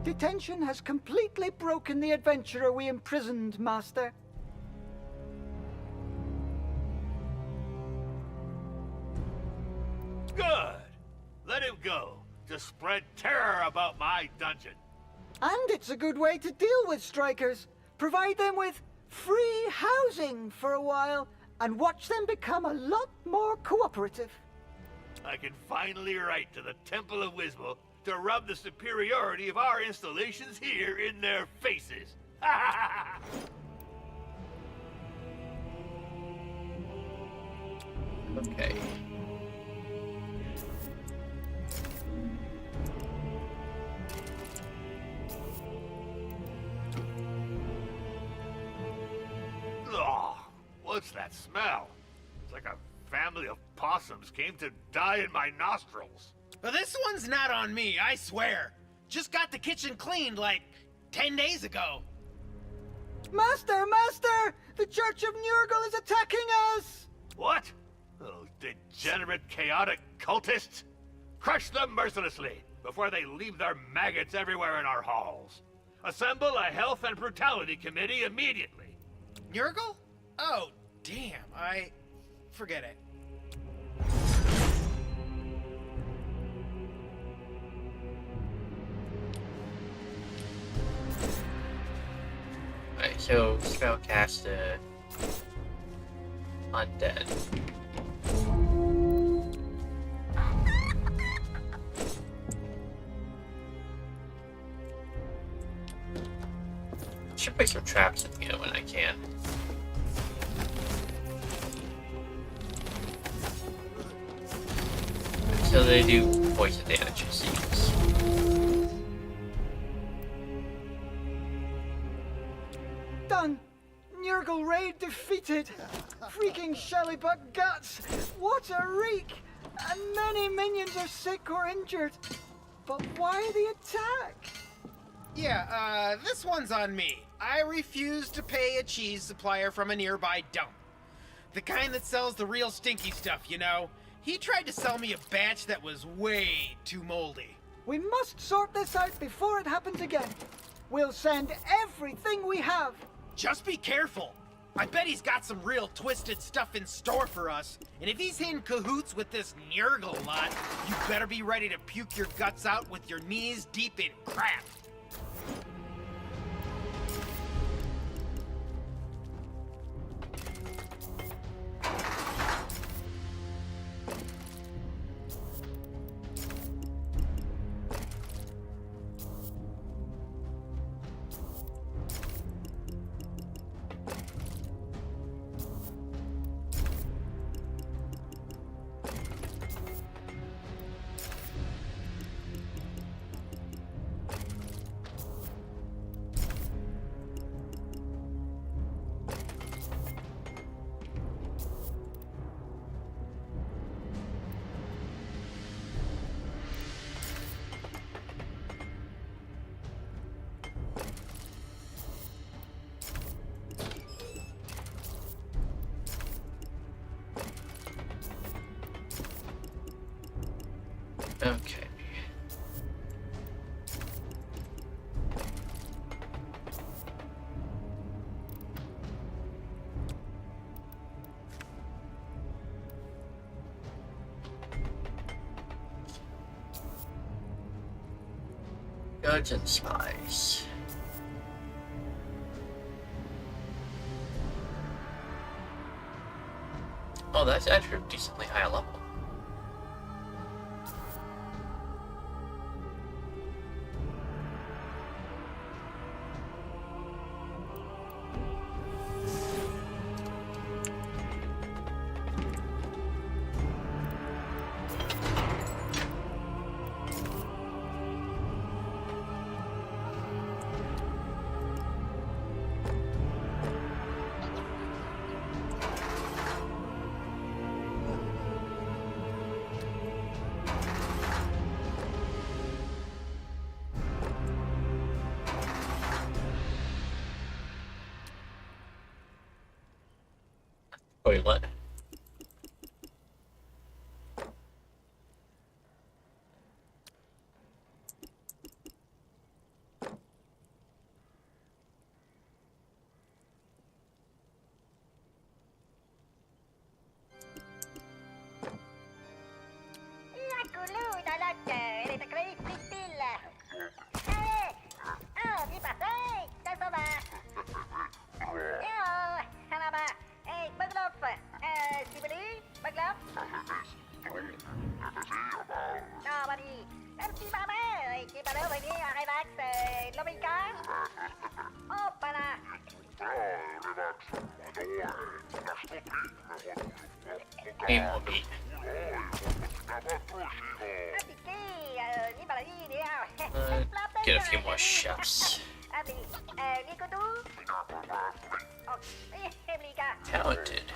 Speaker 3: Detention has completely broken the adventurer we imprisoned, Master.
Speaker 2: Good. Let him go to spread terror about my dungeon.
Speaker 3: And it's a good way to deal with strikers. Provide them with free housing for a while and watch them become a lot more cooperative.
Speaker 2: I can finally write to the Temple of Wismal to rub the superiority of our installations here in their faces.
Speaker 1: Okay.
Speaker 2: Ugh, what's that smell? It's like a family of possums came to die in my nostrils.
Speaker 4: But this one's not on me, I swear. Just got the kitchen cleaned like 10 days ago.
Speaker 3: Master! Master! The Church of Nurgle is attacking us!
Speaker 2: What? Those degenerate, chaotic cultists? Crush them mercilessly before they leave their maggots everywhere in our halls. Assemble a health and brutality committee immediately.
Speaker 4: Nurgle? Oh, damn, forget it.
Speaker 1: Alright, so spellcaster undead. Should put some traps in here when I can. So they do poison damage, it seems.
Speaker 3: Done! Nurgle raid defeated! Freaking Shellybuck guts! What a reek! And many minions are sick or injured. But why the attack?
Speaker 4: Yeah, this one's on me. I refuse to pay a cheese supplier from a nearby dump. The kind that sells the real stinky stuff, you know? He tried to sell me a batch that was way too moldy.
Speaker 3: We must sort this out before it happens again. We'll send everything we have.
Speaker 4: Just be careful. I bet he's got some real twisted stuff in store for us. And if he's in cahoots with this Nurgle lot, you better be ready to puke your guts out with your knees deep in crap.
Speaker 1: Okay. Guards and spies. Oh, that's actually a decently high level. Toilet.
Speaker 7: Chào bà đi. Em chị bà bé, chị bà đỡ vậy đi, hai bác nó bị cá. Ô, bà là.
Speaker 1: Need more meat. Get a few more chefs. Talented.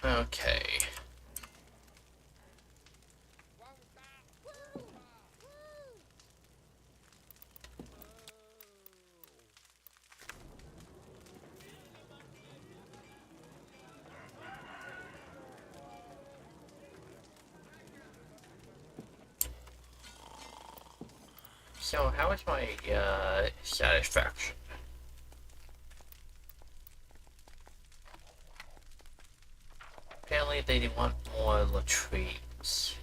Speaker 1: Okay. So, how is my satisfaction? Apparently, they want more latrines.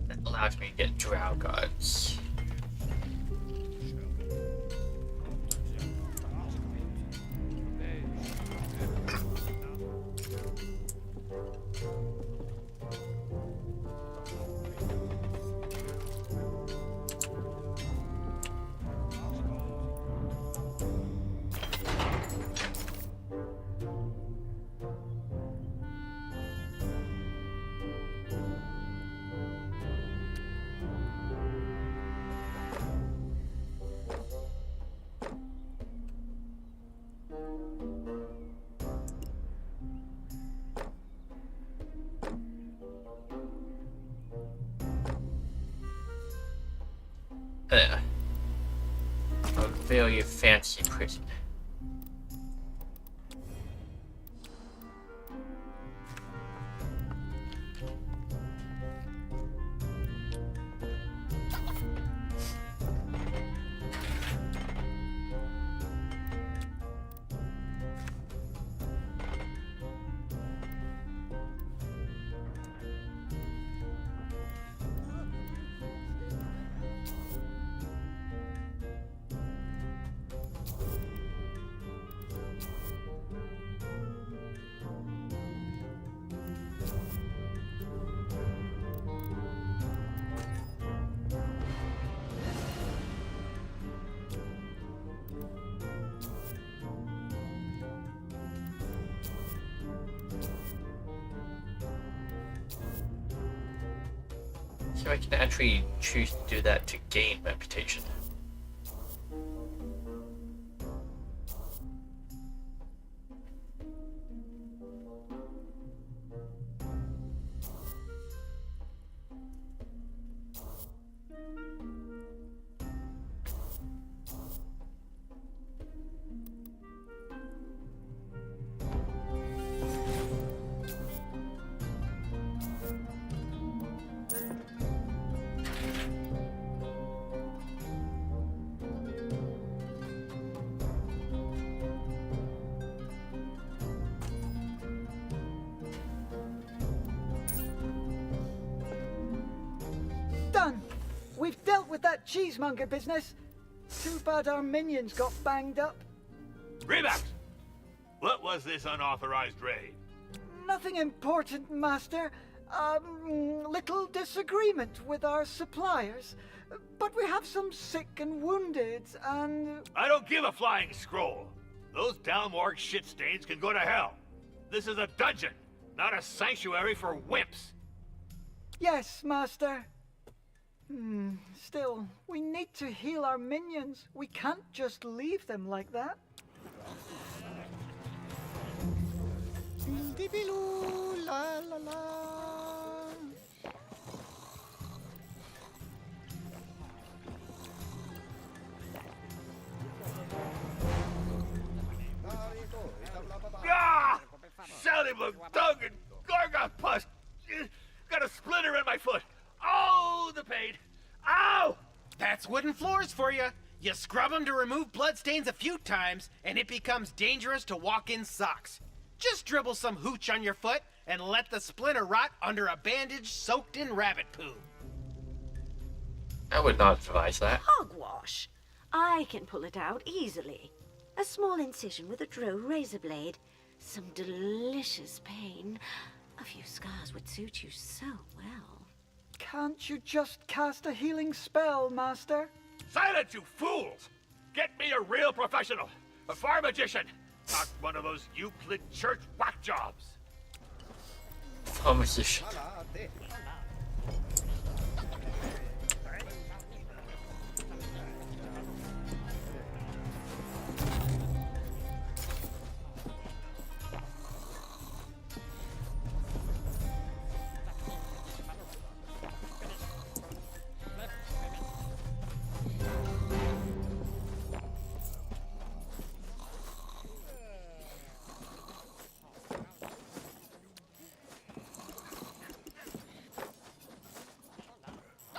Speaker 1: That allows me to get drow guards. There. A very fancy prison. So I can actually choose to do that to gain reputation.
Speaker 3: Done. We've dealt with that cheesemonger business. Too bad our minions got banged up.
Speaker 2: Rebax! What was this unauthorized raid?
Speaker 3: Nothing important, Master. Little disagreement with our suppliers. but we have some sick and wounded, and...
Speaker 2: I don't give a flying scroll. Those downmorg shit stains can go to hell. This is a dungeon, not a sanctuary for wimps.
Speaker 3: Yes, Master. Still, we need to heal our minions. We can't just leave them like that.
Speaker 10: La la la.
Speaker 2: Ah! Sally McDug and Gargoth pus! Got a splinter in my foot! Oh, the pain! Ow!
Speaker 4: That's wooden floors for you. You scrub them to remove bloodstains a few times, and it becomes dangerous to walk in socks. Just dribble some hooch on your foot and let the splinter rot under a bandage soaked in rabbit poo.
Speaker 1: I would not advise that.
Speaker 8: Hogwash. I can pull it out easily. A small incision with a drow razor blade. Some delicious pain. A few scars would suit you so well.
Speaker 3: Can't you just cast a healing spell, Master?
Speaker 2: Silence, you fools! Get me a real professional! A fire magician! Not one of those Euclid church whack jobs!
Speaker 1: Musician.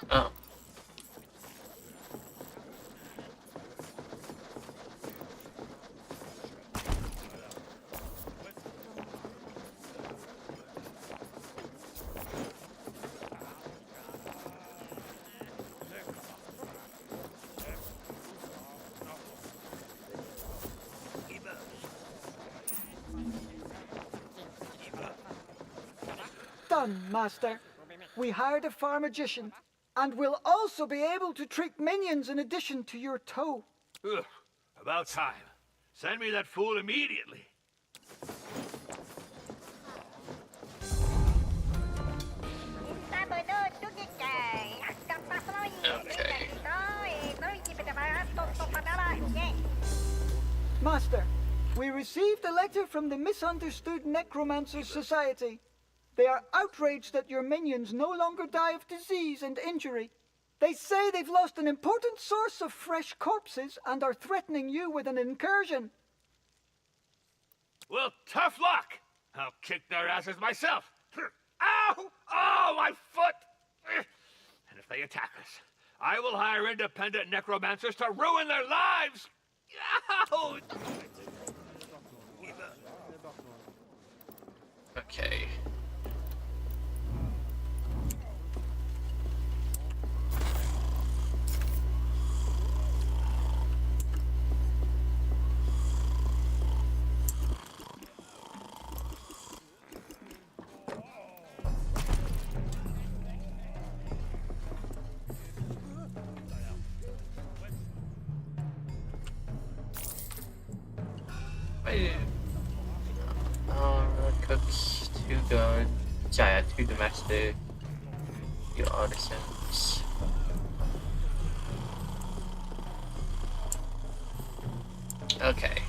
Speaker 1: Oh.
Speaker 3: Done, Master. We hired a fire magician, and we'll also be able to treat minions in addition to your toe.
Speaker 2: Ugh, about time. Send me that fool immediately.
Speaker 3: Master, we received a letter from the Misunderstood Necromancers Society. They are outraged that your minions no longer die of disease and injury. They say they've lost an important source of fresh corpses and are threatening you with an incursion.
Speaker 2: Well, tough luck! I'll kick their asses myself. Ow! Oh, my foot! And if they attack us, I will hire independent necromancers to ruin their lives! Ow!
Speaker 1: Okay. Cooks, 2 guards, yeah, 2 domestic, 2 artisans. Okay.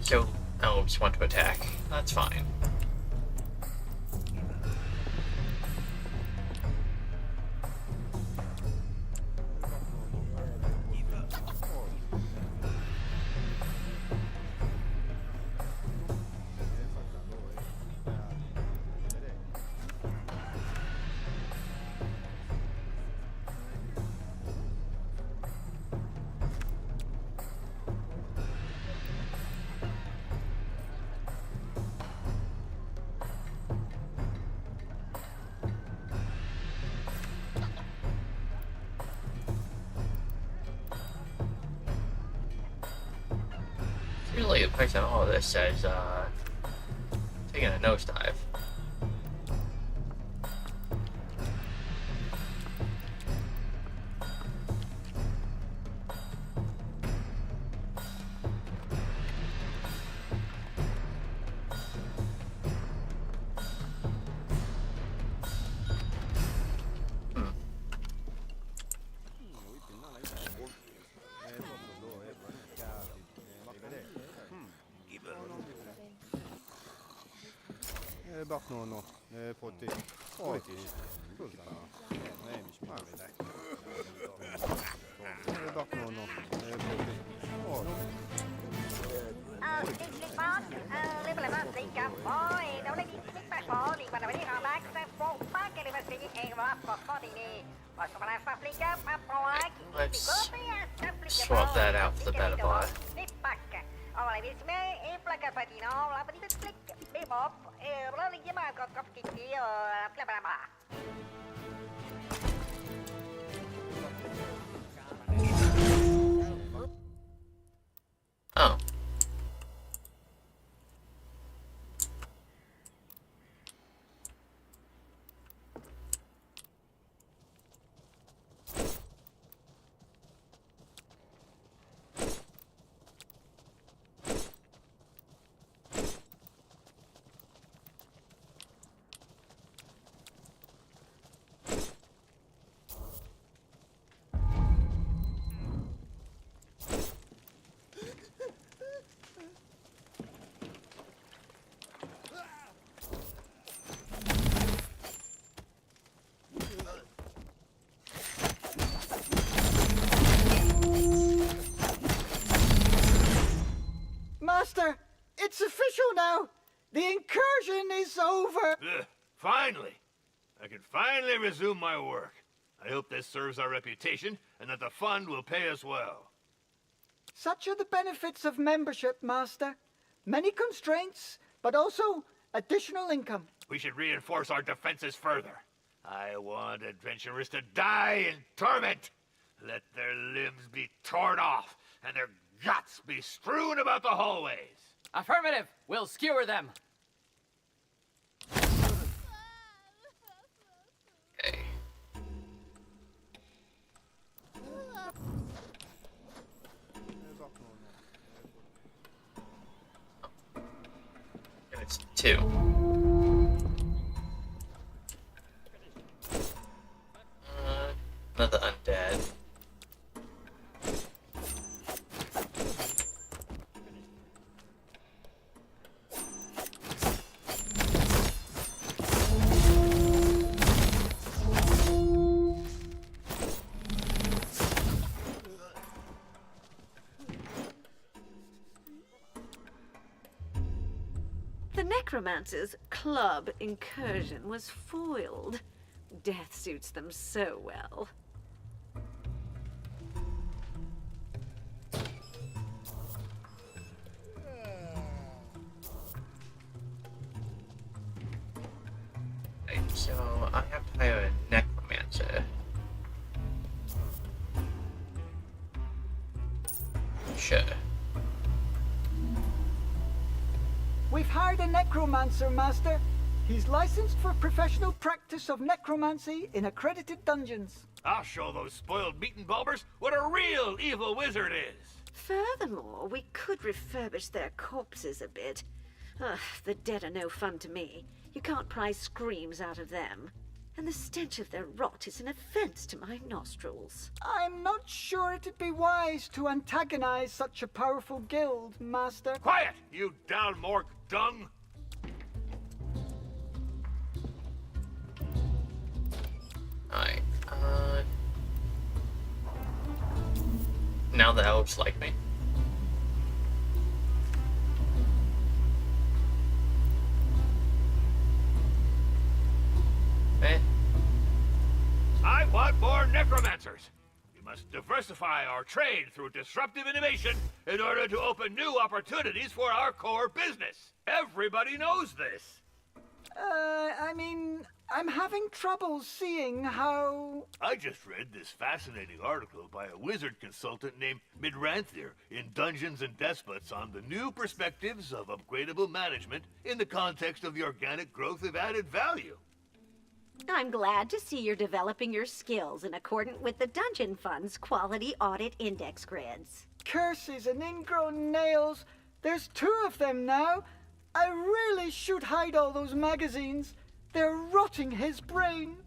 Speaker 1: So elves want to attack. That's fine. Really, the price on all of this says, taking a nosedive. Let's swap that out for the better bot. Oh.
Speaker 3: Master, it's official now. The incursion is over.
Speaker 2: Finally! I can finally resume my work. I hope this serves our reputation and that the fund will pay us well.
Speaker 3: Such are the benefits of membership, Master. Many constraints, but also additional income.
Speaker 2: We should reinforce our defenses further. I want adventurers to die in torment. Let their limbs be torn off and their guts be strewn about the hallways.
Speaker 5: Affirmative! We'll skewer them!
Speaker 1: Okay. It's 2. Another undead.
Speaker 8: The Necromancer's club incursion was foiled. Death suits them so well.
Speaker 1: Right, so I have to hire a necromancer. Sure.
Speaker 3: We've hired a necromancer, Master. He's licensed for professional practice of necromancy in accredited dungeons.
Speaker 2: I'll show those spoiled meat bulbers what a real evil wizard is.
Speaker 8: Furthermore, we could refurbish their corpses a bit. Ugh, the dead are no fun to me. You can't pry screams out of them. and the stench of their rot is an offense to my nostrils.
Speaker 3: I'm not sure it'd be wise to antagonize such a powerful guild, Master.
Speaker 2: Quiet, you Dalmork dung!
Speaker 1: Alright, now the elves like me. Eh?
Speaker 2: I want more necromancers! We must diversify our trade through disruptive innovation in order to open new opportunities for our core business. Everybody knows this.
Speaker 3: I mean, I'm having trouble seeing how...
Speaker 2: I just read this fascinating article by a wizard consultant named Midranthir in Dungeons and Despots on the new perspectives of upgradable management in the context of the organic growth of added value.
Speaker 8: I'm glad to see you're developing your skills in accordance with the Dungeon Fund's Quality Audit Index grids.
Speaker 3: Curses and ingrown nails. There's 2 of them now. I really should hide all those magazines. They're rotting his brain.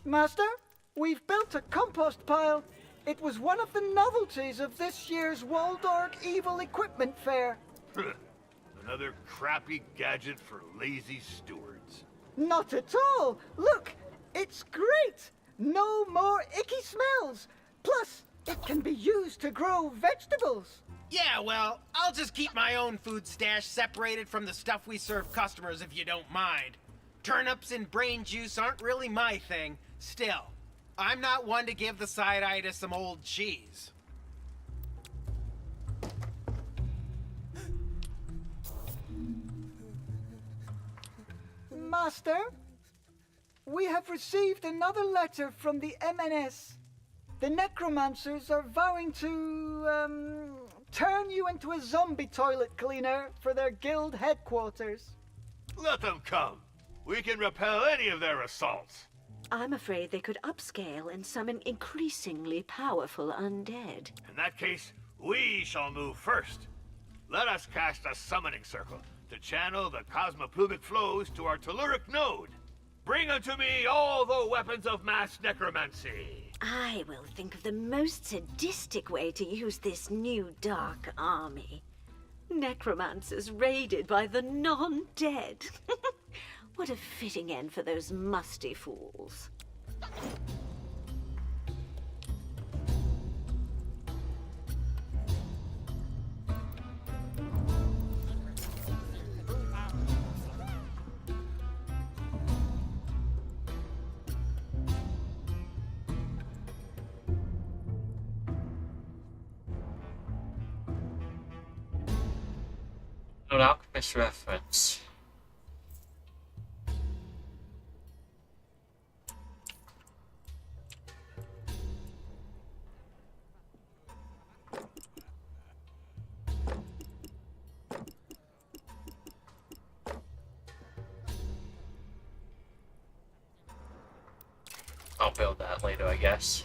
Speaker 3: Master, we've built a compost pile. It was one of the novelties of this year's Waldorg Evil Equipment Fair.
Speaker 2: Another crappy gadget for lazy stewards.
Speaker 3: Not at all. Look, it's great. No more icky smells. Plus, it can be used to grow vegetables.
Speaker 4: Yeah, well, I'll just keep my own food stash separated from the stuff we serve customers if you don't mind. Turnips and brain juice aren't really my thing. Still, I'm not one to give the side eye to some old cheese.
Speaker 3: Master, we have received another letter from the MNS. The necromancers are vowing to, turn you into a zombie toilet cleaner for their guild headquarters.
Speaker 2: Let them come. We can repel any of their assaults.
Speaker 8: I'm afraid they could upscale and summon increasingly powerful undead.
Speaker 2: In that case, we shall move first. Let us cast a summoning circle to channel the cosmoplumic flows to our telluric node. Bring unto me all the weapons of mass necromancy.
Speaker 8: I will think of the most sadistic way to use this new dark army. Necromancers raided by the non-dead. What a fitting end for those musty fools.
Speaker 1: An alchemist reference. I'll build that later, I guess.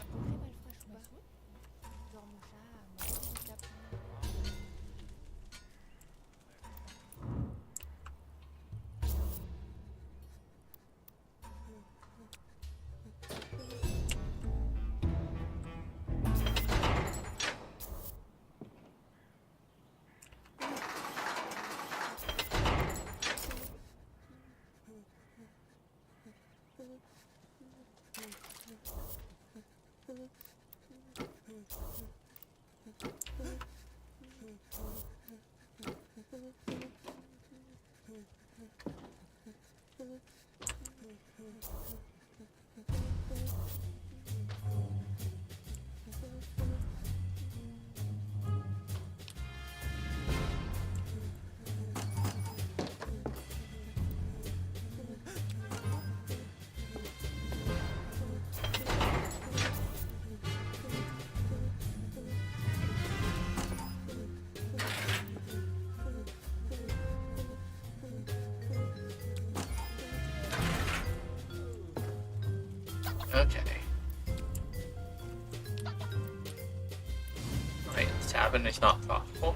Speaker 1: Okay. Right, the tavern is not profitable.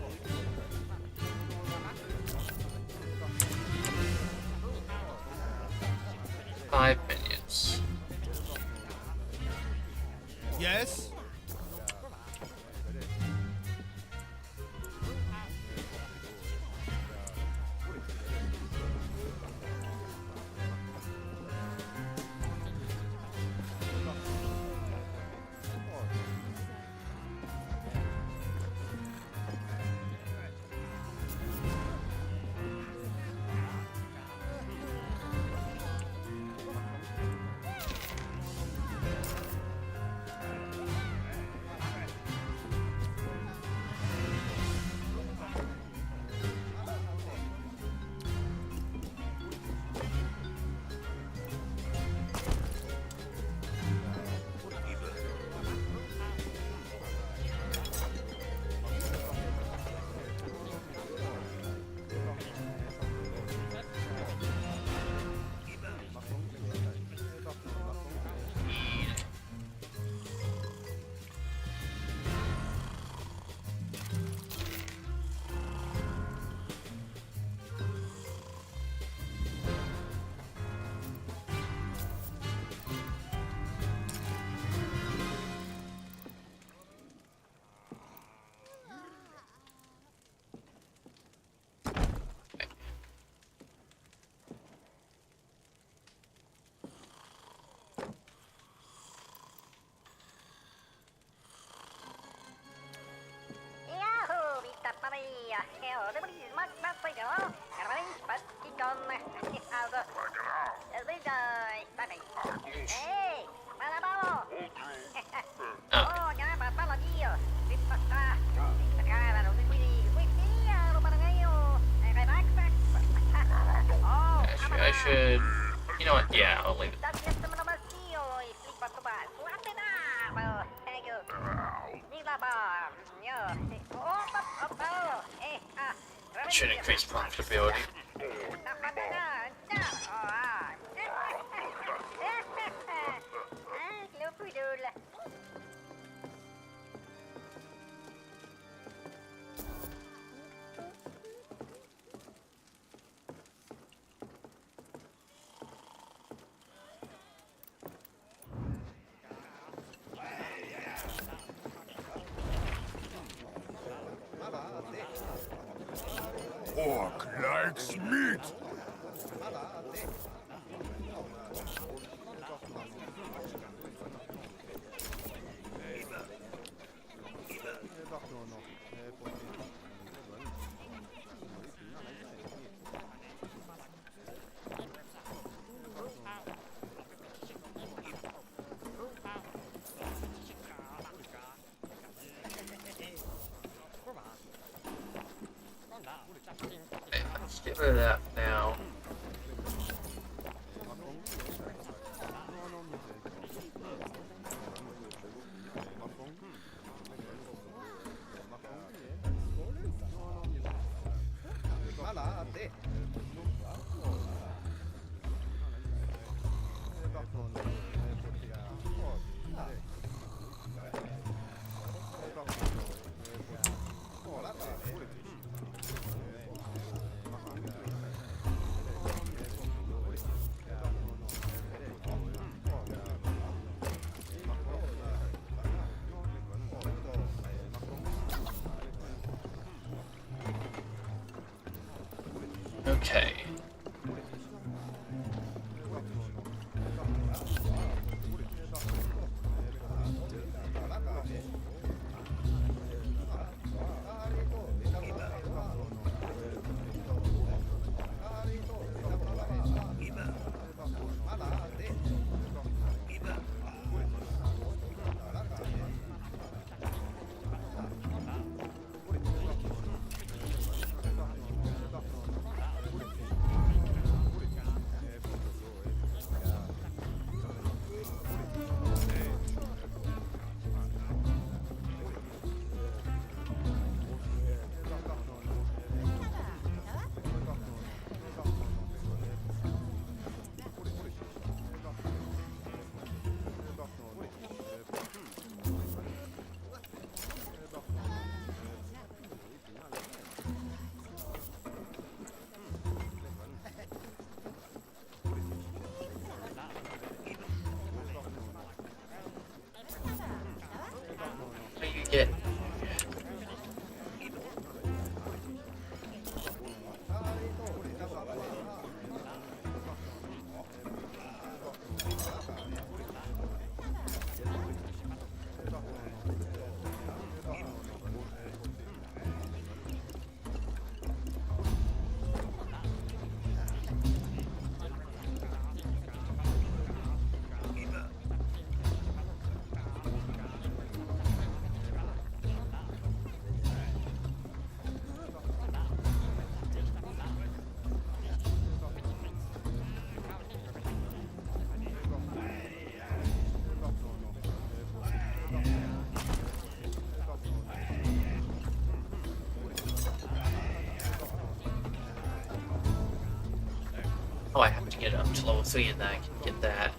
Speaker 1: $5 minions.
Speaker 6: Yes?
Speaker 7: Yahoo! Vita Maria! Everybody's much better, you know? Everybody's but he gone. Also, hey! Malabao! Oh, caramba, fala Dio! Vita sta! Cara, non mi lo paragayo! Relax! Oh,
Speaker 1: Actually, I should. You know what? Yeah, I'll leave it.
Speaker 7: that's just the number Dio! Sleep at the bar. What the hell? Thank you. Nila bar. Yo. Oh, eh,
Speaker 1: It should increase profitability.
Speaker 6: Orc likes meat.
Speaker 1: Okay, let's get rid of that now. Okay. Oh, I have to get up to level 3 and then I can get that.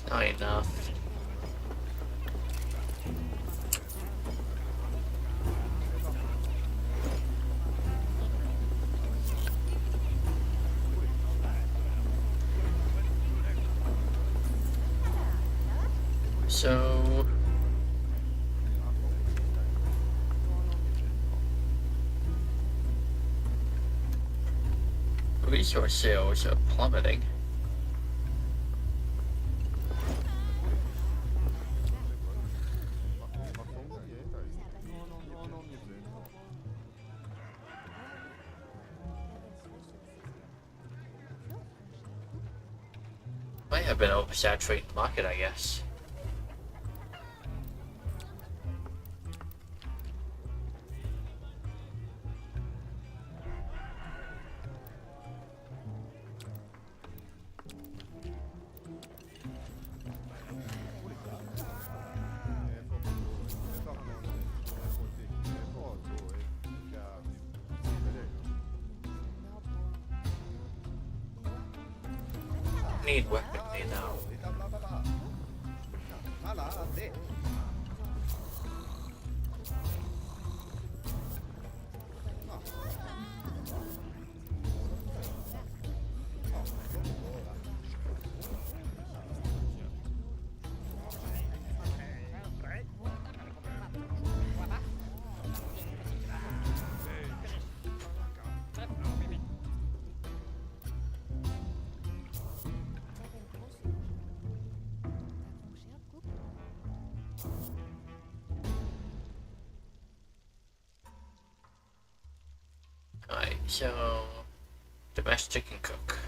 Speaker 1: Not enough. So resource sales are plummeting. Might have been oversaturating the market, I guess. Need weaponry now. Alright, so domestic and cook.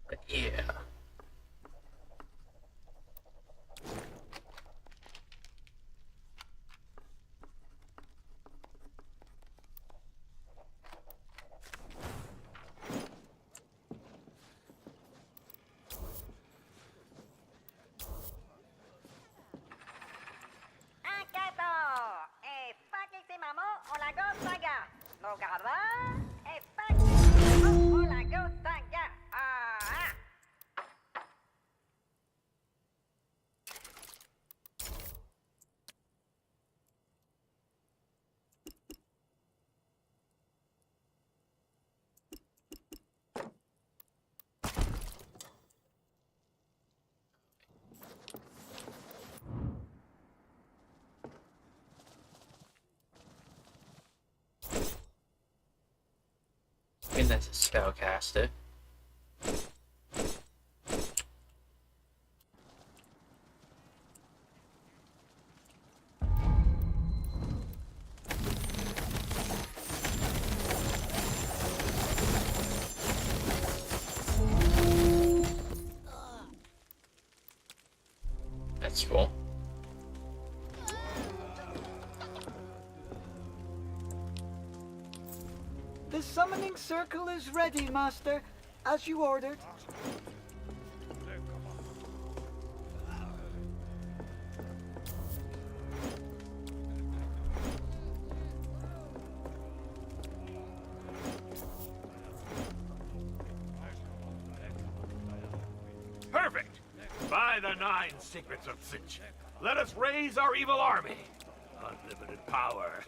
Speaker 1: But yeah. I mean, that's a spellcaster.
Speaker 3: The summoning circle is ready, Master, as you ordered.
Speaker 2: Perfect! By the 9 secrets of Sich, let us raise our evil army. Unlimited power.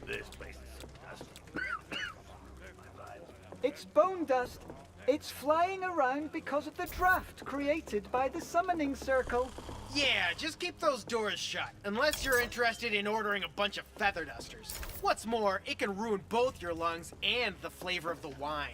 Speaker 2: This place is so dusty. My vibe.
Speaker 3: It's bone dust. It's flying around because of the draft created by the summoning circle.
Speaker 4: Yeah, just keep those doors shut, unless you're interested in ordering a bunch of feather dusters. What's more, it can ruin both your lungs and the flavor of the wine.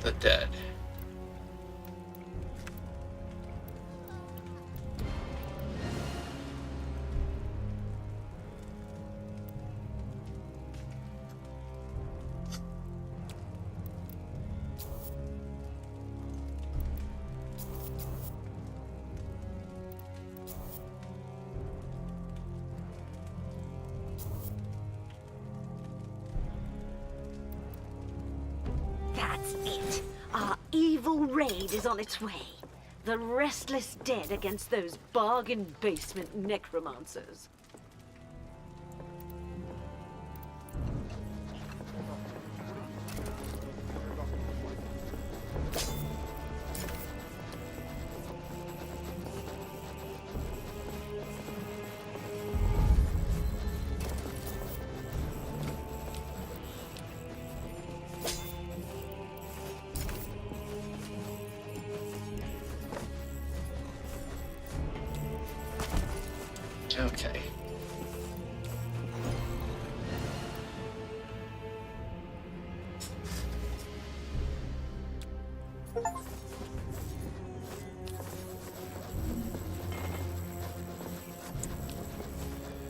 Speaker 1: The dead.
Speaker 8: That's it. Our evil raid is on its way. The restless dead against those bargain basement necromancers.
Speaker 1: Okay.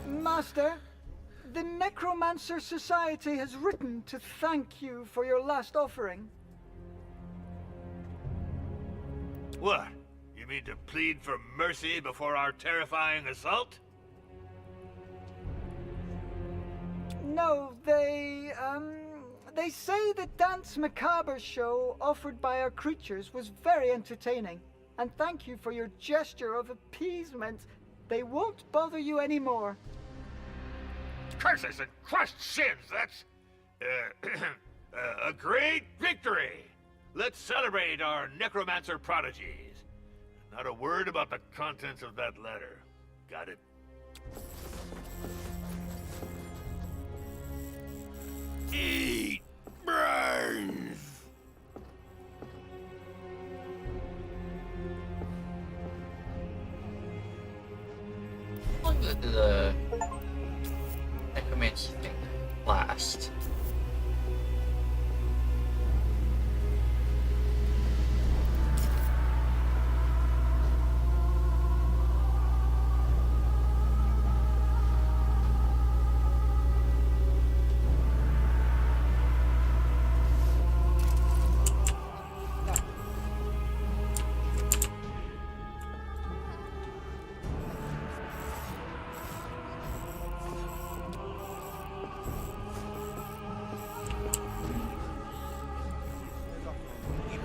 Speaker 3: Master, the Necromancer Society has written to thank you for your last offering.
Speaker 2: What? You mean to plead for mercy before our terrifying assault?
Speaker 3: No, they say the Dance Macabre show offered by our creatures was very entertaining. And thank you for your gesture of appeasement. They won't bother you anymore.
Speaker 2: Curses and crushed shins, that's... a great victory! Let's celebrate our necromancer prodigies. Not a word about the contents of that letter. Got it? Eat brains!
Speaker 1: How long did the necromancy thing last?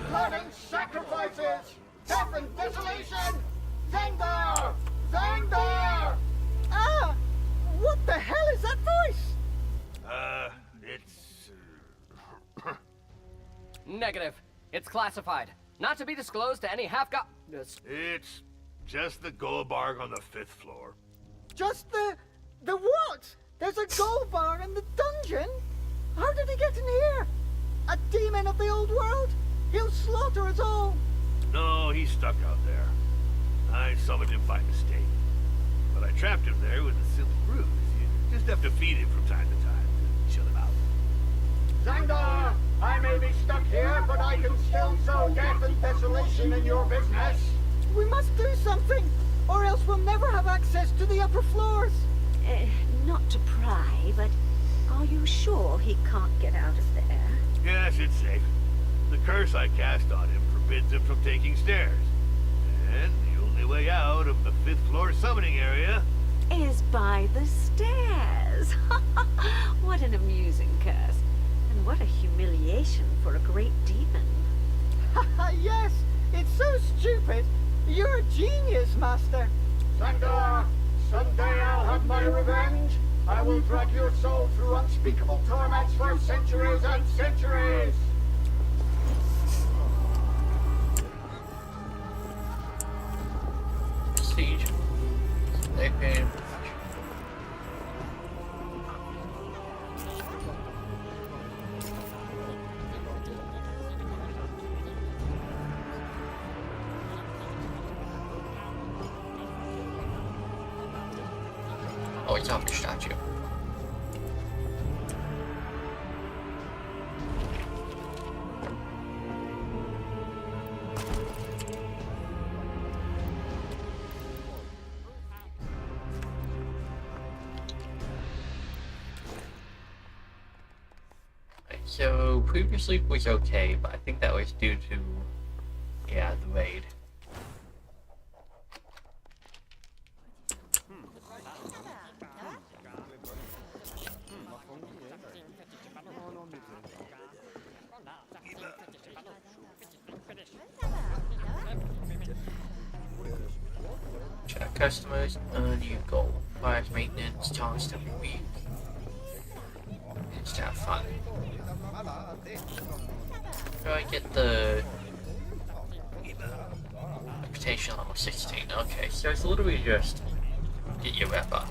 Speaker 3: Blood and sacrifices! Death and desolation! Zangdar! Zangdar! Ah! What the hell is that voice?
Speaker 2: It's...
Speaker 5: Negative. It's classified. Not to be disclosed to any half-god...
Speaker 2: It's just the Goldbarg on the 5th floor.
Speaker 3: Just the what? There's a gold bar in the dungeon? How did he get in here? A demon of the old world? He'll slaughter us all.
Speaker 2: No, he's stuck out there. I summoned him by mistake. But I trapped him there with a simple ruse. You just have to feed him from time to time to chill him out.
Speaker 3: Zangdar! I may be stuck here, but I can still sow death and desolation in your business. We must do something, or else we'll never have access to the upper floors.
Speaker 8: Not to pry, but are you sure he can't get out of there?
Speaker 2: Yes, it's safe. The curse I cast on him forbids him from taking stairs. And the only way out of the 5th floor summoning area...
Speaker 8: Is by the stairs. What an amusing curse. And what a humiliation for a great demon.
Speaker 3: Yes, it's so stupid. You're a genius, Master.
Speaker 11: Sandor, someday I'll have my revenge. I will drag your soul through unspeakable torments for centuries and centuries.
Speaker 1: Siege. They pay. Oh, it's off the statue. So previously it was okay, but I think that was due to, yeah, the raid. Check customers, new goal. Fires maintenance, task every week. Just have fun. Do I get the reputation level 16? Okay, so it's literally just get your rep up.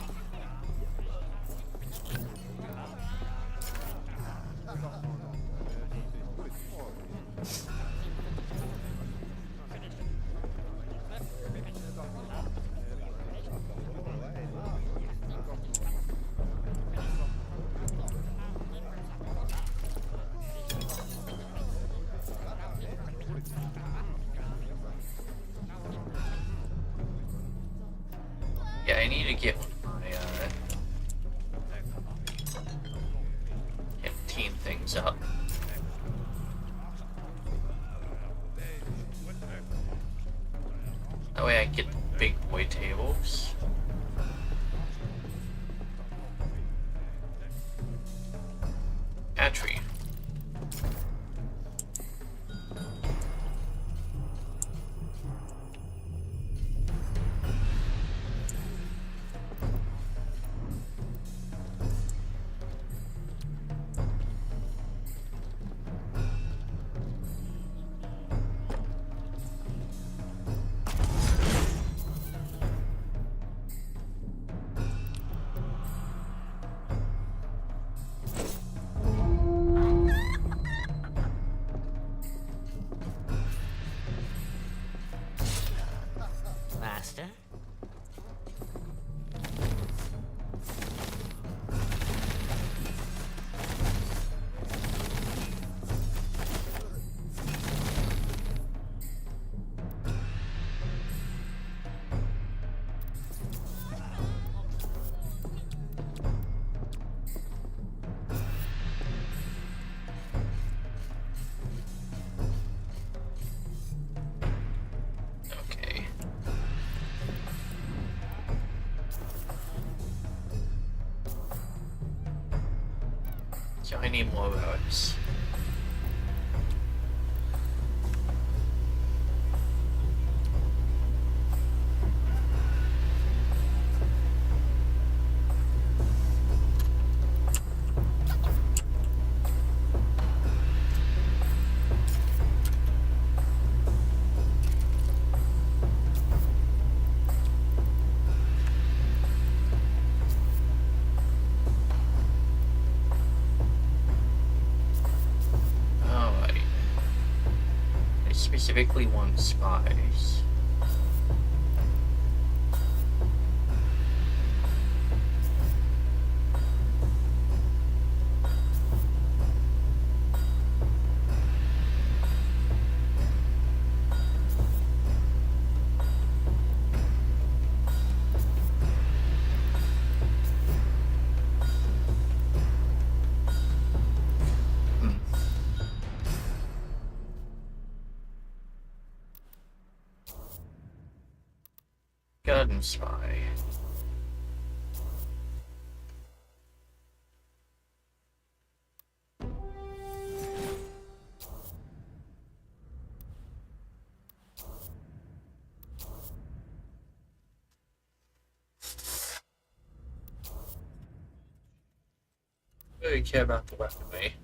Speaker 1: Yeah, I need to get my team things up. That way I can get the big boy tables. Entry.
Speaker 9: Master?
Speaker 1: Okay. So I need more roads. Alright. I specifically want spies. Garden spy. Really care about the weaponry.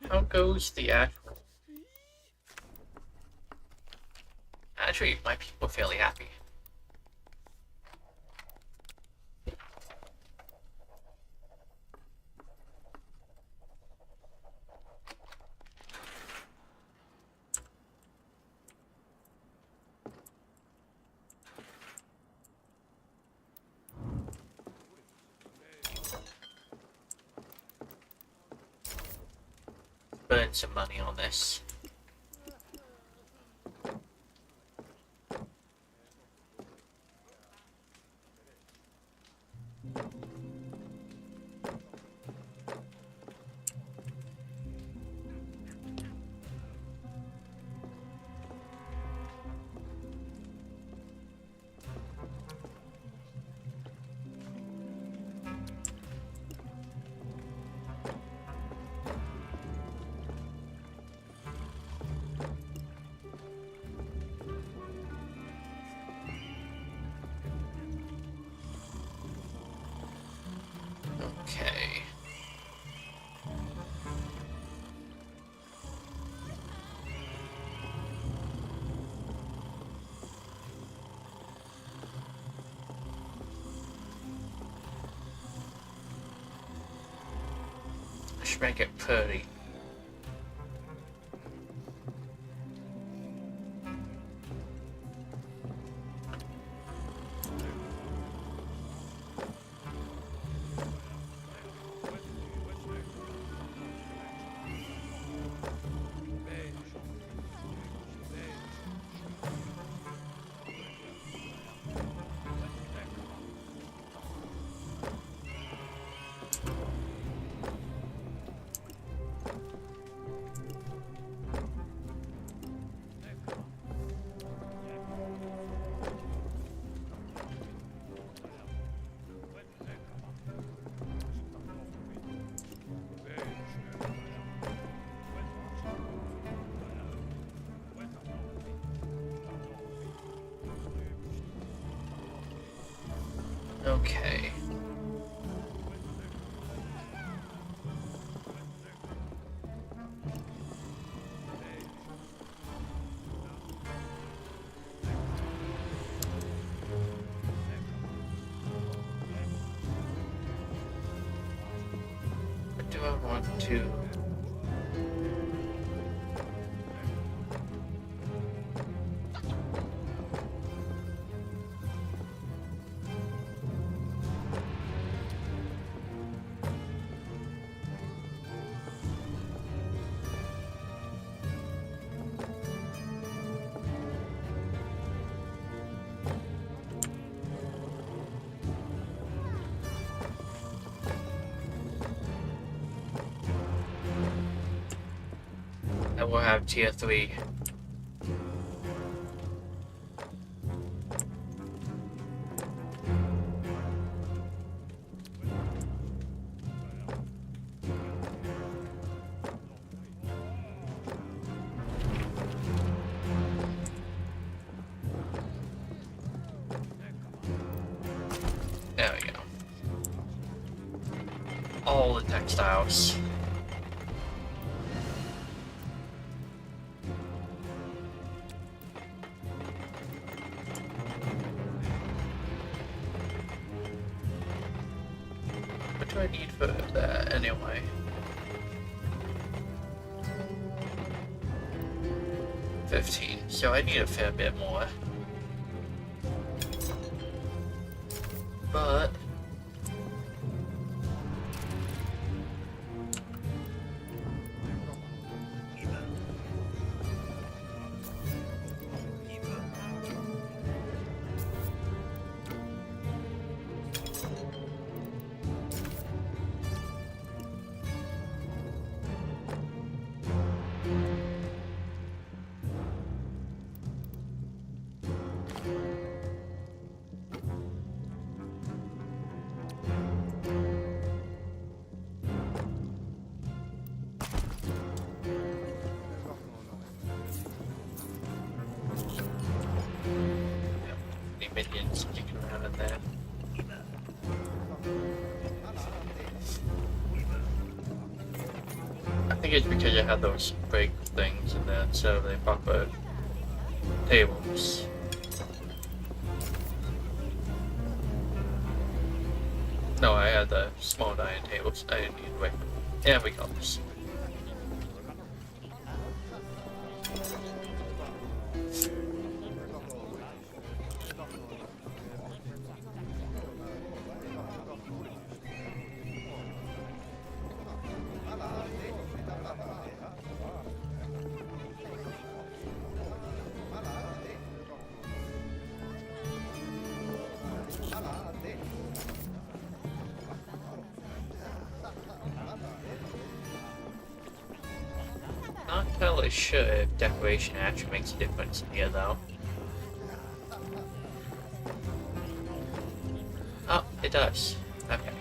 Speaker 1: How goes the actual? Actually, my people are fairly happy. Burn some money on this. Okay. I should make it pretty. Okay. What do I want to... I will have tier 3. There we go. All the textiles. What do I need for that anyway? $15, so I need a fair bit more. But any minions sticking around in there. I think it's because I had those big things in there instead of the proper tables. No, I had the small dining tables. I didn't need regular. Yeah, we got this. Not entirely sure if decoration actually makes a difference here, though. Oh, it does. Okay.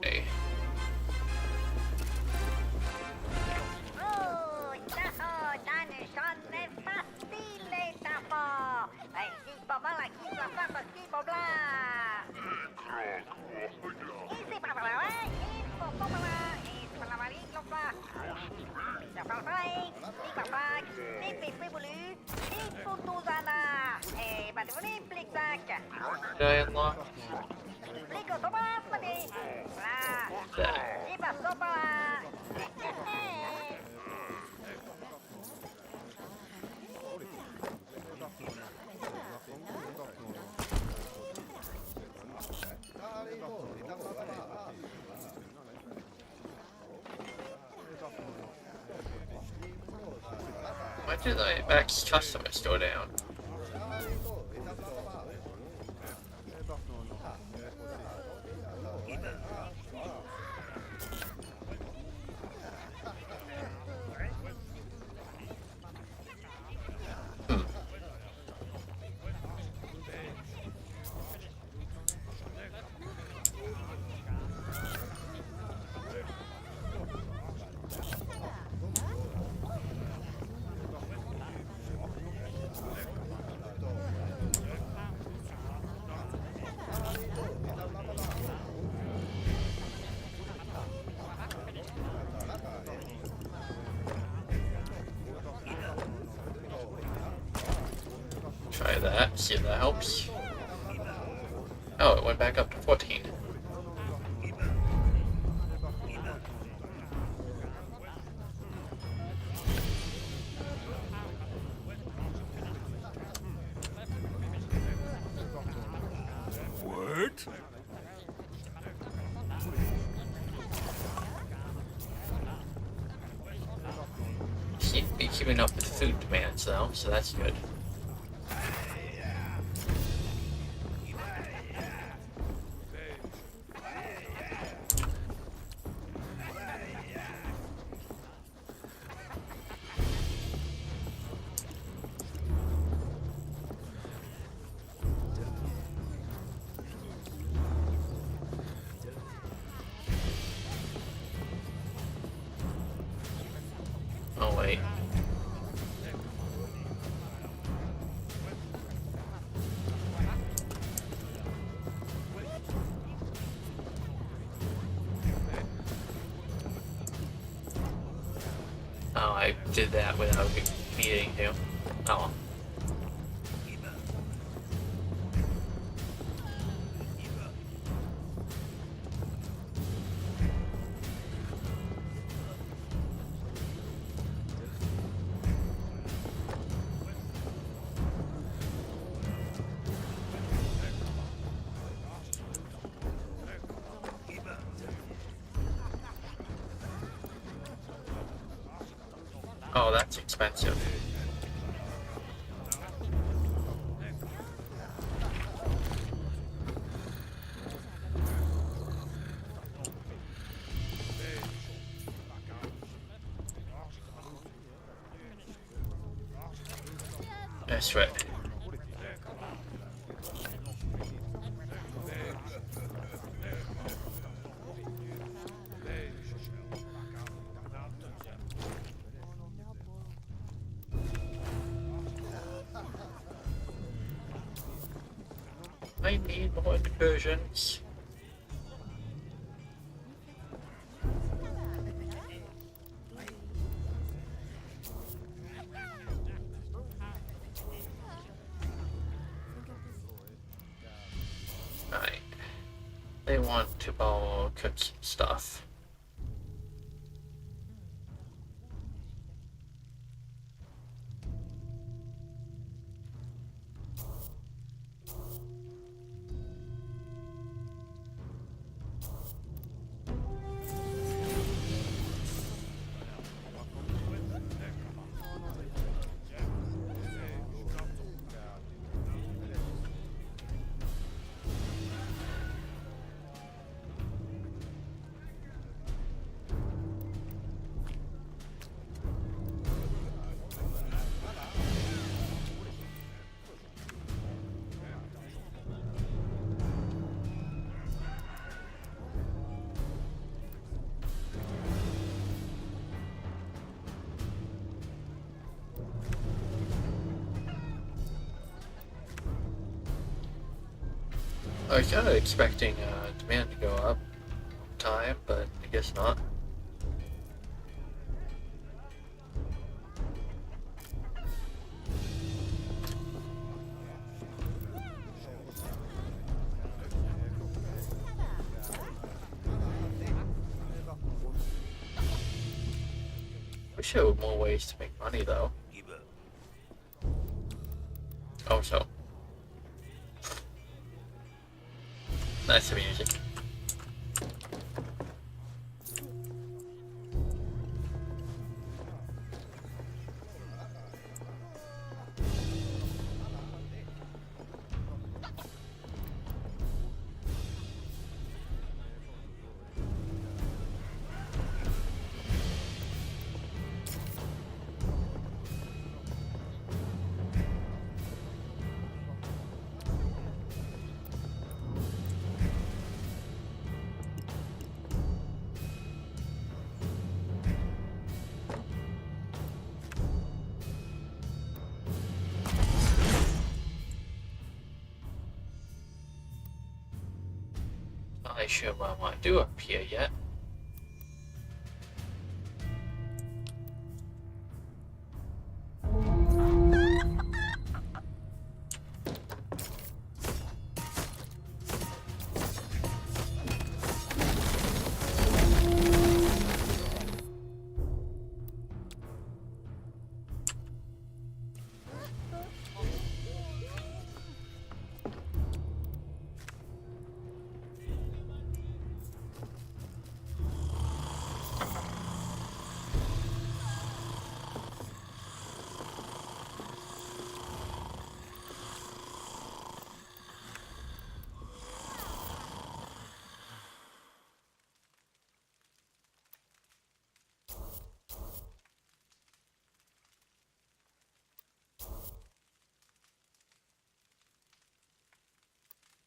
Speaker 1: Hey.
Speaker 7: Oh, ciao, Danny, sonne fattile, tapo. Tipo bala, tipo papa, tipo bla. Easy papa, tipo papa, tipo la malino bla. La palpai, tipo pack, tipo frivolu, tipo tuzana. But the only blick back.
Speaker 1: Did I unlock?
Speaker 7: Blico tomas, buddy. Bla.
Speaker 1: There.
Speaker 7: Tipo sopa.
Speaker 1: Why did the Max customers go down? See if that helps. Oh, it went back up to 14.
Speaker 6: What?
Speaker 1: Seem to be keeping up with food demands though, so that's good. Oh wait. Oh, I did that without needing to. Oh well. Oh, that's expensive. That's right. I need more diversions. Right. They want to cook some stuff. I was kind of expecting demand to go up time, but I guess not. Wish there were more ways to make money though. Oh, so. That's the music. Not sure what I want to do up here yet.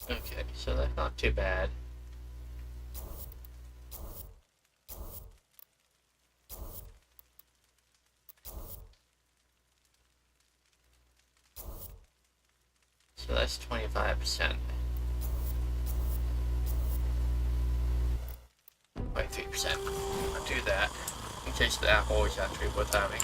Speaker 1: Okay, so that's not too bad. So that's 25%. 23%. I'll do that in case the apple is actually worth having.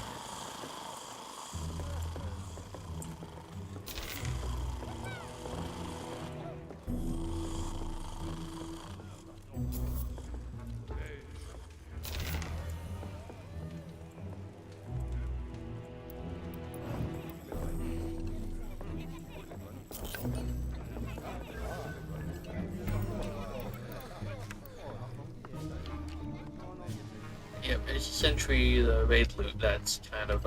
Speaker 1: Yep, it's essentially the raid loot that's kind of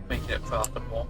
Speaker 1: making it profitable.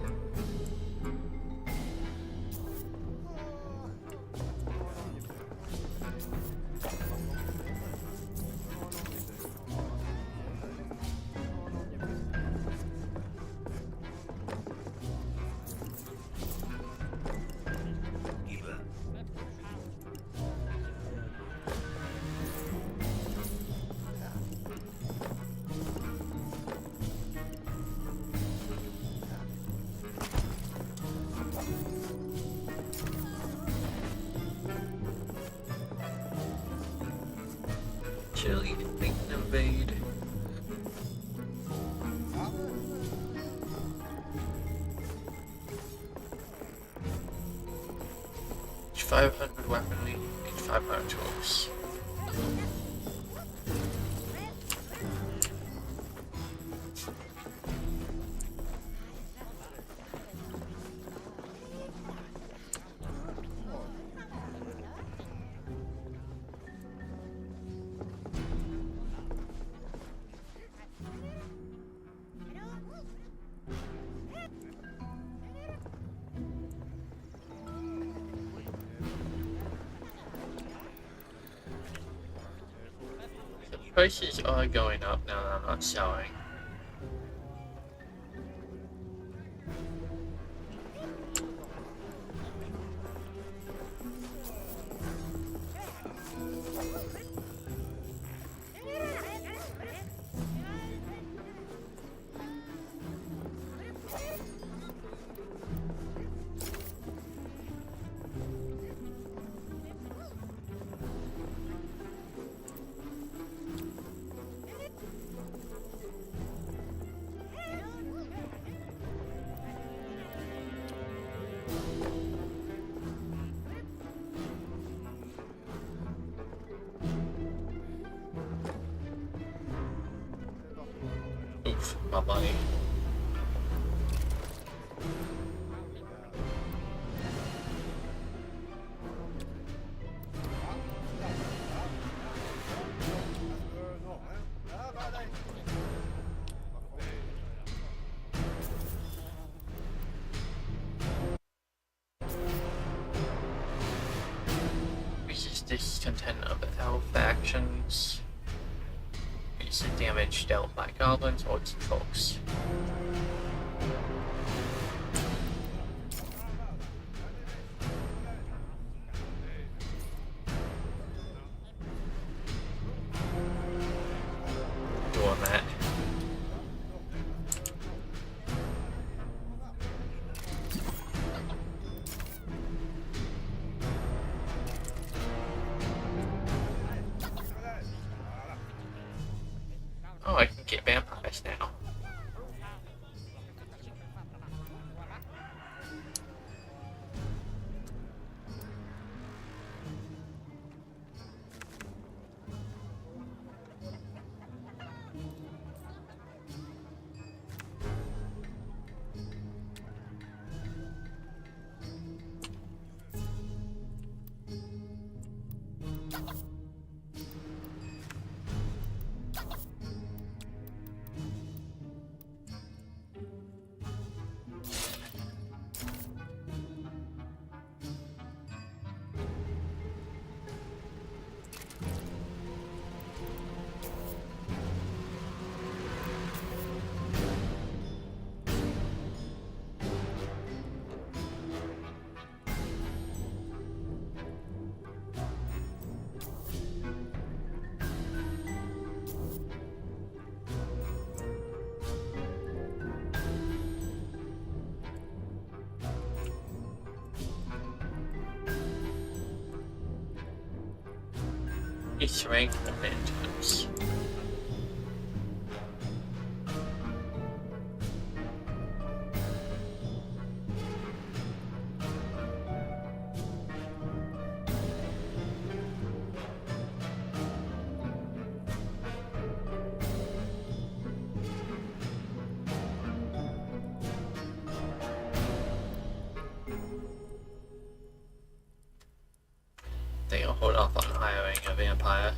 Speaker 1: Chili, make an invade. Each 500 weaponry, each 500 tools. Prices are going up now that I'm not selling. Oof, my money. Increases discontent of our factions. Increases the damage dealt by goblins, orcs, and folks. Doormat. Oh, I can get vampires now. Its rank momentums. Think I'll hold off on hiring a vampire.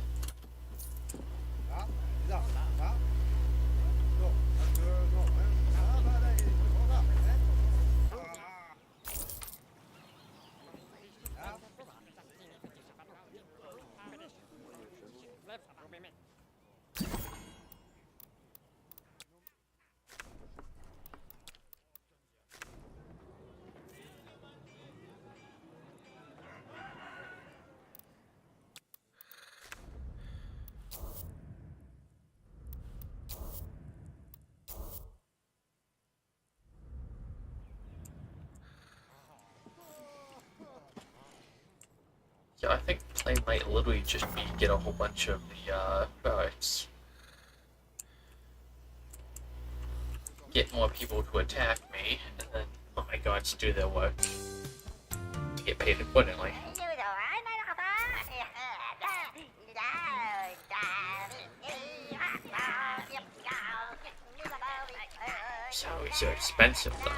Speaker 1: Yeah, I think the play might literally just be get a whole bunch of the barracks. Get more people to attack me, and then let my guards do their work. Get paid accordingly. So it's so expensive though.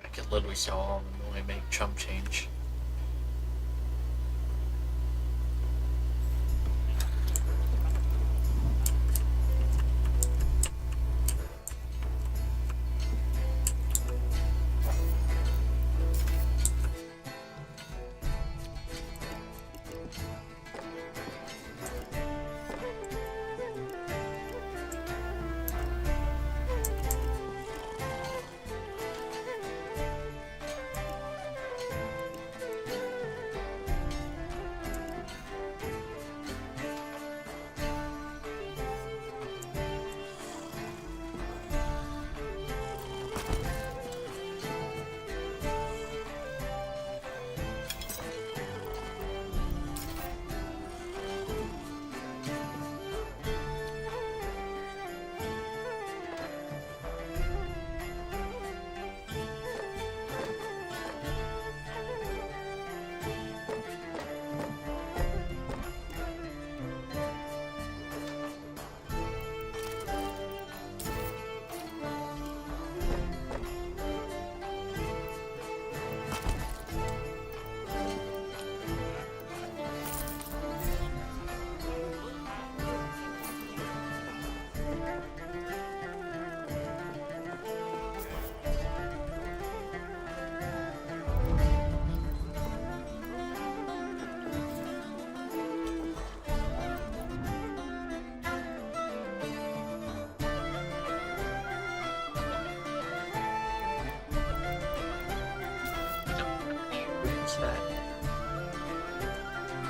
Speaker 1: I could literally sell all of them and only make chump change.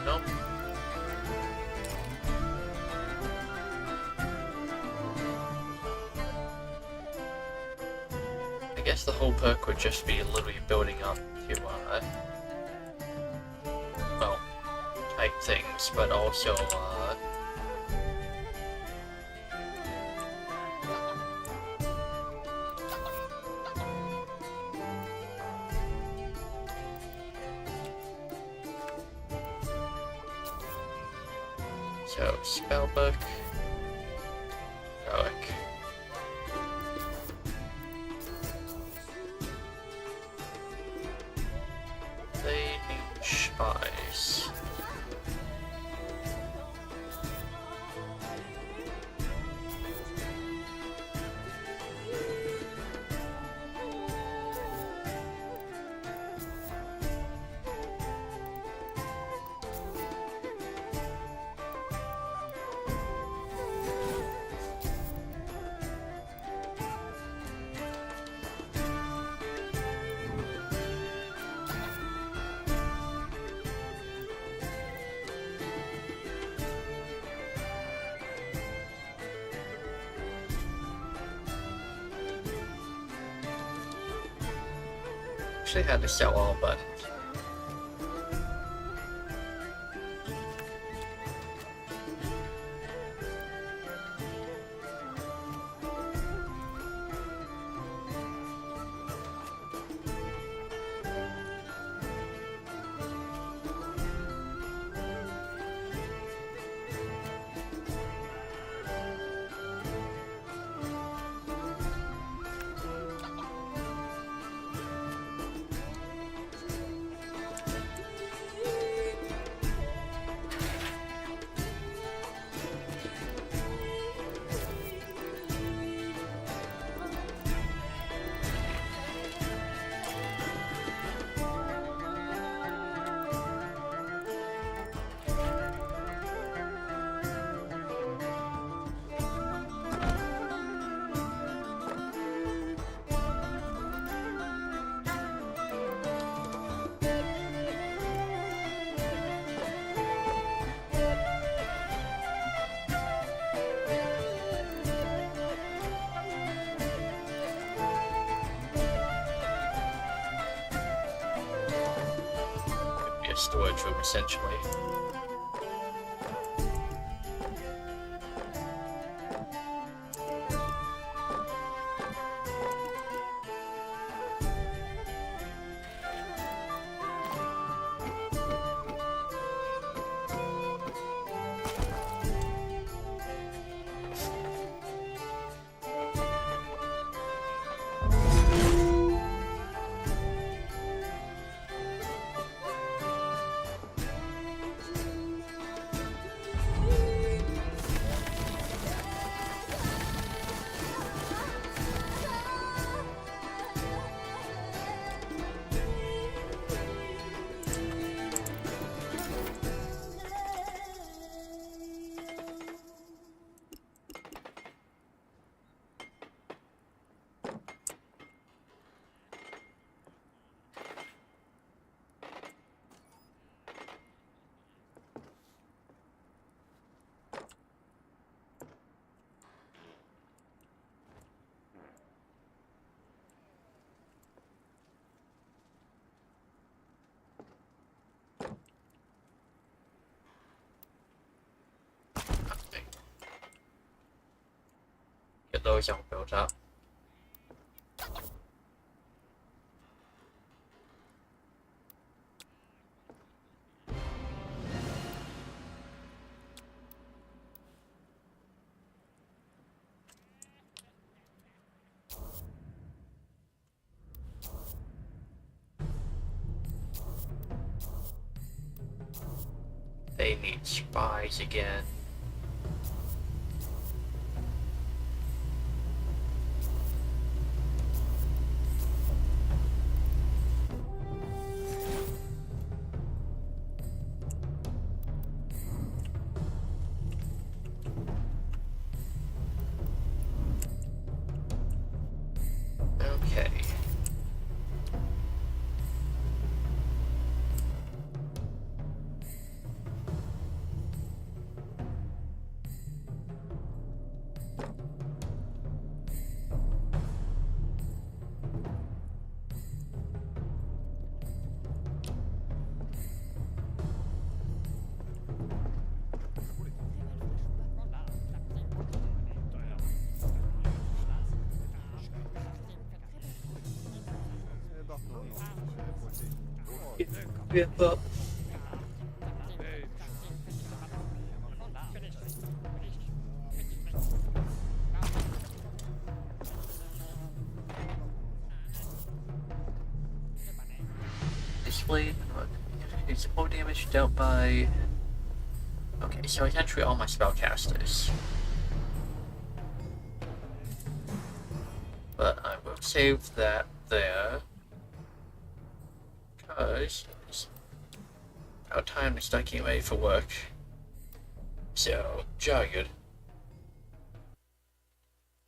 Speaker 1: Nope. I guess the whole perk would just be literally building up to, well, type things, but also, so, spellbook, relic. Fading spies. actually had to sell all buttons. A storage room, essentially. Get those all built up. They need spies again. Okay. Whip up. Display is all damage dealt by. Okay, so essentially all my spellcasters. But I will save that there. Because it's about time to start getting ready for work. So, jolly good.